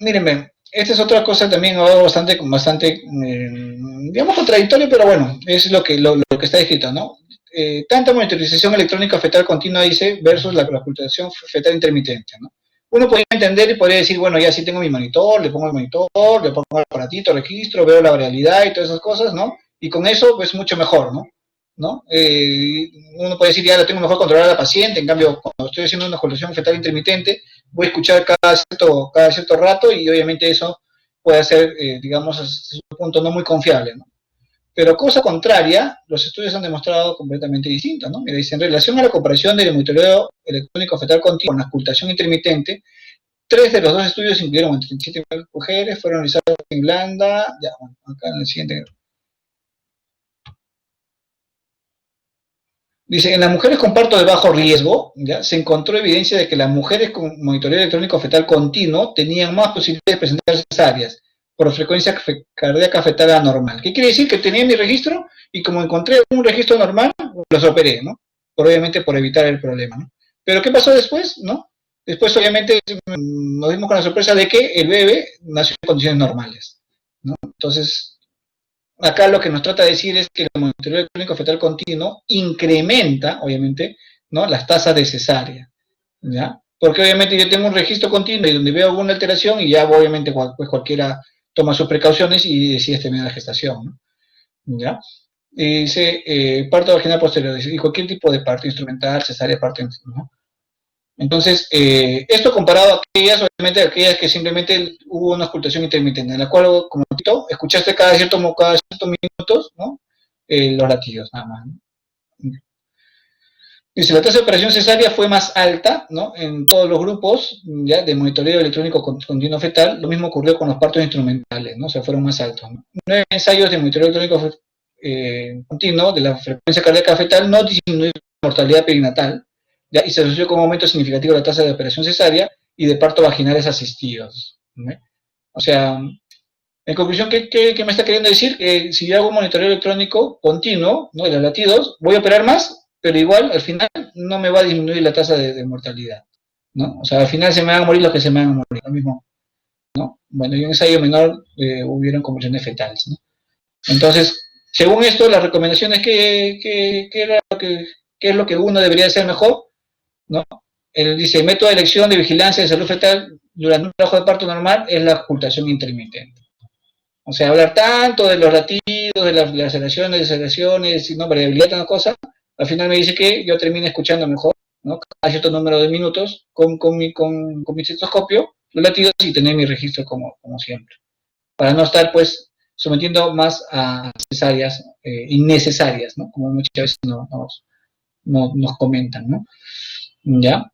Mírenme, esta es otra cosa también bastante, digamos, contradictorio, pero bueno, es lo que está escrito, ¿no? Tanta monitorización electrónica fetal continua, dice, versus la ocultación fetal intermitente, ¿no? Uno podría entender y podría decir, bueno, ya sí tengo mi monitor, le pongo el monitor, le pongo el aparatito, registro, veo la variabilidad y todas esas cosas, ¿no? Y con eso, pues, mucho mejor, ¿no? ¿No? Uno puede decir, ya lo tengo mejor controlada la paciente, en cambio, cuando estoy haciendo una ocultación fetal intermitente, voy a escuchar cada cierto rato y obviamente eso puede ser, digamos, hasta un punto no muy confiable, ¿no? Pero cosa contraria, los estudios han demostrado completamente distinto, ¿no? Mira, dice, en relación a la comparación del monitoreo electrónico fetal continuo con la ocultación intermitente, 3 de los 2 estudios incluyeron a 37 mujeres, fueron realizados en Irlanda, ya, bueno, acá en el siguiente. Dice, en las mujeres con parto de bajo riesgo, ¿ya? Se encontró evidencia de que las mujeres con monitoreo electrónico fetal continuo tenían más posibilidades de presentar cesáreas por frecuencia cardíaca fetal anormal. ¿Qué quiere decir? Que tenía mi registro y como encontré un registro normal, los operé, ¿no? Obviamente por evitar el problema, ¿no? Pero ¿qué pasó después, no? Después obviamente nos dimos con la sorpresa de que el bebé nació en condiciones normales, ¿no? Entonces, acá lo que nos trata de decir es que el monitoreo electrónico fetal continuo incrementa, obviamente, ¿no? Las tasas de cesárea, ¿ya? Porque obviamente yo tengo un registro continuo y donde veo alguna alteración y ya obviamente pues cualquiera toma sus precauciones y decide terminar la gestación, ¿no? ¿Ya? Y dice parto vaginal posterior, y cualquier tipo de parto instrumental, cesárea, parto, ¿no? Entonces, esto comparado a obviamente, aquellas que simplemente hubo una ocultación intermitente, en la cual, como repito, escuchaste cada ciertos minutos, ¿no? Los latidos, nada más, ¿no? Dice, la tasa de operación cesárea fue más alta, ¿no? En todos los grupos, ya, de monitoreo electrónico continuo fetal, lo mismo ocurrió con los partos instrumentales, ¿no? O sea, fueron más altos, ¿no? 9 ensayos de monitoreo electrónico continuo de la frecuencia cardíaca fetal no disminuyeron la mortalidad perinatal, ¿ya? Y se asoció con un aumento significativo de la tasa de operación cesárea y de parto vaginales asistidos, ¿no? O sea, en conclusión, ¿qué me está queriendo decir? Que si yo hago un monitoreo electrónico continuo, ¿no? De los latidos, voy a operar más, pero igual, al final, no me va a disminuir la tasa de mortalidad, ¿no? O sea, al final se me van a morir los que se me van a morir, lo mismo, ¿no? Bueno, y en ensayo menor hubieron convulsiones fetales, ¿no? Entonces, según esto, las recomendaciones, ¿qué es lo que uno debería hacer mejor? ¿No? Él dice, el método de elección de vigilancia de salud fetal durante un trabajo de parto normal es la ocultación intermitente. O sea, hablar tanto de los latidos, de las aceleraciones, desaceleraciones, ¿no? Variabilidad, tanta cosa, al final me dice que yo termine escuchando mejor, ¿no? Cada cierto número de minutos con mi estetoscopio, los latidos y tener mi registro como siempre. Para no estar, pues, sometiendo más a cesáreas innecesarias, ¿no? Como muchas veces nos comentan, ¿no? ¿Ya?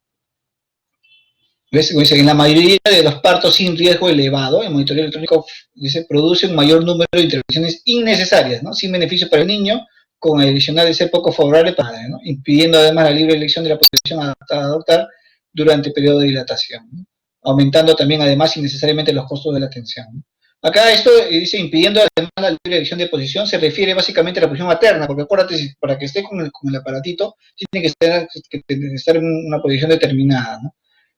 ¿Ves? En la mayoría de los partos sin riesgo elevado, el monitoreo electrónico dice, produce un mayor número de intervenciones innecesarias, ¿no? Sin beneficio para el niño, con el adicional de ser poco favorable para el padre, ¿no? Impidiendo además la libre elección de la posición adaptada a adoptar durante el periodo de dilatación, ¿no? Aumentando también además innecesariamente los costos de la atención, ¿no? Acá esto dice impidiendo además la libre elección de posición, se refiere básicamente a la posición materna, porque acuérdate, para que esté con el aparatito, tiene que estar en una posición determinada, ¿no?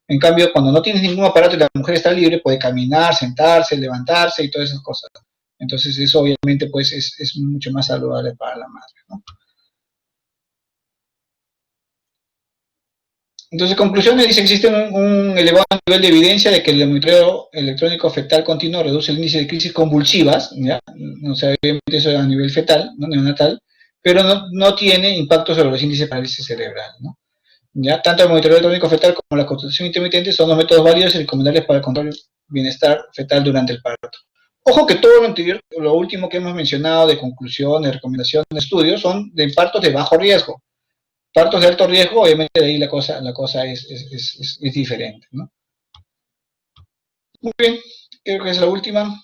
En cambio, cuando no tienes ningún aparato y la mujer está libre, puede caminar, sentarse, levantarse y todas esas cosas. Entonces eso obviamente pues es mucho más saludable para la madre, ¿no? Entonces, conclusiones, dice que existe un elevado nivel de evidencia de que el monitoreo electrónico fetal continuo reduce el índice de crisis convulsivas, ¿ya? O sea, obviamente eso a nivel fetal, ¿no? Neonatal, pero no tiene impacto sobre los índices de parálisis cerebral, ¿no? ¿Ya? Tanto el monitoreo electrónico fetal como la constatación intermitente son los métodos válidos y recomendables para el control del bienestar fetal durante el parto. Ojo que todo lo anterior, lo último que hemos mencionado de conclusiones, recomendaciones, estudios, son de partos de bajo riesgo. Partos de alto riesgo, obviamente de ahí la cosa es diferente, ¿no? Muy bien, creo que es la última.